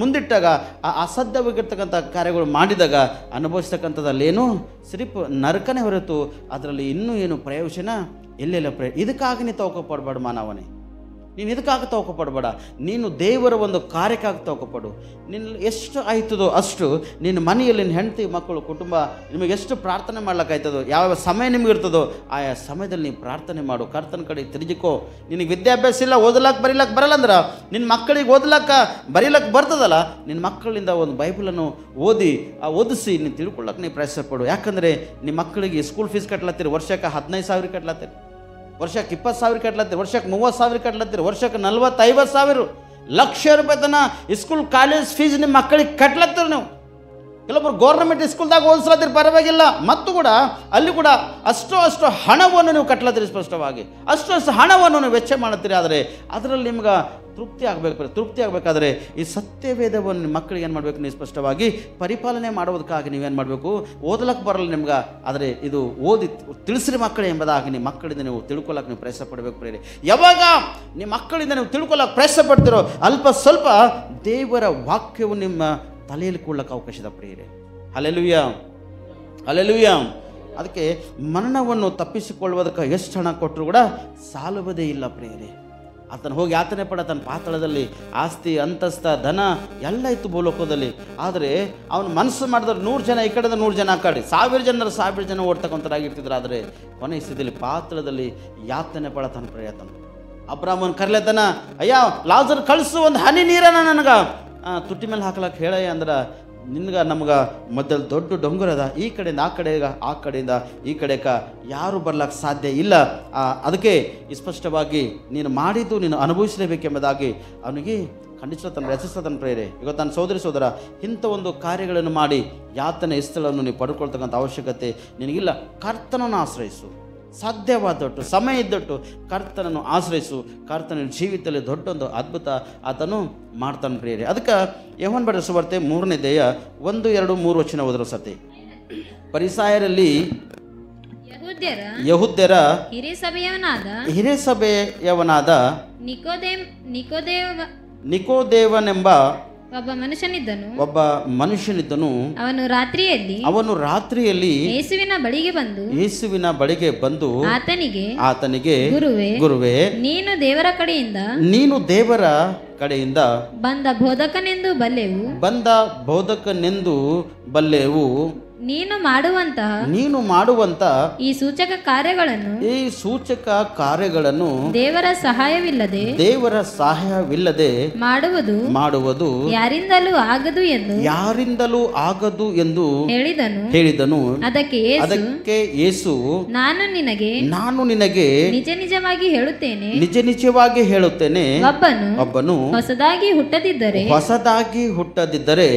ಮುಂದಿಟ್ಟಾಗ ಆ ಅಸಾಧ್ಯವಾಗಿರ್ತಕ್ಕಂಥ ಕಾರ್ಯಗಳು ಮಾಡಿದಾಗ ಅನುಭವಿಸ್ತಕ್ಕಂಥದ್ದಲ್ಲೇನು ಸಿರಿಪ್ ನರಕನೇ ಹೊರತು ಅದರಲ್ಲಿ ಇನ್ನೂ ಏನು ಪ್ರಯೋಜನ ಎಲ್ಲೆಲ್ಲ ಇದಕ್ಕಾಗಿ ನೀನು ತಗೋಪಡಬೇಡ ಮಾನವನೇ, ನೀನು ಇದಕ್ಕಾಗಿ ತಗೋಪಡಬೇಡ. ನೀನು ದೇವರ ಒಂದು ಕಾರ್ಯಕ್ಕಾಗಿ ತಗೋಪಡು. ನಿನ್ನ ಎಷ್ಟು ಆಯ್ತದೋ ಅಷ್ಟು ನಿನ್ನ ಮನೆಯಲ್ಲಿ ನಿನ್ನ ಹೆಂಡತಿ ಮಕ್ಕಳು ಕುಟುಂಬ ನಿಮಗೆ ಎಷ್ಟು ಪ್ರಾರ್ಥನೆ ಮಾಡ್ಲಿಕ್ಕಾಯ್ತದೋ, ಯಾವ ಸಮಯ ನಿಮ್ಗೆ ಇರ್ತದೋ ಆಯಾ ಸಮಯದಲ್ಲಿ ನೀವು ಪ್ರಾರ್ಥನೆ ಮಾಡು. ಕರ್ತನ ಕಡೆ ತಿರುಗಿಕೋ. ನಿನಗೆ ವಿದ್ಯಾಭ್ಯಾಸ ಇಲ್ಲ, ಓದಲಕ್ಕೆ ಬರೀಲಕ್ಕೆ ಬರಲ್ಲ ಅಂದ್ರೆ ನಿನ್ನ ಮಕ್ಕಳಿಗೆ ಓದಲಕ್ಕೆ ಬರೀಲಕ್ಕೆ ಬರ್ತದಲ್ಲ, ನಿನ್ನ ಮಕ್ಕಳಿಂದ ಒಂದು ಬೈಬಲನ್ನು ಓದಿಸಿ ನೀನು ತಿಳ್ಕೊಳ್ಳೋಕೆ ನೀವು ಪ್ರಯತ್ನ ಪಡು. ಯಾಕಂದರೆ ನಿಮ್ಮ ಮಕ್ಕಳಿಗೆ ಸ್ಕೂಲ್ ಫೀಸ್ ಕಟ್ಲತ್ತೀರಿ, ವರ್ಷಕ್ಕೆ 15,000 ಕಟ್ಲತ್ತೀರಿ, ವರ್ಷಕ್ಕೆ 20,000 ಕಟ್ಲತ್ತೀರಿ, ವರ್ಷಕ್ಕೆ 30,000 ಕಟ್ಲತ್ತೀರಿ, ವರ್ಷಕ್ಕೆ 40,000-50,000 ಲಕ್ಷ ರೂಪಾಯಿ ತನ ಸ್ಕೂಲ್ ಕಾಲೇಜ್ ಫೀಸ್ ನಿಮ್ಮ ಮಕ್ಕಳಿಗೆ ಕಟ್ಲತ್ತೀರಿ. ನೀವು ಕೆಲವೊಬ್ರು ಗೌರ್ಮೆಂಟ್ ಸ್ಕೂಲ್ದಾಗ ಓದಿಸ್ಲತ್ತೀರಿ, ಪರವಾಗಿಲ್ಲ, ಮತ್ತು ಕೂಡ ಅಲ್ಲಿ ಕೂಡ ಅಷ್ಟು ಹಣವನ್ನು ನೀವು ಕಟ್ಲತ್ತೀರಿ. ಸ್ಪಷ್ಟವಾಗಿ ಅಷ್ಟು ಹಣವನ್ನು ನೀವು ವೆಚ್ಚ ಮಾಡ್ತೀರಿ. ಆದರೆ ಅದರಲ್ಲಿ ನಿಮ್ಗೆ ತೃಪ್ತಿ ಆಗಬೇಕಾದ್ರೆ ಈ ಸತ್ಯವೇದವನ್ನು ನಿಮ್ಮ ಮಕ್ಕಳಿಗೆ ಏನು ಮಾಡಬೇಕು, ನೀವು ಸ್ಪಷ್ಟವಾಗಿ ಪರಿಪಾಲನೆ ಮಾಡೋದಕ್ಕಾಗಿ ನೀವೇನು ಮಾಡಬೇಕು, ಓದಲಕ್ಕೆ ಬರಲ್ಲ ನಿಮ್ಗೆ, ಆದರೆ ಇದು ಓದಿ ತಿಳಿಸ್ರಿ ಮಕ್ಕಳೇ ಎಂಬುದಾಗಿ ನಿಮ್ಮ ಮಕ್ಕಳಿಂದ ನೀವು ತಿಳ್ಕೊಳ್ಳೋಕೆ ನೀವು ಪ್ರಯತ್ನ ಪಡಬೇಕು ಪ್ರೇರೆ. ಯಾವಾಗ ನಿಮ್ಮ ಮಕ್ಕಳಿಂದ ನೀವು ತಿಳ್ಕೊಳ್ಳೋಕೆ ಪ್ರಯತ್ನ ಪಡ್ತಿರೋ ಅಲ್ಪ ಸ್ವಲ್ಪ ದೇವರ ವಾಕ್ಯವು ನಿಮ್ಮ ತಲೆಯಲ್ಲಿ ಕೂಡ್ಲಕ್ಕೆ ಅವಕಾಶದ ಪ್ರಿಯರೇ. ಹಲ್ಲೆಲೂಯಾ. ಅದಕ್ಕೆ ಮರಣವನ್ನು ತಪ್ಪಿಸಿಕೊಳ್ಳುವುದಕ್ಕೆ ಎಷ್ಟು ಹಣ ಕೊಟ್ಟರು ಕೂಡ ಸಾಲುವುದೇ ಇಲ್ಲ ಪ್ರಿಯರೇ. ಆತನ ಹೋಗಿ ಯಾತನೆ ಪಡ ತನ್ನ ಪಾತಾಳದಲ್ಲಿ ಆಸ್ತಿ ಅಂತಸ್ತ ಧನ ಎಲ್ಲ ಇತ್ತು ಭೂಲೋಕದಲ್ಲಿ. ಆದರೆ ಅವನು ಮನಸ್ಸು ಮಾಡಿದ್ರೆ 100 ಜನ ಈ ಕಡೆದ 100 ಜನ ಆ ಕಡೆ, 1,000 ಜನ ಓಡ್ತಕ್ಕಂಥರಾಗಿರ್ತಿದ್ರು. ಆದರೆ ಕೊನೆ ಸ್ಥಿತಿಯಲ್ಲಿ ಪಾತಾಳದಲ್ಲಿ ಯಾತನೆ ಪಡ ತನ್ನ ಪ್ರಯತ್ನ. ಅಬ್ರಾಹ್ಮನ್ ಕರ್ಲೆತನ, ಅಯ್ಯ ಲಾಜರ್ ಕಳಿಸು, ಒಂದು ಹನಿ ನೀರನ್ನ ನನಗೆ ತುಟ್ಟಿ ಮೇಲೆ ಹಾಕ್ಲಕ್ಕೆ ಹೇಳಯ್ಯ ಅಂದ್ರೆ, ನಿನ್ಗೆ ನಮ್ಗೆ ಮೊದಲು ದೊಡ್ಡ ಡೊಂಗುರದ ಈ ಕಡೆಯಿಂದ ಆ ಕಡೆಯಿಂದ ಈ ಕಡೆಕ ಯಾರು ಬರ್ಲಿಕ್ಕೆ ಸಾಧ್ಯ ಇಲ್ಲ. ಅದಕ್ಕೆ ಸ್ಪಷ್ಟವಾಗಿ ನೀನು ಮಾಡಿದ್ದು ನೀನು ಅನುಭವಿಸಲೇಬೇಕೆಂಬುದಾಗಿ ಅವನಿಗೆ ಖಂಡಿತ ತನ್ನ ರಚಿಸ್ತದನ್ನು ಪ್ರೇರೆ. ಈಗ ತನ್ನ ಸೋದರ ಇಂಥ ಒಂದು ಕಾರ್ಯಗಳನ್ನು ಮಾಡಿ ಯಾತನೆ ಸ್ಥಳವನ್ನು ನೀವು ಪಡ್ಕೊಳ್ತಕ್ಕಂಥ ಅವಶ್ಯಕತೆ ನಿನಗಿಲ್ಲ. ಕರ್ತನನ್ನು ಆಶ್ರಯಿಸು, ಸಾಧ್ಯವಾದಟ್ಟು ಸಮಯ ಇದ್ದಟ್ಟು ಕರ್ತನನ್ನು ಆಶ್ರಯಿಸು. ಕರ್ತನ ಜೀವಿತದಲ್ಲಿ ದೊಡ್ಡೊಂದು ಅದ್ಭುತ ಆತನು ಮಾಡ್ತಾನೆ ಪ್ರಿಯರೇ. ಅದಕ್ಕೆ ಯೋಹಾನ ಬರೆದ ಸುವಾರ್ತೆ 3ನೇ ಅಧ್ಯಾಯ 1, 2, 3 ವಚನ ಓದರ ಸತಿ. ಫರಿಸಾಯರಲ್ಲಿ ಯಹೂದ್ಯರ ಹಿರೇಸಭೆಯವನಾದ ನಿಕೋದೇವನೆಂಬ ಒಬ್ಬ ಮನುಷ್ಯನಿದ್ದನು. ಅವನು ರಾತ್ರಿಯಲ್ಲಿ ಯೇಸುವಿನ ಬಳಿಗೆ ಬಂದು ಆತನಿಗೆ ಗುರುವೇ, ನೀನು ದೇವರ ಕಡೆಯಿಂದ ಬಂದ ಬೋಧಕನೆಂದು ಬಲ್ಲೆವು. ನೀನು ಮಾಡುವಂತ ಈ ಸೂಚಕ ಕಾರ್ಯಗಳನ್ನು ದೇವರ ಸಹಾಯವಿಲ್ಲದೆ ಮಾಡುವುದು ಯಾರಿಂದಲೂ ಆಗದು ಎಂದು ಹೇಳಿದನು. ಅದಕ್ಕೆ ಯೇಸು, ನಾನು ನಿನಗೆ ನಿಜ ನಿಜವಾಗಿ ಹೇಳುತ್ತೇನೆ, ಒಬ್ಬನು ಹೊಸದಾಗಿ ಹುಟ್ಟದಿದ್ದರೆ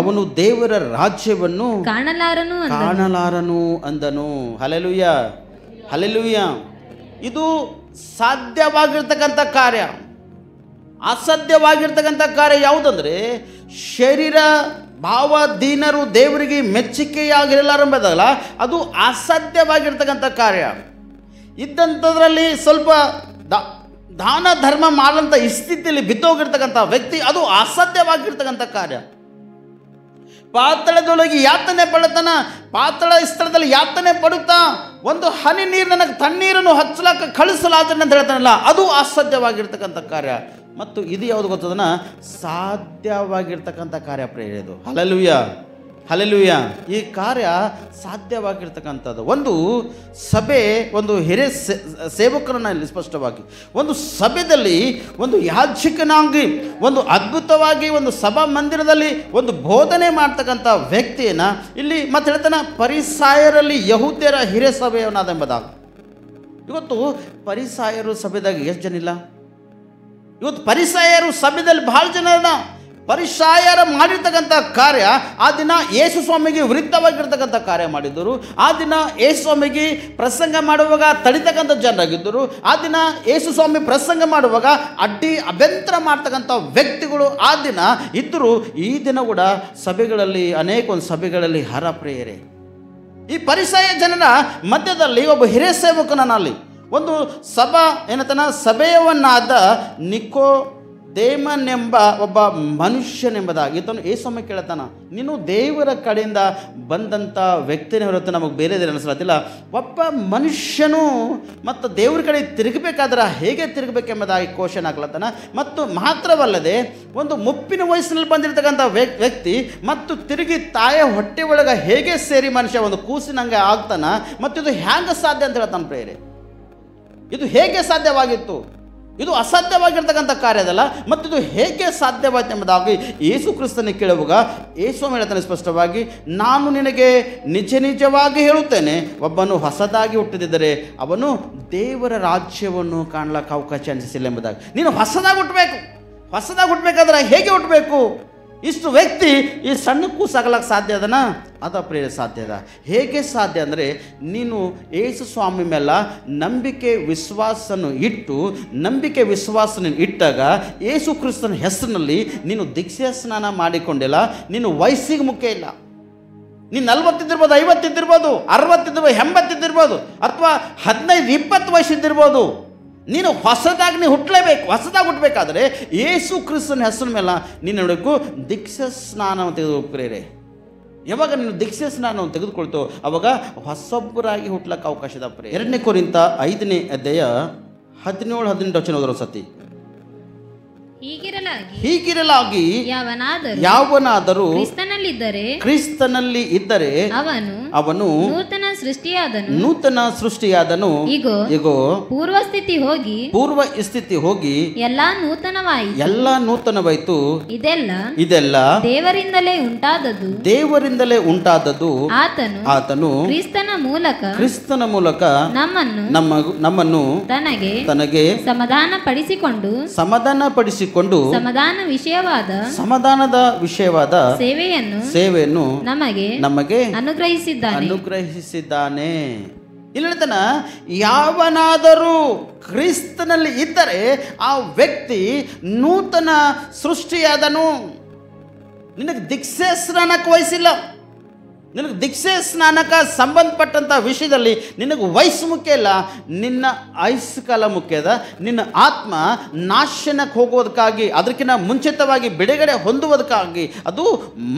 ಅವನು ದೇವರ ರಾಜ್ಯವನ್ನು ಕಾಣಲಾರನು ಅಂದನು. ಹಲ್ಲೆಲೂಯಾ. ಇದು ಸಾಧ್ಯವಾಗಿರ್ತಕ್ಕಂಥ ಕಾರ್ಯ. ಅಸಾಧ್ಯವಾಗಿರ್ತಕ್ಕಂಥ ಕಾರ್ಯ ಯಾವುದಂದ್ರೆ, ಶರೀರ ಭಾವ ದೀನರು ದೇವರಿಗೆ ಮೆಚ್ಚುಗೆಯಾಗಿರಲಾರಂಬದಲ್ಲ, ಅದು ಅಸಾಧ್ಯವಾಗಿರ್ತಕ್ಕಂಥ ಕಾರ್ಯ. ಇದ್ದಂಥದ್ರಲ್ಲಿ ಸ್ವಲ್ಪ ದಾನ ಧರ್ಮ ಮಾಡಂಥ ಸ್ಥಿತಿಯಲ್ಲಿ ಬಿದ್ದೋಗಿರ್ತಕ್ಕಂಥ ವ್ಯಕ್ತಿ, ಅದು ಅಸಾಧ್ಯವಾಗಿರ್ತಕ್ಕಂಥ ಕಾರ್ಯ. ಪಾತಾಳದೊಳಗೆ ಯಾತನೆ ಪಡುತ್ತಾನ, ಪಾತಾಳ ಸ್ಥಳದಲ್ಲಿ ಯಾತನೆ ಪಡುತ್ತಾ ಒಂದು ಹನಿ ನೀರು ನನಗೆ ತಣ್ಣೀರನ್ನು ಹಚ್ಚಲಾಕ ಕಳಿಸಲಾದ್ರೆ ಅಂತ ಹೇಳ್ತಾನಲ್ಲ, ಅದು ಅಸಾಧ್ಯವಾಗಿರ್ತಕ್ಕಂಥ ಕಾರ್ಯ. ಮತ್ತು ಇದು ಯಾವುದು ಗೊತ್ತದನ, ಸಾಧ್ಯವಾಗಿರ್ತಕ್ಕಂಥ ಕಾರ್ಯ ಪ್ರೇರಿದು. ಹಲ್ಲೆಲೂಯಾ. ಈ ಕಾರ್ಯ ಸಾಧ್ಯವಾಗಿರ್ತಕ್ಕಂಥದ್ದು. ಒಂದು ಸಭೆ ಒಂದು ಹಿರಿಯ ಸೇವಕರನ್ನ ಸ್ಪಷ್ಟವಾಗಿ ಒಂದು ಸಭೆಯಲ್ಲಿ ಒಂದು ಯಾಜಕನಾಗಿ ಒಂದು ಅದ್ಭುತವಾಗಿ ಒಂದು ಸಭಾ ಮಂದಿರದಲ್ಲಿ ಒಂದು ಬೋಧನೆ ಮಾಡ್ತಕ್ಕಂಥ ವ್ಯಕ್ತಿಯನ್ನು ಇಲ್ಲಿ ಮತ್ತೆ ಹೇಳ್ತಾನೆ, ಫರಿಸಾಯರಲ್ಲಿ ಯಹೂದ್ಯರ ಹಿರಿಯ ಸಭೆಯವನಾದ ಎಂಬುದಾಗ. ಇವತ್ತು ಫರಿಸಾಯರು ಸಭೆದಾಗ ಎಷ್ಟು ಜನ ಇಲ್ಲ? ಇವತ್ತು ಫರಿಸಾಯರು ಸಭೆದಲ್ಲಿ ಬಹಳ ಜನ ಇಲ್ಲ. ಫರಿಸಾಯರು ಮಾಡಿರ್ತಕ್ಕಂಥ ಕಾರ್ಯ ಆ ದಿನ ಯೇಸು ಸ್ವಾಮಿಗೆ ವಿರುದ್ಧವಾಗಿರ್ತಕ್ಕಂಥ ಕಾರ್ಯ ಮಾಡಿದ್ದರು. ಆ ದಿನ ಯೇಸು ಸ್ವಾಮಿಗೆ ಪ್ರಸಂಗ ಮಾಡುವಾಗ ತಡಿತಕ್ಕಂಥ ಜನರಾಗಿದ್ದರು. ಆ ದಿನ ಯೇಸು ಸ್ವಾಮಿ ಪ್ರಸಂಗ ಮಾಡುವಾಗ ಅಭ್ಯಂತರ ಮಾಡ್ತಕ್ಕಂಥ ವ್ಯಕ್ತಿಗಳು ಆ ದಿನ ಇದ್ದರು. ಈ ದಿನ ಕೂಡ ಸಭೆಗಳಲ್ಲಿ ಅನೇಕ ಒಂದು ಸಭೆಗಳಲ್ಲಿ ಹರಪ್ರಿಯರೇ. ಈ ಫರಿಸಾಯ ಜನರ ಮಧ್ಯದಲ್ಲಿ ಒಬ್ಬ ಹಿರಿಯ ಸೇವಕನಲ್ಲಿ ಒಂದು ಸಭೆಯವನ್ನಾದ ನಿಕೋದೇಮನೆಂಬ ಒಬ್ಬ ಮನುಷ್ಯನೆಂಬುದಾಗಿ ಇದನ್ನು ಯೇಸು ಕೇಳ್ತಾನ. ನೀನು ದೇವರ ಕಡೆಯಿಂದ ಬಂದಂಥ ವ್ಯಕ್ತಿನೇ ಹೊರತು ನಮಗೆ ಬೇರೆದೇನು ಅನಿಸ್ಲತ್ತಿಲ್ಲ. ಒಬ್ಬ ಮನುಷ್ಯನು ಮತ್ತು ದೇವ್ರ ಕಡೆ ತಿರುಗಬೇಕಾದ್ರೆ ಹೇಗೆ ತಿರುಗಬೇಕೆಂಬುದಾಗಿ ಕ್ವಶನ್ ಆಗ್ಲತ್ತಾನ. ಮತ್ತು ಮಾತ್ರವಲ್ಲದೆ ಒಂದು ಮುಪ್ಪಿನ ವಯಸ್ಸಿನಲ್ಲಿ ಬಂದಿರತಕ್ಕಂಥ ವ್ಯಕ್ತಿ ಮತ್ತು ತಿರುಗಿ ತಾಯ ಹೊಟ್ಟೆ ಒಳಗೆ ಹೇಗೆ ಸೇರಿ ಮನುಷ್ಯ ಒಂದು ಕೂಸಿನಂಗೆ ಆಗ್ತಾನ, ಮತ್ತು ಇದು ಹ್ಯಾಂಗೆ ಸಾಧ್ಯ ಅಂತ ಹೇಳ್ತಾನೆ ಪ್ರೇರೆ. ಇದು ಹೇಗೆ ಸಾಧ್ಯವಾಗಿತ್ತು? ಇದು ಅಸಾಧ್ಯವಾಗಿರ್ತಕ್ಕಂಥ ಕಾರ್ಯ ಅದಲ್ಲ, ಮತ್ತು ಇದು ಹೇಗೆ ಸಾಧ್ಯವಾಯ್ತು ಎಂಬುದಾಗಿ ಯೇಸು ಕ್ರಿಸ್ತನಿಗೆ ಕೇಳುವಾಗ ಯೇಸು ಹೇಳ್ತಾನೆ ಸ್ಪಷ್ಟವಾಗಿ, ನಾನು ನಿನಗೆ ನಿಜವಾಗಿ ಹೇಳುತ್ತೇನೆ, ಒಬ್ಬನು ಹೊಸದಾಗಿ ಹುಟ್ಟಿದಿದ್ದರೆ ಅವನು ದೇವರ ರಾಜ್ಯವನ್ನು ಕಾಣಲಿಕ್ಕೆ ಅವಕಾಶ ಅನಿಸಿಲ್ಲ ಎಂಬುದಾಗಿ. ನೀನು ಹೊಸದಾಗಿ ಹುಟ್ಟಬೇಕಾದ್ರೆ ಹೇಗೆ ಹುಟ್ಟಬೇಕು? ಇಷ್ಟು ವ್ಯಕ್ತಿ ಈ ಸಣ್ಣ ಕೂಸಾಗಲಕ್ಕೆ ಸಾಧ್ಯ ಅದನ? ಅದ ಪ್ರೇರ ಸಾಧ್ಯ ಅದ. ಹೇಗೆ ಸಾಧ್ಯ ಅಂದರೆ, ನೀನು ಯೇಸು ಸ್ವಾಮಿ ಮೇಲೆ ನಂಬಿಕೆ ವಿಶ್ವಾಸನ ಇಟ್ಟಾಗ ಯೇಸು ಕ್ರಿಸ್ತನ ಹೆಸರಿನಲ್ಲಿ ನೀನು ದೀಕ್ಷಾ ಸ್ನಾನ ಮಾಡಿಕೊಂಡಿಲ್ಲ. ನೀನು ವಯಸ್ಸಿಗೆ ಮುಖ್ಯ ಇಲ್ಲ. ನೀನು 40 ಇದ್ದಿರ್ಬೋದು, 50 ಇದ್ದಿರ್ಬೋದು, 60 ಇದ್ದಿರ್ಬೋದು, 80 ಇದ್ದಿರ್ಬೋದು, ಅಥವಾ 15-20 ವಯಸ್ಸಿದ್ದಿರ್ಬೋದು. ನೀನು ಹೊಸದಾಗಿ ಹುಟ್ಟಲೇಬೇಕು. ಹೊಸದಾಗಿ ಹುಟ್ಟಬೇಕಾದ್ರೆ ಯೇಸು ಕ್ರಿಸ್ತನ ಹೆಸರಿನ ಮೇಲೆ ನೀನು ನೋಡಬೇಕು ದೀಕ್ಷಾ ಸ್ನಾನವನ್ನು ತೆಗೆದುಕೊಳ್ಳ್ರೆ. ಯಾವಾಗ ನೀನು ದೀಕ್ಷಾ ಸ್ನಾನವನ್ನು ತೆಗೆದುಕೊಳ್ತೋ ಅವಾಗ ಹೊಸೊಬ್ಬರಾಗಿ ಹುಟ್ಟಲಿಕ್ಕೆ ಅವಕಾಶ ಇದೆ. 2 ಕೊರಿಂಥ 5ನೇ ಅಧ್ಯಾಯ 17-18 ವಚನ ಸತಿ. ಹೀಗಿರಲಾಗಿ ಯಾವನಾದರೂ ಕ್ರಿಸ್ತನಲ್ಲಿ ಇದ್ದರೆ ಅವನು ನೂತನ ಸೃಷ್ಟಿಯಾದನು. ಇಗೋ ಪೂರ್ವ ಸ್ಥಿತಿ ಹೋಗಿ ಎಲ್ಲ ನೂತನವಾಯಿತು. ಇದೆಲ್ಲ ದೇವರಿಂದಲೇ ಉಂಟಾದದ್ದು. ಆತನು ಕ್ರಿಸ್ತನ ಮೂಲಕ ನಮ್ಮನ್ನು ತನಗೆ ಸಮಾಧಾನಪಡಿಸಿಕೊಂಡು ಸಮಾಧಾನದ ವಿಷಯವಾದ ಸೇವೆಯನ್ನು ನಮಗೆ ಅನುಗ್ರಹಿಸಿದ್ದಾನೆ. ಇಲ್ಲಿ ಹೇಳ್ತಾನ, ಯಾವನಾದರೂ ಕ್ರಿಸ್ತನಲ್ಲಿ ಇದ್ದರೆ ಆ ವ್ಯಕ್ತಿ ನೂತನ ಸೃಷ್ಟಿಯಾದನು. ನಿನಗೆ ದೀಕ್ಷಾ ಸ್ನಾನಕ್ಕೆ ವಯಸ್ಸಿಲ್ಲ. ನಿನಗೆ ದೀಕ್ಷಾ ಸ್ನಾನಕ್ಕೆ ಸಂಬಂಧಪಟ್ಟಂಥ ವಿಷಯದಲ್ಲಿ ನಿನಗೆ ವಯಸ್ಸು ಮುಖ್ಯ ಇಲ್ಲ. ನಿನ್ನ ಆಯುಷ್ಕಾಲ ಮುಖ್ಯ ಅದ. ನಿನ್ನ ಆತ್ಮ ನಾಶನಕ್ಕೆ ಹೋಗೋದಕ್ಕಾಗಿ, ಅದಕ್ಕಿಂತ ಮುಂಚಿತವಾಗಿ ಬಿಡುಗಡೆ ಹೊಂದುವುದಕ್ಕಾಗಿ ಅದು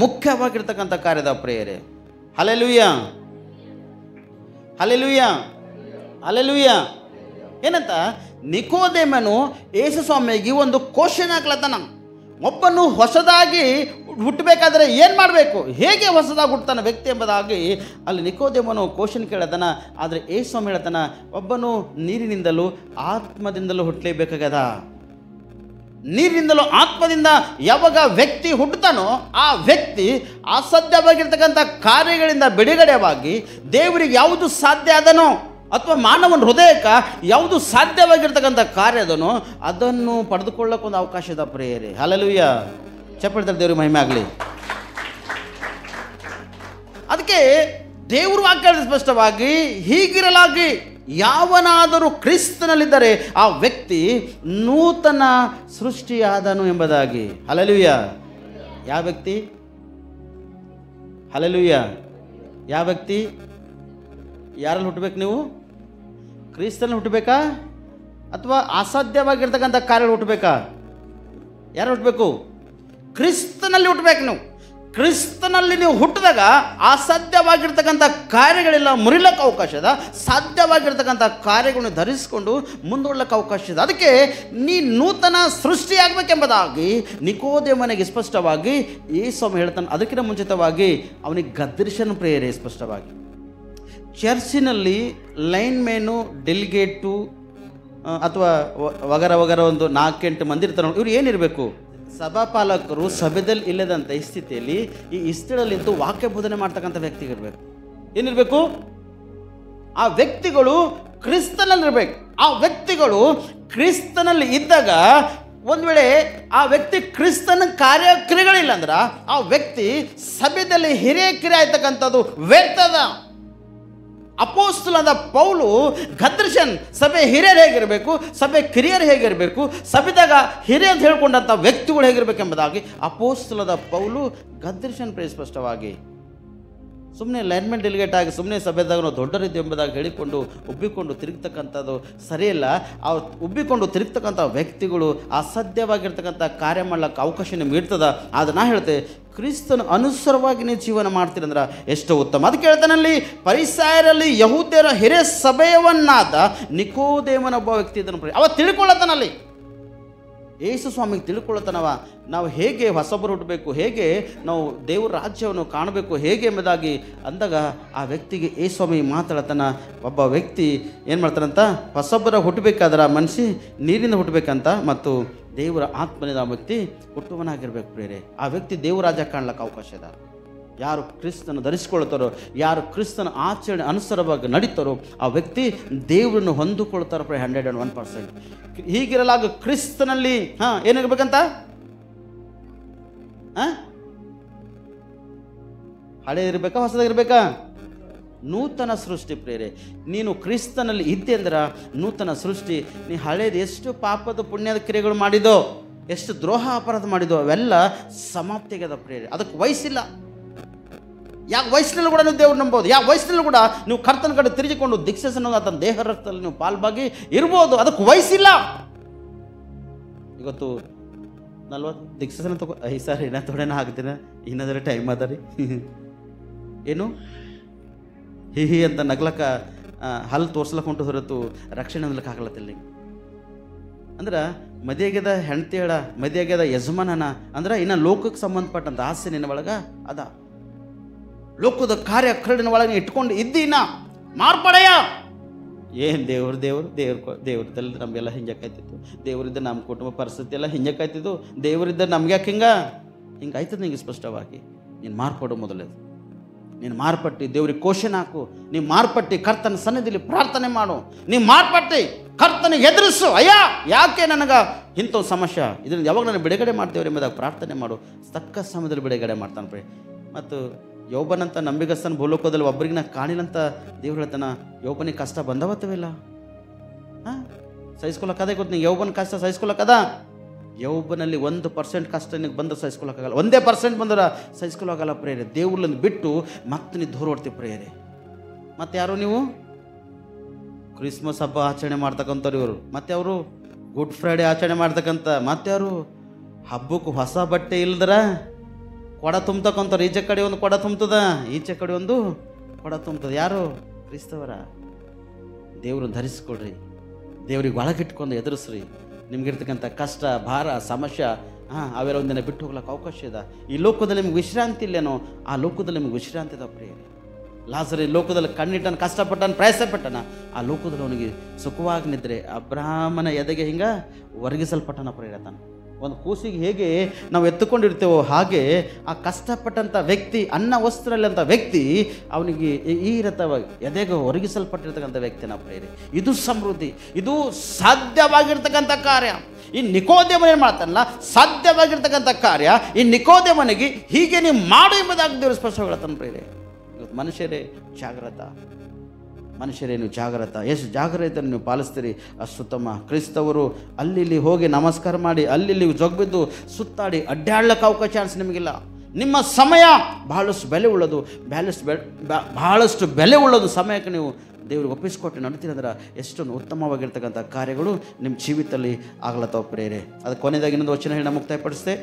ಮುಖ್ಯವಾಗಿರ್ತಕ್ಕಂಥ ಕಾರ್ಯದ ಪ್ರೇಯರೆ. Hallelujah, hallelujah, hallelujah. ಏನಂತ ನಿಕೋದೇಮನು ಯೇಸು ಸ್ವಾಮಿಗೆ ಒಂದು ಕ್ವಶನ್ ಹಾಕ್ಲತ್ತಾನ. ಒಬ್ಬನು ಹೊಸದಾಗಿ ಹುಟ್ಟಬೇಕಾದ್ರೆ ಏನು ಮಾಡಬೇಕು, ಹೇಗೆ ಹೊಸದಾಗಿ ಹುಡ್ತಾನೆ ವ್ಯಕ್ತಿ ಎಂಬುದಾಗಿ ಅಲ್ಲಿ ನಿಕೋದೇಮನು ಕ್ವಶನ್ ಕೇಳತಾನ. ಆದರೆ ಯೇಸು ಸ್ವಾಮಿ ಹೇಳ್ತಾನ, ಒಬ್ಬನು ನೀರಿನಿಂದಲೂ ಆತ್ಮದಿಂದಲೂ ಹುಟ್ಟಲೇಬೇಕಾಗ್ಯದ. ನೀರಿನಿಂದಲೂ ಆತ್ಮದಿಂದ ಯಾವಾಗ ವ್ಯಕ್ತಿ ಹುಟ್ಟುತ್ತಾನೋ ಆ ವ್ಯಕ್ತಿ ಅಸಾಧ್ಯವಾಗಿರ್ತಕ್ಕಂಥ ಕಾರ್ಯಗಳಿಂದ ಬಿಡುಗಡೆವಾಗಿ ದೇವರಿಗೆ ಯಾವುದು ಸಾಧ್ಯ ಅದನೋ, ಅಥವಾ ಮಾನವನ ಹೃದಯಕ್ಕೆ ಯಾವುದು ಸಾಧ್ಯವಾಗಿರ್ತಕ್ಕಂಥ ಕಾರ್ಯ ಅದನೋ ಅದನ್ನು ಪಡೆದುಕೊಳ್ಳೋಕೆ ಒಂದು ಅವಕಾಶದ ಪ್ರೇಯರೆ. ಹಲ್ಲೆಲೂಯಾ, ಚಪ್ಪಲಿತಾರೆ ದೇವ್ರಿಗೆ ಮಹಿಮೆ ಆಗಲಿ. ಅದಕ್ಕೆ ದೇವರು ವಾಕ್ಯ ಸ್ಪಷ್ಟವಾಗಿ, ಹೀಗಿರಲಾಗಿ ಯಾವನಾದರೂ ಕ್ರಿಸ್ತನಲ್ಲಿದ್ದರೆ ಆ ವ್ಯಕ್ತಿ ನೂತನ ಸೃಷ್ಟಿಯಾದನು ಎಂಬುದಾಗಿ. ಹಲ್ಲೆಲೂಯಾ. ಯಾವ ವ್ಯಕ್ತಿ? ಹಲ್ಲೆಲೂಯಾ. ಯಾವ ವ್ಯಕ್ತಿ? ಯಾರಲ್ಲಿ ಹುಟ್ಟಬೇಕು ನೀವು? ಕ್ರಿಸ್ತನಲ್ಲಿ ಹುಟ್ಟಬೇಕಾ ಅಥವಾ ಅಸಾಧ್ಯವಾಗಿರ್ತಕ್ಕಂಥ ಕಾರ್ಯಗಳು ಹುಟ್ಟಬೇಕಾ? ಯಾರು ಹುಟ್ಟಬೇಕು? ಕ್ರಿಸ್ತನಲ್ಲಿ ಹುಟ್ಟಬೇಕು. ನೀವು ಕ್ರಿಸ್ತನಲ್ಲಿ ನೀವು ಹುಟ್ಟಿದಾಗ ಅಸಾಧ್ಯವಾಗಿರ್ತಕ್ಕಂಥ ಕಾರ್ಯಗಳೆಲ್ಲ ಮುರಿಲಕ್ಕೆ ಅವಕಾಶ ಇದೆ. ಸಾಧ್ಯವಾಗಿರ್ತಕ್ಕಂಥ ಕಾರ್ಯಗಳನ್ನು ಧರಿಸಿಕೊಂಡು ಮುಂದುವರಲಿಕ್ಕೆ ಅವಕಾಶ ಇದೆ. ಅದಕ್ಕೆ ನೀ ನೂತನ ಸೃಷ್ಟಿಯಾಗಬೇಕೆಂಬುದಾಗಿ ನಿಕೋದೇಮನಿಗೆ ಸ್ಪಷ್ಟವಾಗಿ ಯೇಸು ಹೇಳ್ತಾನೆ. ಅದಕ್ಕಿಂತ ಮುಂಚಿತವಾಗಿ ಅವನಿಗೆ ಗದ್ದರಿಸನ ಪ್ರೇಯರೆ ಸ್ಪಷ್ಟವಾಗಿ. ಚರ್ಚಿನಲ್ಲಿ ಲೈನ್ ಮ್ಯಾನು, ಡೆಲಿಗೇಟು ಅಥವಾ ವಗರ ಒಂದು 4-8 ಮಂದಿ ಇರ್ತಾರೆ. ಇವ್ರು ಏನಿರಬೇಕು? ಸಭಾಪಾಲಕರು ಸಭೆಯಲ್ಲಿ ಇಲ್ಲದಂಥ ಸ್ಥಿತಿಯಲ್ಲಿ ಈ ಸ್ಥಳದಲ್ಲಿ ನಿಂತು ವಾಕ್ಯ ಬೋಧನೆ ಮಾಡ್ತಕ್ಕಂಥ ವ್ಯಕ್ತಿಗಳಿರಬೇಕು. ಏನಿರಬೇಕು? ಆ ವ್ಯಕ್ತಿಗಳು ಕ್ರಿಸ್ತನಲ್ಲಿರ್ಬೇಕು. ಆ ವ್ಯಕ್ತಿಗಳು ಕ್ರಿಸ್ತನಲ್ಲಿ ಇದ್ದಾಗ ಒಂದು ವೇಳೆ ಆ ವ್ಯಕ್ತಿ ಕ್ರಿಸ್ತನ ಕಾರ್ಯಕ್ರಿಯೆಗಳಿಲ್ಲ ಅಂದ್ರೆ ಆ ವ್ಯಕ್ತಿ ಸಭೆಯಲ್ಲಿ ಹಿರಿಯ ಕಿರಿಯ ಆಯ್ತಕ್ಕಂಥದ್ದು ವ್ಯರ್ಥದ. ಅಪೋಸ್ತಲನಾದ ಪೌಲು ಗದ್ರಿಸನ್ ಸಭೆ ಹಿರಿಯರು ಹೇಗಿರಬೇಕು, ಸಭೆ ಕಿರಿಯರು ಹೇಗಿರಬೇಕು, ಸಭೆದಾಗ ಹಿರಿಯ ಅಂತ ಹೇಳ್ಕೊಂಡಂಥ ವ್ಯಕ್ತಿಗಳು ಹೇಗಿರಬೇಕೆಂಬುದಾಗಿ ಅಪೋಸ್ತಲನಾದ ಪೌಲು ಗದ್ರಿಸನ್ ಸ್ಪಷ್ಟವಾಗಿ ಸುಮ್ಮನೆ ಲೈನ್ಮೆಂಟ್ ಡೆಲಿಗೇಟ್ ಆಗಿ ಸುಮ್ಮನೆ ಸಭೆದಾಗ ನಾವು ದೊಡ್ಡರಿದ್ದು ಎಂಬುದಾಗಿ ಹೇಳಿಕೊಂಡು ಉಬ್ಬಿಕೊಂಡು ತಿರುಗ್ತಕ್ಕಂಥದ್ದು ಸರಿಯಿಲ್ಲ. ಆ ಉಬ್ಬಿಕೊಂಡು ತಿರುಗ್ತಕ್ಕಂಥ ವ್ಯಕ್ತಿಗಳು ಅಸಾಧ್ಯವಾಗಿರ್ತಕ್ಕಂಥ ಕಾರ್ಯ ಮಾಡ್ಲಿಕ್ಕೆ ಅವಕಾಶ ನಿಮ್ಗೆ ಇರ್ತದ. ಆದರೆ ನಾ ಹೇಳ್ತೆ, ಕ್ರಿಸ್ತನ ಅನುಸಾರವಾಗಿ ನೀವು ಜೀವನ ಮಾಡ್ತೀರಂದ್ರೆ ಎಷ್ಟೋ ಉತ್ತಮ. ಅದಕ್ಕೆ ಹೇಳ್ತಾನಲ್ಲಿ, ಫರಿಸಾಯರಲ್ಲಿ ಯಹೂದ್ಯರ ಹಿರಿಯ ಸಭೆಯವನ್ನಾದ ನಿಕೋದೇಮನ ಒಬ್ಬ ವ್ಯಕ್ತಿ ಇದನ್ನು ಅವ ತಿಳ್ಕೊಳ್ಳತಾನಲ್ಲಿ. ಯೇಸು ಸ್ವಾಮಿಗೆ ತಿಳ್ಕೊಳ್ಳತನವ ನಾವು ಹೇಗೆ ಹೊಸಬರು ಹುಟ್ಟಬೇಕು, ಹೇಗೆ ನಾವು ದೇವರ ರಾಜ್ಯವನ್ನು ಕಾಣಬೇಕು, ಹೇಗೆ ಎಂಬುದಾಗಿ ಅಂದಾಗ ಆ ವ್ಯಕ್ತಿಗೆ ಯೇಸು ಸ್ವಾಮಿ ಮಾತಾಡತನ. ಒಬ್ಬ ವ್ಯಕ್ತಿ ಏನು ಮಾಡ್ತಾನಂತ, ಹೊಸಬರ ಹುಟ್ಟಬೇಕಾದ್ರೆ ಆ ಮನುಷ್ಯ ನೀರಿಂದ ಹುಟ್ಟಬೇಕಂತ, ಮತ್ತು ದೇವರ ಆತ್ಮನಿಂದ ಆ ವ್ಯಕ್ತಿ ಹುಟ್ಟುವನಾಗಿರ್ಬೇಕು ಪ್ರೇರೆ. ಆ ವ್ಯಕ್ತಿ ದೇವರ ರಾಜ್ಯ ಕಾಣ್ಲಿಕ್ಕೆ ಅವಕಾಶ ಇದೆ. ಯಾರು ಕ್ರಿಸ್ತನ ಧರಿಸಿಕೊಳ್ತಾರೋ, ಯಾರು ಕ್ರಿಸ್ತನ ಆಚರಣೆ ಅನುಸಾರವಾಗಿ ನಡೀತಾರೋ ಆ ವ್ಯಕ್ತಿ ದೇವರನ್ನು ಹೊಂದಿಕೊಳ್ತಾರೋ 101%. ಹೀಗಿರಲಾಗ ಕ್ರಿಸ್ತನಲ್ಲಿ ಏನಿರ್ಬೇಕಂತ, ಹಳೆ ಇರಬೇಕಾ ಹೊಸದಾಗಿರ್ಬೇಕಾ? ನೂತನ ಸೃಷ್ಟಿ ಪ್ರೇರೆ. ನೀನು ಕ್ರಿಸ್ತನಲ್ಲಿ ಇದ್ದೆ ಅಂದ್ರೆ ನೂತನ ಸೃಷ್ಟಿ. ನೀ ಹಳೇದು ಎಷ್ಟು ಪಾಪದ ಪುಣ್ಯದ ಕ್ರಿಯೆಗಳು ಮಾಡಿದೋ, ಎಷ್ಟು ದ್ರೋಹ ಅಪರಾಧ ಮಾಡಿದೋ, ಅವೆಲ್ಲ ಸಮಾಪ್ತಿಯಾಗ್ಯದ ಪ್ರೇರೆ. ಅದಕ್ಕೆ ವಯಸ್ಸಿಲ್ಲ. ಯಾವ ವಯಸ್ಸಿನಲ್ಲೂ ಕೂಡ ನೀವು ದೇವ್ರು ನಂಬೋದು, ಯಾವ ವಯಸ್ಸಿನಲ್ಲೂ ಕೂಡ ನೀವು ಕರ್ತನ ಕಡೆ ತಿರುಗಿಕೊಂಡು ದೀಕ್ಷೆಸನ್ನು ಆತನ ದೇಹ ರಕ್ತದಲ್ಲಿ ನೀವು ಪಾಲ್ಭಾಗಿ ಇರ್ಬೋದು. ಅದಕ್ಕೆ ವಯಸ್ಸಿಲ್ಲ. ಇವತ್ತು 40 ದೀಕ್ಷೆಸನ ತಗೋ 5 ಸಾರಿ ಏನ ತೊಡೆನ ಹಾಕ್ತೀನ, ಇನ್ನದರ ಟೈಮ್ ಅದ ರೀ. ಏನು ಹಿ ಅಂತ ನಗ್ಲಕ್ಕ ಹಲ್ಲು ತೋರ್ಸ್ಲಕ್ಕೆ ಹೊಂಟು ಹೊರತು ರಕ್ಷಣೆ ಅನ್ನಲಿಕ್ಕೆ ಆಗಲತ್ತಿಲ್ಲ. ಅಂದ್ರೆ ಮದುವೆಗೆದ ಹೆಂಡತಿ ಹೇಳ, ಮದುವೆಗೆದ ಯಜಮಾನನ ಅಂದ್ರೆ ಇನ್ನು ಲೋಕಕ್ಕೆ ಸಂಬಂಧಪಟ್ಟಂತ ಆಸೆ ನಿನ್ನ ಒಳಗೆ ಅದ. ಲೋಕದ ಕಾರ್ಯ ಕರಡಿನ ಒಳಗೆ ಇಟ್ಕೊಂಡು ಇದ್ದೀನ ಮಾರ್ಪಡೆಯ. ಏನು ದೇವ್ರದಲ್ಲಿ ನಮಗೆಲ್ಲ ಹಿಂಜಕ್ಕಾಯ್ತಿತ್ತು. ದೇವರಿದ್ದ ನಮ್ಮ ಕುಟುಂಬ ಪರಿಸ್ಥಿತಿ ಎಲ್ಲ ಹಿಂಜಕ್ಕಾಯ್ತಿದ್ದು. ದೇವರಿದ್ದ ನಮ್ಗೆ ಯಾಕೆ ಹಿಂಗಾಯ್ತದ? ನಿಂಗೆ ಸ್ಪಷ್ಟವಾಗಿ ನೀನು ಮಾರ್ಪಡು. ಮೊದಲೇದು ನೀನು ಮಾರ್ಪಟ್ಟು ದೇವ್ರಿಗೆ ಕೋಶನ್ ಹಾಕು. ನೀವು ಮಾರ್ಪಟ್ಟು ಕರ್ತನ ಸನ್ನಿಧಿಯಲ್ಲಿ ಪ್ರಾರ್ಥನೆ ಮಾಡು. ನೀವು ಮಾರ್ಪಟ್ಟು ಕರ್ತನಿಗೆ ಎದುರಿಸು. ಅಯ್ಯ ಯಾಕೆ ನನಗೆ ಇಂಥ ಸಮಸ್ಯೆ, ಇದರಿಂದ ಯಾವಾಗ ನಾನು ಬಿಡುಗಡೆ ಮಾಡ್ತೇವ್ರಿ ಎಂಬುದಾಗಿ ಪ್ರಾರ್ಥನೆ ಮಾಡು. ತಕ್ಕ ಸಮಯದಲ್ಲಿ ಬಿಡುಗಡೆ ಮಾಡ್ತಾನೆ ಪ್ರೀ. ಮತ್ತು ಯೋಬನಂತ ನಂಬಿಗಸ್ತನ ಭೂಲೋಕದಲ್ಲಿ ಒಬ್ಬರಿಗೆ ನಾ ಕಾಣಿಲ್ಲಂತ ದೇವ್ರು ಹೇಳ್ತಾನ. ಯೋಬನಿಗೆ ಕಷ್ಟ ಬಂದವತ್ತವಿಲ್ಲ, ಸಹಿಸ್ಕೊಳಕ್ಕದೇ ಗೊತ್ತು. ನೀವು ಯೋಬನ ಕಷ್ಟ ಸಹಿಸ್ಕೊಳಕ್ಕದ. ಯೋಬನಲ್ಲಿ 1% ಕಷ್ಟ ನಿನಗೆ ಬಂದು ಸಹಿಸ್ಕೊಳಕ್ಕಾಗಲ್ಲ. 1% ಬಂದ್ರೆ ಸಹಿಸ್ಕೊಳಕ್ಕಾಗಲ್ಲ ಪ್ರೇರೆ. ದೇವ್ರನ್ನ ಬಿಟ್ಟು ಮತ್ತೆ ನೀವು ದೂರ ಹೊಡ್ತೀವಿ ಪ್ರೇರೆ. ಮತ್ತು ಯಾರು ನೀವು ಕ್ರಿಸ್ಮಸ್ ಹಬ್ಬ ಆಚರಣೆ ಮಾಡ್ತಕ್ಕಂಥವ್ರು ಇವರು. ಮತ್ತು ಅವರು ಗುಡ್ ಫ್ರೈಡೆ ಆಚರಣೆ ಮಾಡ್ತಕ್ಕಂಥ. ಮತ್ತಾರು ಹಬ್ಬಕ್ಕೆ ಹೊಸ ಬಟ್ಟೆ ಇಲ್ದರ ಕೊಡ ತುಂಬತಕ್ಕಂಥವ್ರು. ಈಚೆ ಕಡೆ ಒಂದು ಕೊಡ ತುಂಬ್ತದ, ಈಚೆ ಕಡೆ ಒಂದು ಕೊಡ ತುಂಬ್ತದ. ಯಾರು? ಕ್ರಿಸ್ತವರ. ದೇವ್ರನ್ನ ಧರಿಸ್ಕೊಡ್ರಿ, ದೇವ್ರಿಗೆ ಒಳಗಿಟ್ಕೊಂಡು ಎದುರಿಸ್ರಿ. ನಿಮ್ಗಿರ್ತಕ್ಕಂಥ ಕಷ್ಟ, ಭಾರ, ಸಮಸ್ಯೆ ಅವೆಲ್ಲ ಒಂದಿನ ಬಿಟ್ಟು ಹೋಗ್ಲಿಕ್ಕೆ ಅವಕಾಶ ಇದೆ. ಈ ಲೋಕದಲ್ಲಿ ನಿಮ್ಗೆ ವಿಶ್ರಾಂತಿ ಇಲ್ಲೇನೋ, ಆ ಲೋಕದಲ್ಲಿ ನಿಮ್ಗೆ ವಿಶ್ರಾಂತಿ ಇದೆ ಪ್ರಿಯರೇ. ಲಾಜರ್ ಈ ಲೋಕದಲ್ಲಿ ಕಣ್ಣಿಟ್ಟನು, ಕಷ್ಟಪಟ್ಟನು, ಪ್ರಯಾಸಪಟ್ಟನ. ಆ ಲೋಕದಲ್ಲಿ ಅವನಿಗೆ ಸುಖವಾಗಿ ನಿದ್ರೆ. ಅಬ್ರಾಹ್ಮನ ಎದೆಗೆ ಹಿಂಗೆ ಒರಗಿಸಲ್ಪಟ್ಟನ ಪ್ರೇರತಾನ. ಒಂದು ಕೂಸಿಗೆ ಹೇಗೆ ನಾವು ಎತ್ತುಕೊಂಡಿರ್ತೇವೋ ಹಾಗೆ ಆ ಕಷ್ಟಪಟ್ಟಂಥ ವ್ಯಕ್ತಿ, ಅನ್ನ ವಸ್ತ್ರಲ್ಲಂಥ ವ್ಯಕ್ತಿ ಅವನಿಗೆ ಈ ರಥವಾಗಿ ಎದೆಗೆ ಒರಗಿಸಲ್ಪಟ್ಟಿರ್ತಕ್ಕಂಥ ವ್ಯಕ್ತಿನ ಪ್ರೇರೆ. ಇದು ಸಮೃದ್ಧಿ, ಇದು ಸಾಧ್ಯವಾಗಿರ್ತಕ್ಕಂಥ ಕಾರ್ಯ. ಈ ನಿಕೋದೇಮನ ಏನು ಮಾಡ್ತಾನಲ್ಲ, ಸಾಧ್ಯವಾಗಿರ್ತಕ್ಕಂಥ ಕಾರ್ಯ ಈ ನಿಕೋದೇಮನಿಗೆ ಹೀಗೆ ನೀವು ಮಾಡು ಎಂಬುದಾಗಿ ದೇವರು ಸ್ಪಷ್ಟವಾಗ್ತಾನೆ ಪ್ರೇರೆ. ಇವತ್ತು ಮನುಷ್ಯರೇ ಜಾಗ್ರತ, ಮನುಷ್ಯರೇನು ಜಾಗ್ರತ. ಎಷ್ಟು ಜಾಗ್ರತೆಯನ್ನು ನೀವು ಪಾಲಿಸ್ತೀರಿ ಅಷ್ಟು ಉತ್ತಮ. ಕ್ರಿಸ್ತವರು ಅಲ್ಲಿ ಹೋಗಿ ನಮಸ್ಕಾರ ಮಾಡಿ ಅಲ್ಲಿ ಜೊಗ್ಬಿದ್ದು ಸುತ್ತಾಡಿ ಅಡ್ಡಾಡ್ಲಿಕ್ಕೆ ಅವಕಾಶ ಚಾನ್ಸ್ ನಿಮಗಿಲ್ಲ. ನಿಮ್ಮ ಸಮಯ ಬಹಳಷ್ಟು ಬೆಲೆ ಉಳ್ಳದು, ಬಹಳಷ್ಟು ಬೆಲೆ ಉಳ್ಳದು. ಸಮಯಕ್ಕೆ ನೀವು ದೇವ್ರಿಗೆ ಒಪ್ಪಿಸ್ಕೊಟ್ಟು ನಡ್ತೀರಂದ್ರೆ ಎಷ್ಟೊಂದು ಉತ್ತಮವಾಗಿರ್ತಕ್ಕಂಥ ಕಾರ್ಯಗಳು ನಿಮ್ಮ ಜೀವಿತದಲ್ಲಿ ಆಗ್ಲತ್ತವ ಪ್ರೇರೆ. ಅದಕ್ಕೆ ಕೊನೆಯದಾಗಿ ಇನ್ನೊಂದು ವಚನ ಹೇಳಿ ಮುಕ್ತಾಯಪಡಿಸ್ತೆ.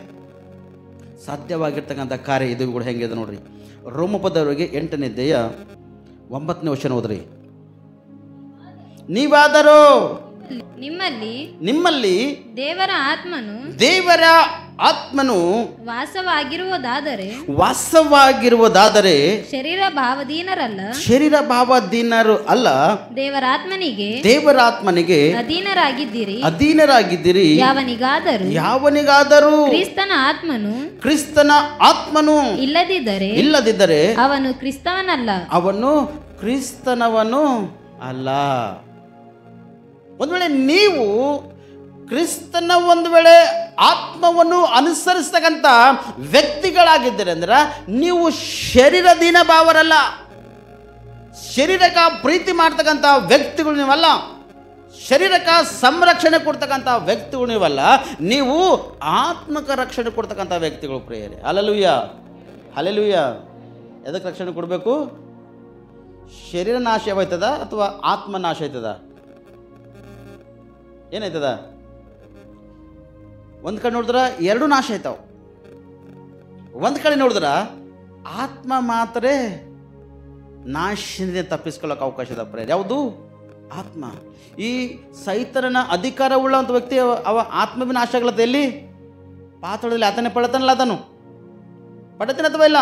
ಸಾಧ್ಯವಾಗಿರ್ತಕ್ಕಂಥ ಕಾರ್ಯ ಇದು ಕೂಡ ಹೆಂಗಿದೆ ನೋಡ್ರಿ. ರೋಮಪದವರಿಗೆ 8ನೇ ಅಧ್ಯಾಯ 9ನೇ ವಚನ ಓದ್ರಿ. ನೀವಾದರೂ ನಿಮ್ಮಲ್ಲಿ ದೇವರ ಆತ್ಮನು ವಾಸವಾಗಿರುವುದಾದರೆ ಶರೀರ ಭಾವದೀನರು ಅಲ್ಲ, ದೇವರಾತ್ಮನಿಗೆ ಅಧೀನರಾಗಿದ್ದೀರಿ. ಯಾವನಿಗಾದರೂ ಕ್ರಿಸ್ತನ ಆತ್ಮನು ಇಲ್ಲದಿದ್ದರೆ ಅವನು ಕ್ರಿಸ್ತನವನು ಅಲ್ಲ. ಒಂದು ವೇಳೆ ನೀವು ಕ್ರಿಸ್ತನ ಒಂದು ವೇಳೆ ಆತ್ಮವನ್ನು ಅನುಸರಿಸ್ತಕ್ಕಂಥ ವ್ಯಕ್ತಿಗಳಾಗಿದ್ದೀರಿ ಅಂದ್ರೆ ನೀವು ಶರೀರದೀನ ಭಾವರಲ್ಲ, ಶರೀರಕ್ಕೆ ಪ್ರೀತಿ ಮಾಡ್ತಕ್ಕಂಥ ವ್ಯಕ್ತಿಗಳು ನೀವಲ್ಲ, ಶರೀರಕ್ಕೆ ಸಂರಕ್ಷಣೆ ಕೊಡ್ತಕ್ಕಂಥ ವ್ಯಕ್ತಿಗಳು ನೀವಲ್ಲ, ನೀವು ಆತ್ಮಕ ರಕ್ಷಣೆ ಕೊಡ್ತಕ್ಕಂಥ ವ್ಯಕ್ತಿಗಳು ಪ್ರಿಯರೇ. Hallelujah, hallelujah. ಎದಕ್ಕೆ ರಕ್ಷಣೆ ಕೊಡಬೇಕು? ಶರೀರ ನಾಶವಾಯ್ತದ ಅಥವಾ ಆತ್ಮ ನಾಶ ಆಯ್ತದ? ಏನಾಯ್ತದ? ಒಂದು ಕಡೆ ನೋಡಿದ್ರೆ ಎರಡು ನಾಶ ಆಯ್ತಾವ, ಒಂದು ಕಡೆ ನೋಡಿದ್ರೆ ಆತ್ಮ ಮಾತ್ರ ನಾಶದಿಂದ ತಪ್ಪಿಸ್ಕೊಳ್ಳೋಕೆ ಅವಕಾಶ ಇದೆ ಪ್ರೇರೆ. ಯಾವುದು? ಆತ್ಮ. ಈ ಸೈತನ ಅಧಿಕಾರವುಳ್ಳಂಥ ವ್ಯಕ್ತಿ ಅವ ಆತ್ಮ ಭೀ ನಾಶ ಆಗ್ಲತ್ತ. ಎಲ್ಲಿ? ಪಾತಾಳದಲ್ಲಿ ಯಾತನೆ ಪಡ್ತಾನಲ್ಲ, ಅದನ್ನು ಪಡ್ತಾನೆ ಅಥವಾ ಇಲ್ಲ?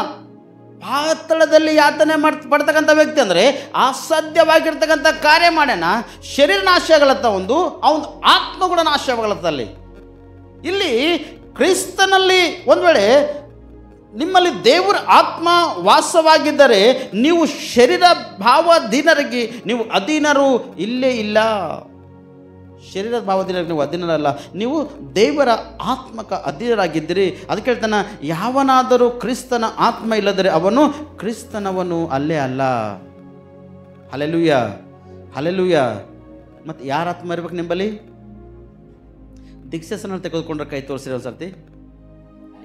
ಪಾತಾಳದಲ್ಲಿ ಯಾತನೆ ಪಡ್ತಕ್ಕಂಥ ವ್ಯಕ್ತಿ ಅಂದರೆ ಅಸಾಧ್ಯವಾಗಿರ್ತಕ್ಕಂಥ ಕಾರ್ಯ ಮಾಡ್ಯಾನ, ಶರೀರ ನಾಶ ಆಗಲತ್ತ, ಅವನ ಆತ್ಮ ಕೂಡ ನಾಶ ಆಗಲತ್ತ. ಇಲ್ಲಿ ಕ್ರಿಸ್ತನಲ್ಲಿ ಒಂದು ವೇಳೆ ನಿಮ್ಮಲ್ಲಿ ದೇವರ ಆತ್ಮ ವಾಸವಾಗಿದ್ದರೆ ನೀವು ಶರೀರ ಭಾವಾಧೀನರಿಗೆ ನೀವು ಅಧೀನರು ಇಲ್ಲೇ ಇಲ್ಲ. ಶರೀರದ ಭಾವಧೀನರಿಗೆ ನೀವು ಅಧೀನರಲ್ಲ, ನೀವು ದೇವರ ಆತ್ಮಕ ಅಧೀನರಾಗಿದ್ದೀರಿ. ಅದಕ್ಕೆ ಹೇಳ್ತಾನೆ, ಯಾವನಾದರೂ ಕ್ರಿಸ್ತನ ಆತ್ಮ ಇಲ್ಲದರೆ ಅವನು ಕ್ರಿಸ್ತನವನು ಅಲ್ಲೇ ಅಲ್ಲ. Hallelujah, hallelujah. ಮತ್ತು ಯಾರ ಆತ್ಮ ಇರ್ಬೇಕು ನಿಂಬಲ್ಲಿ? ದೀಕ್ಷಾಸನ ತೆಗೆದುಕೊಂಡ್ರೆ ಕೈ ತೋರಿಸಿರೋ ಒಂದು ಸರ್ತಿ.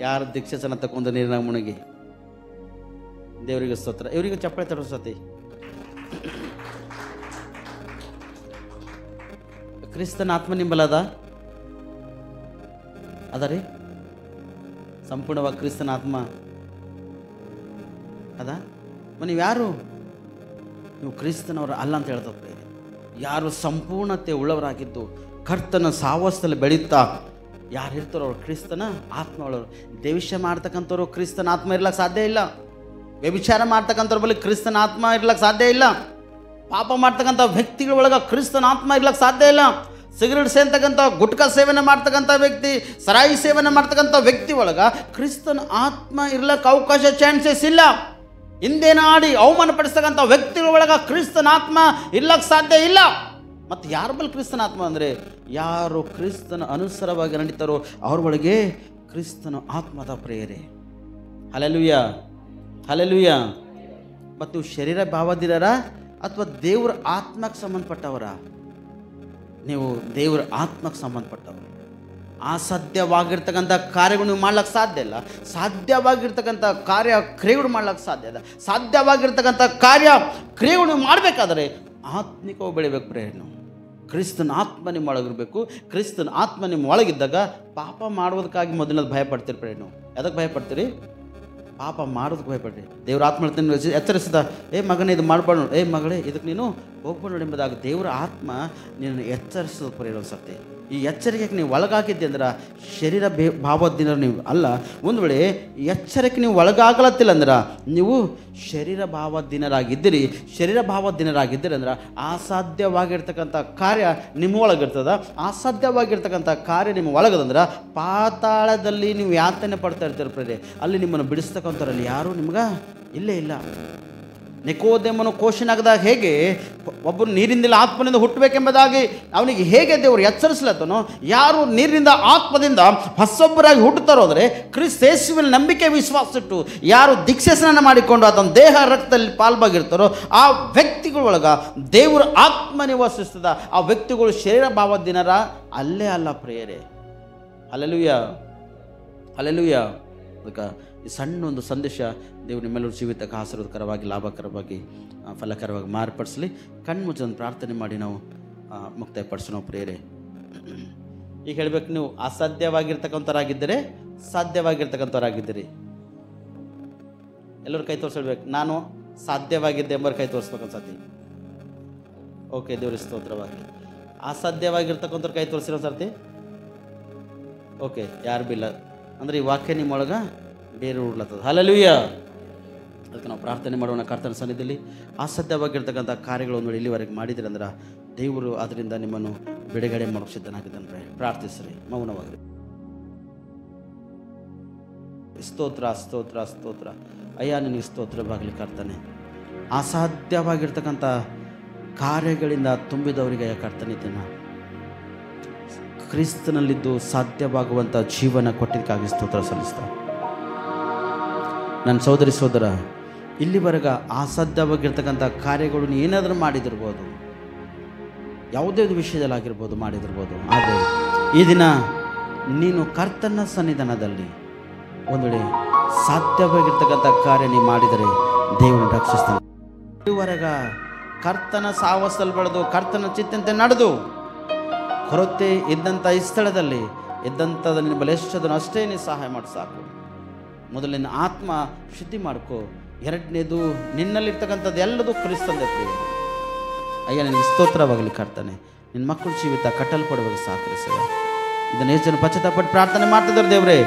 ಯಾರು ದೀಕ್ಷಾಸನ ತಗೊಂಡು ನೀರಿನ ಮುಳುಗಿ? ದೇವರಿಗೆ ಸ್ತೋತ್ರ. ಇವರಿಗೆ ಚಪ್ಪಳೆ ತರೋ ಸತಿ. ಕ್ರಿಸ್ತನ ಆತ್ಮ ನಿಂಬಲ್ಲದ ಅದ ರೀ? ಸಂಪೂರ್ಣವಾಗಿ ಕ್ರಿಸ್ತನ ಆತ್ಮ ಅದ? ನೀವು ಯಾರು? ನೀವು ಕ್ರಿಸ್ತನವರು ಅಲ್ಲ ಅಂತ ಹೇಳ್ತಪ್ಪ. ಯಾರು ಸಂಪೂರ್ಣತೆ ಉಳ್ಳವರಾಗಿದ್ದು ಕರ್ತನ ಸಾವಸ್ತಲ್ಲಿ ಬೆಳೀತಾ ಯಾರು ಇರ್ತಾರೋ ಅವ್ರು ಕ್ರಿಸ್ತನ ಆತ್ಮ ಒಳವರು. ದೇವಿಷ್ಯ ಮಾಡ್ತಕ್ಕಂಥವ್ರು ಕ್ರಿಸ್ತನ ಆತ್ಮ ಇರ್ಲಕ್ಕೆ ಸಾಧ್ಯ ಇಲ್ಲ. ವ್ಯಭಿಚಾರ ಮಾಡ್ತಕ್ಕಂಥವ್ರ ಬಳಿ ಕ್ರಿಸ್ತನ ಆತ್ಮ ಇರ್ಲಕ್ಕೆ ಸಾಧ್ಯ ಇಲ್ಲ. ಪಾಪ ಮಾಡ್ತಕ್ಕಂಥ ವ್ಯಕ್ತಿಗಳ ಒಳಗೆ ಕ್ರಿಸ್ತನ ಆತ್ಮ ಇರ್ಲಕ್ಕೆ ಸಾಧ್ಯ ಇಲ್ಲ. ಸಿಗರೇಟ್ ಸೇರ್ತಕ್ಕಂಥ, ಗುಟ್ಕಾ ಸೇವನೆ ಮಾಡ್ತಕ್ಕಂಥ ವ್ಯಕ್ತಿ, ಸರಾಯಿ ಸೇವನೆ ಮಾಡ್ತಕ್ಕಂಥ ವ್ಯಕ್ತಿ ಒಳಗೆ ಕ್ರಿಸ್ತನ ಆತ್ಮ ಇರ್ಲಕ್ಕೆ ಅವಕಾಶ, ಚಾನ್ಸಸ್ ಇಲ್ಲ. ಹಿಂದೇನ ಆಡಿ ಅವಮಾನ ಪಡಿಸ್ತಕ್ಕಂಥ ವ್ಯಕ್ತಿಗಳ ಒಳಗೆ ಕ್ರಿಸ್ತನ ಆತ್ಮ ಇರ್ಲಕ್ಕೆ ಸಾಧ್ಯ ಇಲ್ಲ. ಮತ್ತು ಯಾರ ಬಳಿ ಕ್ರಿಸ್ತನ ಆತ್ಮ ಅಂದರೆ ಯಾರು ಕ್ರಿಸ್ತನ ಅನುಸಾರವಾಗಿ ನಡೀತಾರೋ ಅವ್ರ ಒಳಗೆ ಕ್ರಿಸ್ತನ ಆತ್ಮದ ಪ್ರೇರೆ. Hallelujah, hallelujah. ಮತ್ತು ಶರೀರ ಭಾವದಿರರ ಅಥವಾ ದೇವ್ರ ಆತ್ಮಕ್ಕೆ ಸಂಬಂಧಪಟ್ಟವರ? ನೀವು ದೇವ್ರ ಆತ್ಮಕ್ಕೆ ಸಂಬಂಧಪಟ್ಟವರು. ಅಸಾಧ್ಯವಾಗಿರ್ತಕ್ಕಂಥ ಕಾರ್ಯಗಳು ನೀವು ಮಾಡ್ಲಿಕ್ಕೆ ಸಾಧ್ಯ ಇಲ್ಲ. ಸಾಧ್ಯವಾಗಿರ್ತಕ್ಕಂಥ ಕಾರ್ಯ ಕ್ರಿಯೆಗಳು ಮಾಡ್ಲಿಕ್ಕೆ ಸಾಧ್ಯ ಇದೆ. ಸಾಧ್ಯವಾಗಿರ್ತಕ್ಕಂಥ ಕಾರ್ಯ ಕ್ರಿಯೆಗಳು ನೀವು ಮಾಡಬೇಕಾದ್ರೆ ಆತ್ಮಿಕವಾಗಿ ಬೆಳಿಬೇಕು ಪ್ರೇರಣೆ. ಕ್ರಿಸ್ತನ ಆತ್ಮ ನಿಮ್ಮ ಒಳಗಿರಬೇಕು. ಕ್ರಿಸ್ತನ ಆತ್ಮ ನಿಮ್ಮ ಒಳಗಿದ್ದಾಗ ಪಾಪ ಮಾಡೋದಕ್ಕಾಗಿ ಮೊದಲನೇದು ಭಯಪಡ್ತೀರಿ ಪ್ರೇರಣೆ. ಅದಕ್ಕೆ ಭಯಪಡ್ತೀರಿ? ಪಾಪ ಮಾಡೋದಕ್ಕೆ ಭಯಪಡ್ರಿ. ದೇವ್ರ ಆತ್ಮ ಎಚ್ಚರಿಸಿದ, ಮಗನೇ ಇದು ಮಾಡಬಾರ್ದು, ಮಗಳೇ ಇದಕ್ಕೆ ನೀನು ಹೋಗ್ಬಾರ್ದು ಎಂಬುದಾಗಿ ದೇವರ ಆತ್ಮ ನೀನು ಎಚ್ಚರಿಸೋದು ಪ್ರೇರಣೆ ಸತ್ಯ. ಈ ಎಚ್ಚರಿಕೆಗೆ ನೀವು ಒಳಗಾಗಿದ್ದೆ ಅಂದ್ರೆ ಶರೀರ ಭಾವದಿನ ನೀವು ಅಲ್ಲ. ಒಂದು ವೇಳೆ ಎಚ್ಚರಿಕೆ ನೀವು ಒಳಗಾಗಲತ್ತಿಲ್ಲ ಅಂದ್ರೆ ನೀವು ಶರೀರ ಭಾವದಿನರಾಗಿದ್ದೀರಿ. ಶರೀರ ಭಾವದಿನರಾಗಿದ್ದೀರಿ ಅಂದ್ರೆ ಅಸಾಧ್ಯವಾಗಿರ್ತಕ್ಕಂಥ ಕಾರ್ಯ ನಿಮ್ಮ ಒಳಗಿರ್ತದ. ಅಸಾಧ್ಯವಾಗಿರ್ತಕ್ಕಂಥ ಕಾರ್ಯ ನಿಮ್ಮ ಒಳಗದಂದ್ರೆ ಪಾತಾಳದಲ್ಲಿ ನೀವು ಯಾತನೆ ಪಡ್ತಾ ಇರ್ತೀರ ಪ್ರೇರೆ. ಅಲ್ಲಿ ನಿಮ್ಮನ್ನು ಬಿಡಿಸ್ತಕ್ಕಂಥವ್ರಲ್ಲಿ ಯಾರೂ ನಿಮ್ಗೆ ಇಲ್ಲೇ ಇಲ್ಲ. ನಿಕೋದೇಮನು ಕೋಶನಾಗದಾಗ ಹೇಗೆ ಒಬ್ಬರು ನೀರಿನಿಂದ ಆತ್ಮನಿಂದ ಹುಟ್ಟಬೇಕೆಂಬುದಾಗಿ ಅವನಿಗೆ ಹೇಗೆ ದೇವರು ಎಚ್ಚರಿಸ್ಲತ್ತನೋ, ಯಾರು ನೀರಿನಿಂದ ಆತ್ಮದಿಂದ ಹೊಸೊಬ್ಬರಾಗಿ ಹುಟ್ಟುತ್ತಾರೋ ಅಂದರೆ ಕ್ರಿಸ್ತ ಯೇಸುವಿನ ನಂಬಿಕೆ ವಿಶ್ವಾಸ ಇಟ್ಟು ಯಾರು ದೀಕ್ಷಾಸ್ನಾನ ಮಾಡಿಕೊಂಡು ಆತನ ದೇಹ ರಕ್ತದಲ್ಲಿ ಪಾಲ್ಭಾಗಿರ್ತಾರೋ ಆ ವ್ಯಕ್ತಿಗಳೊಳಗೆ ದೇವರ ಆತ್ಮ ನಿವಾಸಿಸ್ತದ. ಆ ವ್ಯಕ್ತಿಗಳು ಶರೀರ ಭಾವದಿನರ ಅಲ್ಲೇ ಅಲ್ಲ ಪ್ರೇಯರೇ. Hallelujah, hallelujah. ಅದಕ್ಕೆ ಈ ಸಣ್ಣ ಒಂದು ಸಂದೇಶ ದೇವರು ನಿಮ್ಮೆಲ್ಲರೂ ಜೀವಿತಕ್ಕೆ ಆಶೀರ್ವಾದಕರವಾಗಿ, ಲಾಭಕರವಾಗಿ, ಫಲಕರವಾಗಿ ಮಾರ್ಪಡಿಸಲಿ. ಕಣ್ಮುಚ್ಚಿ ಒಂದು ಪ್ರಾರ್ಥನೆ ಮಾಡಿ ನಾವು ಮುಕ್ತಾಯಪಡಿಸೋಣ ಪ್ರೇರೆ. ಈಗ ಹೇಳಬೇಕು, ನೀವು ಅಸಾಧ್ಯವಾಗಿರ್ತಕ್ಕಂಥವ್ರಾಗಿದ್ದರೆ ಸಾಧ್ಯವಾಗಿರ್ತಕ್ಕಂಥವ್ರಾಗಿದ್ದೀರಿ. ಎಲ್ಲರೂ ಕೈ ತೋರಿಸ್ಬೇಕು. ನಾನು ಸಾಧ್ಯವಾಗಿದ್ದೆ ಎಂಬರು ಕೈ ತೋರಿಸ್ಬೇಕು ಅನ್ಸತಿ. ಓಕೆ, ದೇವ್ರ ಸ್ತೋತ್ರವಾಗಿ. ಅಸಾಧ್ಯವಾಗಿರ್ತಕ್ಕಂಥವ್ರು ಕೈ ತೋರಿಸಿರೋ ಸರ್ತಿ. ಓಕೆ, ಯಾರು ಬಿಲ್ಲ ಅಂದರೆ ಈ ವಾಕ್ಯ ನಿಮ್ಮೊಳಗೆ ಬೇರೆ ಉಡ್ಲತ್ತದ. ಹಲ್ಲೆಲೂಯ. ಅದಕ್ಕೆ ನಾವು ಪ್ರಾರ್ಥನೆ ಮಾಡೋಣ. ಕರ್ತನ ಸನ್ನಿಧಿಯಲ್ಲಿ ಅಸಾಧ್ಯವಾಗಿರ್ತಕ್ಕಂಥ ಕಾರ್ಯಗಳು ನೋಡಿ ಇಲ್ಲಿವರೆಗೆ ಮಾಡಿದ್ರಿ ಅಂದ್ರೆ ದೇವರು ಅದರಿಂದ ನಿಮ್ಮನ್ನು ಬಿಡುಗಡೆ ಮಾಡೋ ಸಿದ್ಧನಾಗಿದ್ದಾನೆ. ಪ್ರಾರ್ಥಿಸ್ರಿ, ಮೌನವಾಗಿ. ಸ್ತೋತ್ರ, ಸ್ತೋತ್ರ, ಸ್ತೋತ್ರ. ಅಯ್ಯ ನಿನಗೆ ಸ್ತೋತ್ರವಾಗಲಿ ಕರ್ತನೆ. ಅಸಾಧ್ಯವಾಗಿರ್ತಕ್ಕಂಥ ಕಾರ್ಯಗಳಿಂದ ತುಂಬಿದವರಿಗೆ ಕರ್ತನಿದ್ದೇನೆ. ಕ್ರಿಸ್ತನಲ್ಲಿದ್ದು ಸಾಧ್ಯವಾಗುವಂಥ ಜೀವನ ಕೊಟ್ಟಿದ್ದಕ್ಕಾಗಿ ಸ್ತೋತ್ರ ಸಲ್ಲಿಸ್ತಾ. ನನ್ನ ಸೋದರಿ ಸೋದರ, ಇಲ್ಲಿವರೆಗೆ ಅಸಾಧ್ಯವಾಗಿರ್ತಕ್ಕಂಥ ಕಾರ್ಯಗಳು ನೀ ಏನಾದರೂ ಮಾಡಿದಿರ್ಬೋದು, ಯಾವುದೇ ವಿಷಯದಲ್ಲಾಗಿರ್ಬೋದು ಮಾಡಿದಿರ್ಬೋದು. ಆದರೆ ಈ ದಿನ ನೀನು ಕರ್ತನ ಸನ್ನಿಧಾನದಲ್ಲಿ ಒಂದು ವೇಳೆ ಸಾಧ್ಯವಾಗಿರ್ತಕ್ಕಂಥ ಕಾರ್ಯ ನೀ ಮಾಡಿದರೆ ದೇವರು ರಕ್ಷಿಸ್ತಾನೆ. ಇದುವರೆಗ ಕರ್ತನ ಸಾವಸಲ್ಲಿ ಬೆಳೆದು ಕರ್ತನ ಚಿತ್ತಂತೆ ನಡೆದು ಕೊರತೆ ಇದ್ದಂಥ ಈ ಸ್ಥಳದಲ್ಲಿ ಇದ್ದಂಥದ್ದು ನಿನ್ನ ಬಳಿ ಎಷ್ಟದನ್ನು ಅಷ್ಟೇ ನೀನು ಸಹಾಯ ಮಾಡಿ ಸಾಕು. ಮೊದಲು ನಿನ್ನ ಆತ್ಮ ಶುದ್ಧಿ ಮಾಡ್ಕೋ. ಎರಡನೇದು ನಿನ್ನಲ್ಲಿರ್ತಕ್ಕಂಥದ್ದು ಎಲ್ಲದೂ ಕ್ರಿಸ್ತಂದೆ ಪ್ರಿಯ. ಅಯ್ಯ ನಿನಗೆ ಸ್ತೋತ್ರವಾಗಲಿ ಕರ್ತನೆ. ನಿನ್ನ ಮಕ್ಕಳ ಜೀವಿತ ಕಟ್ಟಲ್ಪಡುವಾಗ ಸಾಕರಿಸಯ್ಯ. ಇದನ್ನು ಎಷ್ಟು ಜನ ಪಶ್ಚಾತ್ತಾಪಟ್ಟು ಪ್ರಾರ್ಥನೆ ಮಾಡ್ತಿದ್ದಾರೆ ದೇವರೇ,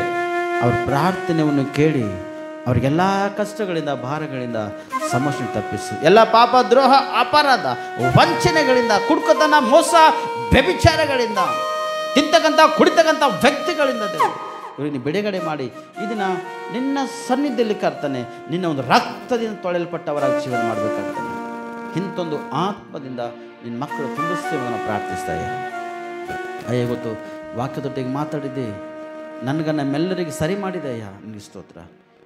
ಅವ್ರ ಪ್ರಾರ್ಥನೆಯನ್ನು ಕೇಳಿ ಅವ್ರಿಗೆಲ್ಲ ಕಷ್ಟಗಳಿಂದ ಭಾರಗಳಿಂದ ಸಮಸ್ಯೆ ತಪ್ಪಿಸು. ಎಲ್ಲ ಪಾಪ ದ್ರೋಹ ಅಪರಾಧ ವಂಚನೆಗಳಿಂದ ಕುಡ್ಕತನ ಮೋಸ ವ್ಯಭಿಚಾರಗಳಿಂದ ತಿಂತಕ್ಕಂಥ ಕುಡಿತಕ್ಕಂಥ ವ್ಯಕ್ತಿಗಳಿಂದ ದೇವರು ಇವ್ರಿಗೆ ಬಿಡುಗಡೆ ಮಾಡಿ ಇದನ್ನು ನಿನ್ನ ಸನ್ನಿಧಿಯಲ್ಲಿ ಕರ್ತನೆ ನಿನ್ನ ಒಂದು ರಕ್ತದಿಂದ ತೊಳೆಯಲ್ಪಟ್ಟವರಾಗಿ ಜೀವನ ಮಾಡಬೇಕಾಗ್ತಾನೆ. ಇಂಥೊಂದು ಆತ್ಮದಿಂದ ನಿನ್ನ ಮಕ್ಕಳು ತುಂಬಿಸ್ತೇವೆ ಪ್ರಾರ್ಥಿಸ್ತಾ ಇದ್ದಾರೆ. ಅಯ್ಯ ಇವತ್ತು ವಾಕ್ಯದೊಟ್ಟಿಗೆ ಮಾತಾಡಿದ್ದೆ, ನನಗೆ ನಮ್ಮೆಲ್ಲರಿಗೆ ಸರಿ ಮಾಡಿದೆ ಅಯ್ಯ, ನಿನಗೆ ಸ್ತೋತ್ರ.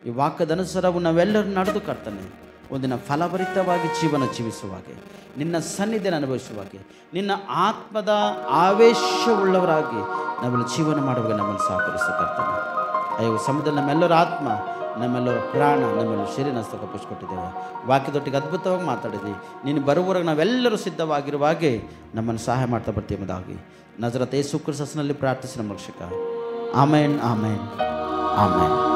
ಈ ವಾಕ್ಯದ ಅನುಸಾರವು ನಾವೆಲ್ಲರೂ ನಡೆದು ಕರ್ತನೆ ಒಂದಿನ ಫಲಭರಿತವಾಗಿ ಜೀವನ ಜೀವಿಸುವಾಗೆ, ನಿನ್ನ ಸನ್ನಿಧಿಯನ್ನು ಅನುಭವಿಸುವಾಗೆ, ನಿನ್ನ ಆತ್ಮದ ಆವೇಶವುಳ್ಳವರಾಗಿ ನಾವೆಲ್ಲ ಜೀವನ ಮಾಡುವಾಗ ನಮ್ಮನ್ನು ಸಹಕರಿಸು ಕರ್ತನೆ. ಅಯ್ಯೋ ಸಮುದ್ರ ನಮ್ಮೆಲ್ಲರ ಆತ್ಮ, ನಮ್ಮೆಲ್ಲರ ಪ್ರಾಣ, ನಮ್ಮೆಲ್ಲರ ಶರೀರ ತಗೊಪ್ಪಿಸ್ಕೊಟ್ಟಿದ್ದೇವೆ. ವಾಕ್ಯದೊಟ್ಟಿಗೆ ಅದ್ಭುತವಾಗಿ ಮಾತಾಡಿದ್ವಿ. ನೀನು ಬರುವವರೆಗೆ ನಾವೆಲ್ಲರೂ ಸಿದ್ಧವಾಗಿರುವ ಹಾಗೆ ನಮ್ಮನ್ನು ಸಹಾಯ ಮಾಡ್ತಾ ಬರ್ತೀವಿ ಎಂಬುದಾಗಿ ನಜರತ್ ಯೇಸು ಕ್ರಿಸ್ತನಲ್ಲಿ ಪ್ರಾರ್ಥಿಸಿ ನಮ್ಮ ರಕ್ಷಕ. ಆಮೇನ್ ಆಮೇನ್ ಆಮೇನ್.